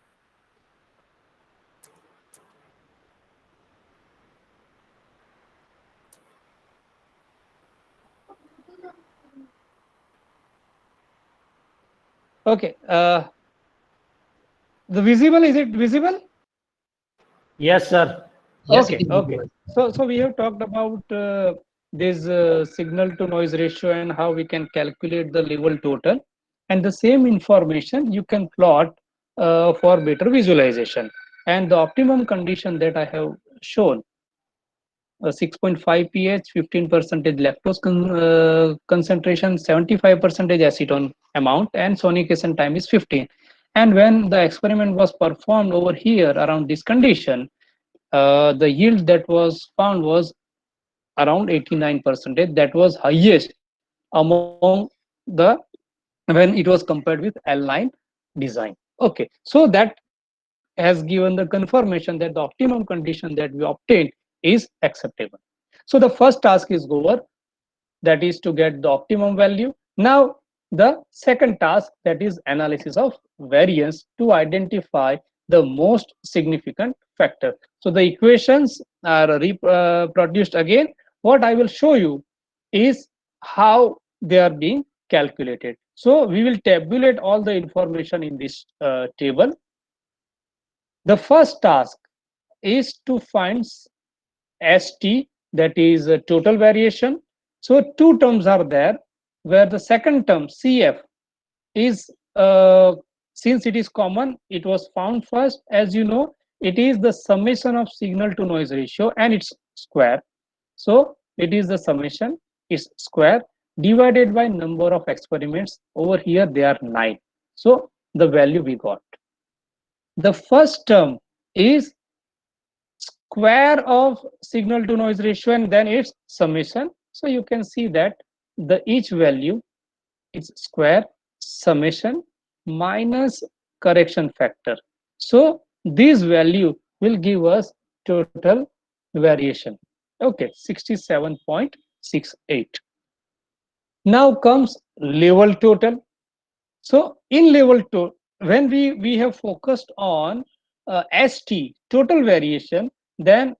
Okay, the visible, is it visible? yes sir. Yes, it Okay, is okay. visible. So we have talked about this signal to noise ratio and how we can calculate the level total, and the same information you can plot for better visualization. And the optimum condition that I have shown, 6.5 pH, 15 percentage lactose concentration, 75 percentage acetone amount, and sonication time is 15. And when the experiment was performed over here around this condition, the yield that was found was around 89 percentage. That was highest among the when it was compared with L9 design. Okay, so that has given the confirmation that the optimum condition that we obtained is acceptable. So the first task is over, that is to get the optimum value. Now the second task, that is analysis of variance to identify the most significant factor. So the equations are reproduced again. What I will show you is how they are being calculated. So we will tabulate all the information in this table. The first task is to find ST, that is total variation. So two terms are there, where the second term CF is, since it is common, it was found first. As you know, it is the summation of signal to noise ratio and its square. So it is the summation is square divided by number of experiments. Over here they are 9. So the value we got. The first term is square of signal to noise ratio and then its summation. So you can see that the each value is square summation minus correction factor. So this value will give us total variation. Okay, 67.68. Now comes level total. So in level two, when we have focused on ST total variation, then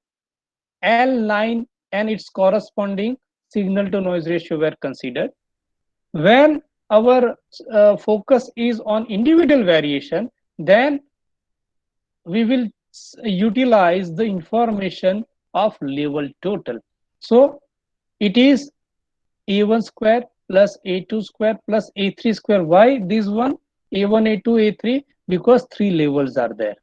L9 and its corresponding signal to noise ratio were considered. When our focus is on individual variation, then we will utilize the information of level total. So it is A1 square plus A2 square plus A3 square. Why this one? A1, A2, A3, because three levels are there.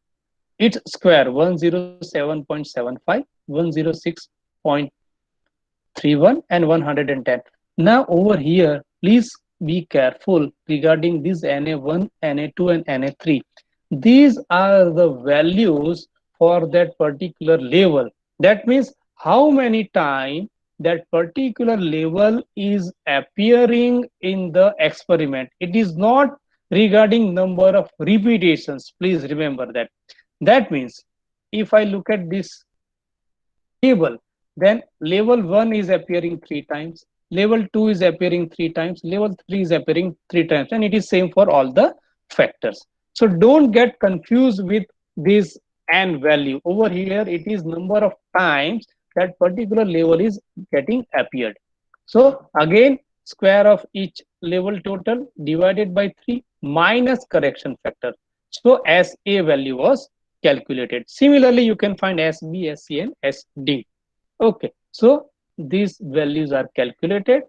Its square 107.75, 106.31, and 110. Now over here, please be careful regarding this Na1, Na2, and Na3. These are the values for that particular level. That means how many times that particular level is appearing in the experiment. It is not regarding number of repetitions. Please remember that. That means if I look at this table, then level 1 is appearing 3 times, level 2 is appearing 3 times, level 3 is appearing 3 times, and it is same for all the factors. So don't get confused with this n value. Over here, it is number of times that particular level is getting appeared. So again, square of each level total divided by 3 minus correction factor. So SA value was calculated. Similarly, you can find SB, SC, and SD. Okay, so these values are calculated.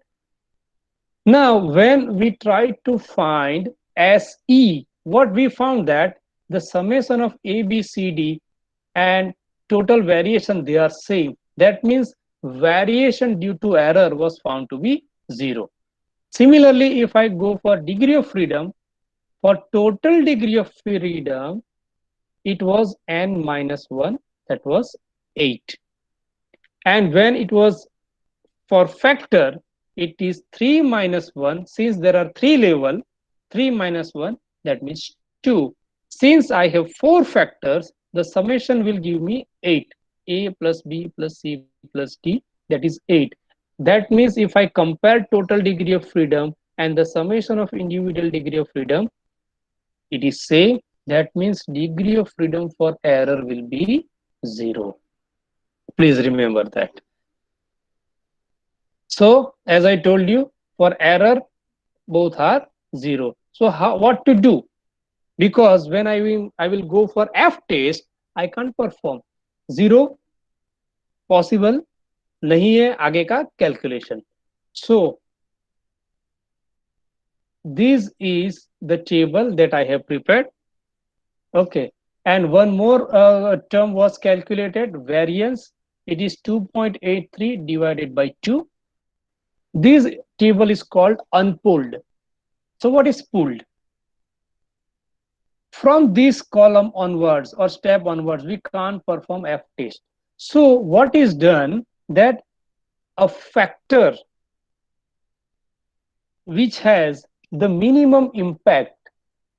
Now, when we try to find SE, what we found that the summation of A, B, C, D and total variation, they are same. That means variation due to error was found to be 0. Similarly, if I go for degree of freedom, for total degree of freedom, it was n minus 1, that was 8. And when it was for factor, it is 3 minus 1. Since there are 3 level, 3 minus 1, that means 2. Since I have 4 factors, the summation will give me 8. A plus B plus C plus D, that is 8. That means if I compare total degree of freedom and the summation of individual degree of freedom, it is same. That means degree of freedom for error will be 0. Please remember that. So as I told you, for error, both are 0. So what to do? Because when I will go for F test, I can't perform. 0 possible nahi hai aage ka calculation. So this is the table that I have prepared. Okay. And one more term was calculated, variance. It is 2.83 divided by 2. This table is called unpooled. So what is pooled? From this column onwards or step onwards, we can't perform F test. So what is done that a factor which has the minimum impact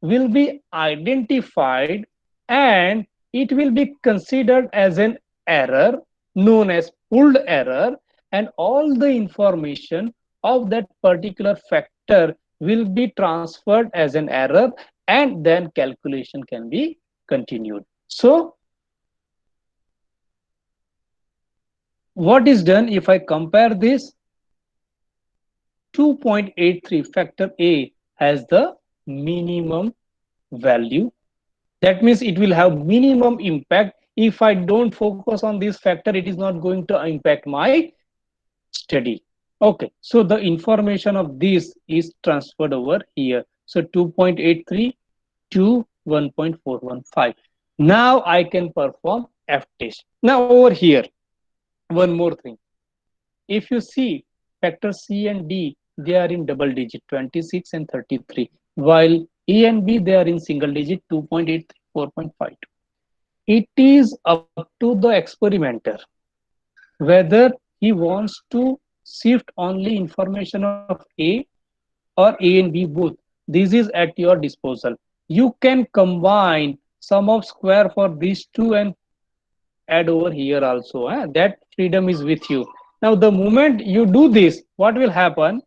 will be identified and it will be considered as an error known as pooled error, and all the information of that particular factor will be transferred as an error, and then calculation can be continued. So what is done if I compare this? 2.83 factor A has the minimum value. That means it will have minimum impact. If I don't focus on this factor, it is not going to impact my study. Okay, so the information of this is transferred over here. So 2.83 to 1.415. Now I can perform F test. Now over here, one more thing. If you see factor C and D, they are in double digit, 26 and 33, while A and B, they are in single digit, 2.83, 4.52. It is up to the experimenter whether he wants to shift only information of A or A and B both. This is at your disposal. You can combine sum of square for these two and add over here also. That freedom is with you. Now, the moment you do this, what will happen?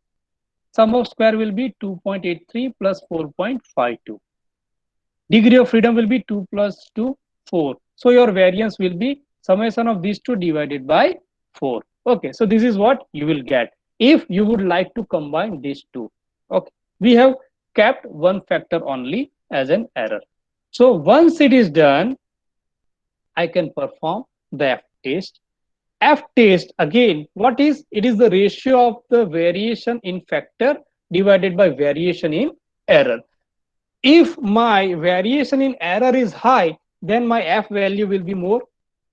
Sum of square will be 2.83 plus 4.52. Degree of freedom will be 2 plus 2, 4. So your variance will be summation of these two divided by 4. Okay, so this is what you will get if you would like to combine these two. Okay, we have kept one factor only as an error. So once it is done, I can perform the F test. F test, again, what is? It is the ratio of the variation in factor divided by variation in error. If my variation in error is high, then my F value will be more.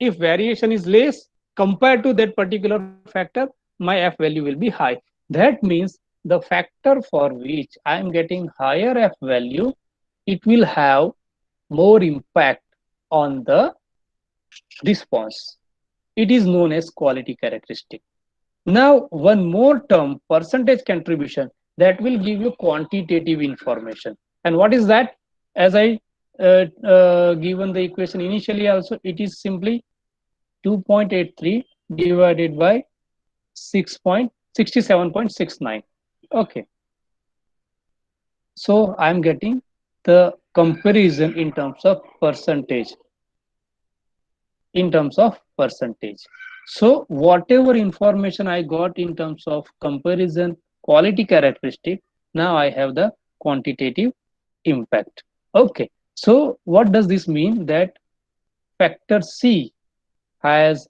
If variation is less compared to that particular factor, my F value will be high. That means the factor for which I am getting higher F value, it will have more impact on the response. It is known as quality characteristic. Now, one more term, percentage contribution, that will give you quantitative information. And what is that? As I given the equation initially also, it is simply 2.83 divided by 6.67.69. Okay. So I'm getting the comparison in terms of percentage. So whatever information I got in terms of comparison quality characteristic, now I have the quantitative impact. Okay, so what does this mean? That factor C has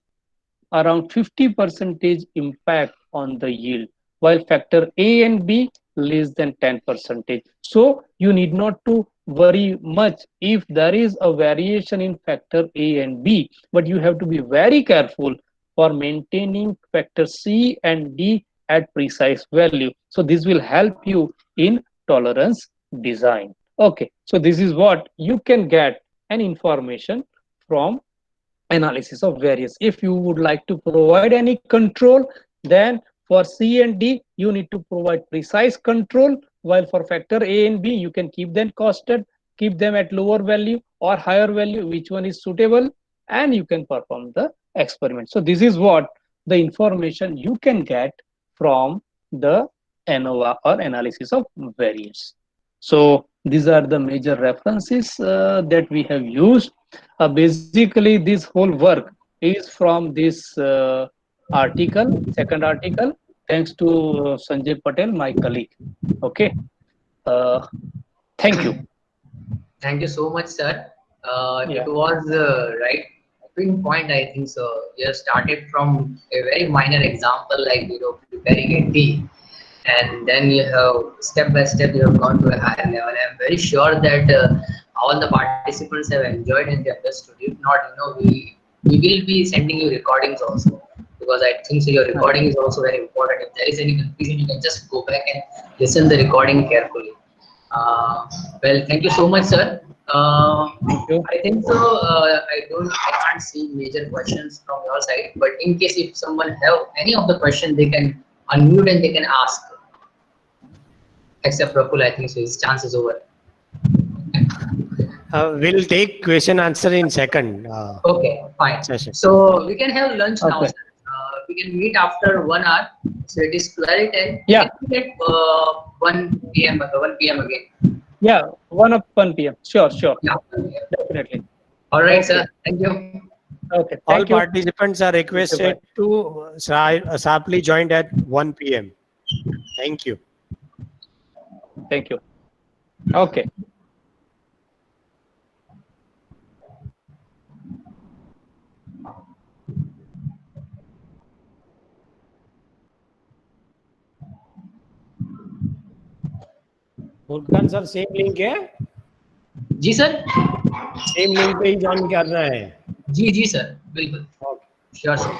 around 50% impact on the yield, while factor A and B less than 10%. So you need not to worry much if there is a variation in factor A and B, but you have to be very careful for maintaining factor C and D at precise value. So this will help you in tolerance design. Okay, so this is what you can get an information from analysis of variance. If you would like to provide any control, then for C and D you need to provide precise control, while for factor A and B you can keep them costed, keep them at lower value or higher value, which one is suitable, and you can perform the experiment. So this is what the information you can get from the ANOVA or analysis of variance. So these are the major references that we have used. Basically, this whole work is from this second article, thanks to Sanjay Patel, my colleague. Okay, uh, thank you. Thank you so much, sir. Yeah. It was right pinpoint, I think so. You have started from a very minor example like preparing a tea, and then you have step by step you have gone to a higher level. I'm very sure that all the participants have enjoyed and they understood. If not, we will be sending you recordings also, because I think so your recording is also very important. If there is any confusion, you can just go back and listen the recording carefully. Well, thank you so much, sir. Thank you. I think so. I can't see major questions from your side, but in case if someone have any of the question, they can unmute and they can ask. Except Praful, I think so his chance is over. We'll take question answer in second Okay, fine. session. So we can have lunch now, Okay. sir. We can meet after 1 hour. So it is 12:10. Yeah. Can we get 1 p.m. 1 p.m. again? Yeah, 1 p.m. Sure, Yeah. definitely. All right, Okay. sir. Thank you. Okay, All thank you. participants are requested to sharply join at 1 p.m. Thank you. Thank you. Okay. Muskan sir same link है, जी sir. Same link पे ही join करना है. जी sir, बिल्कुल. Sure sir.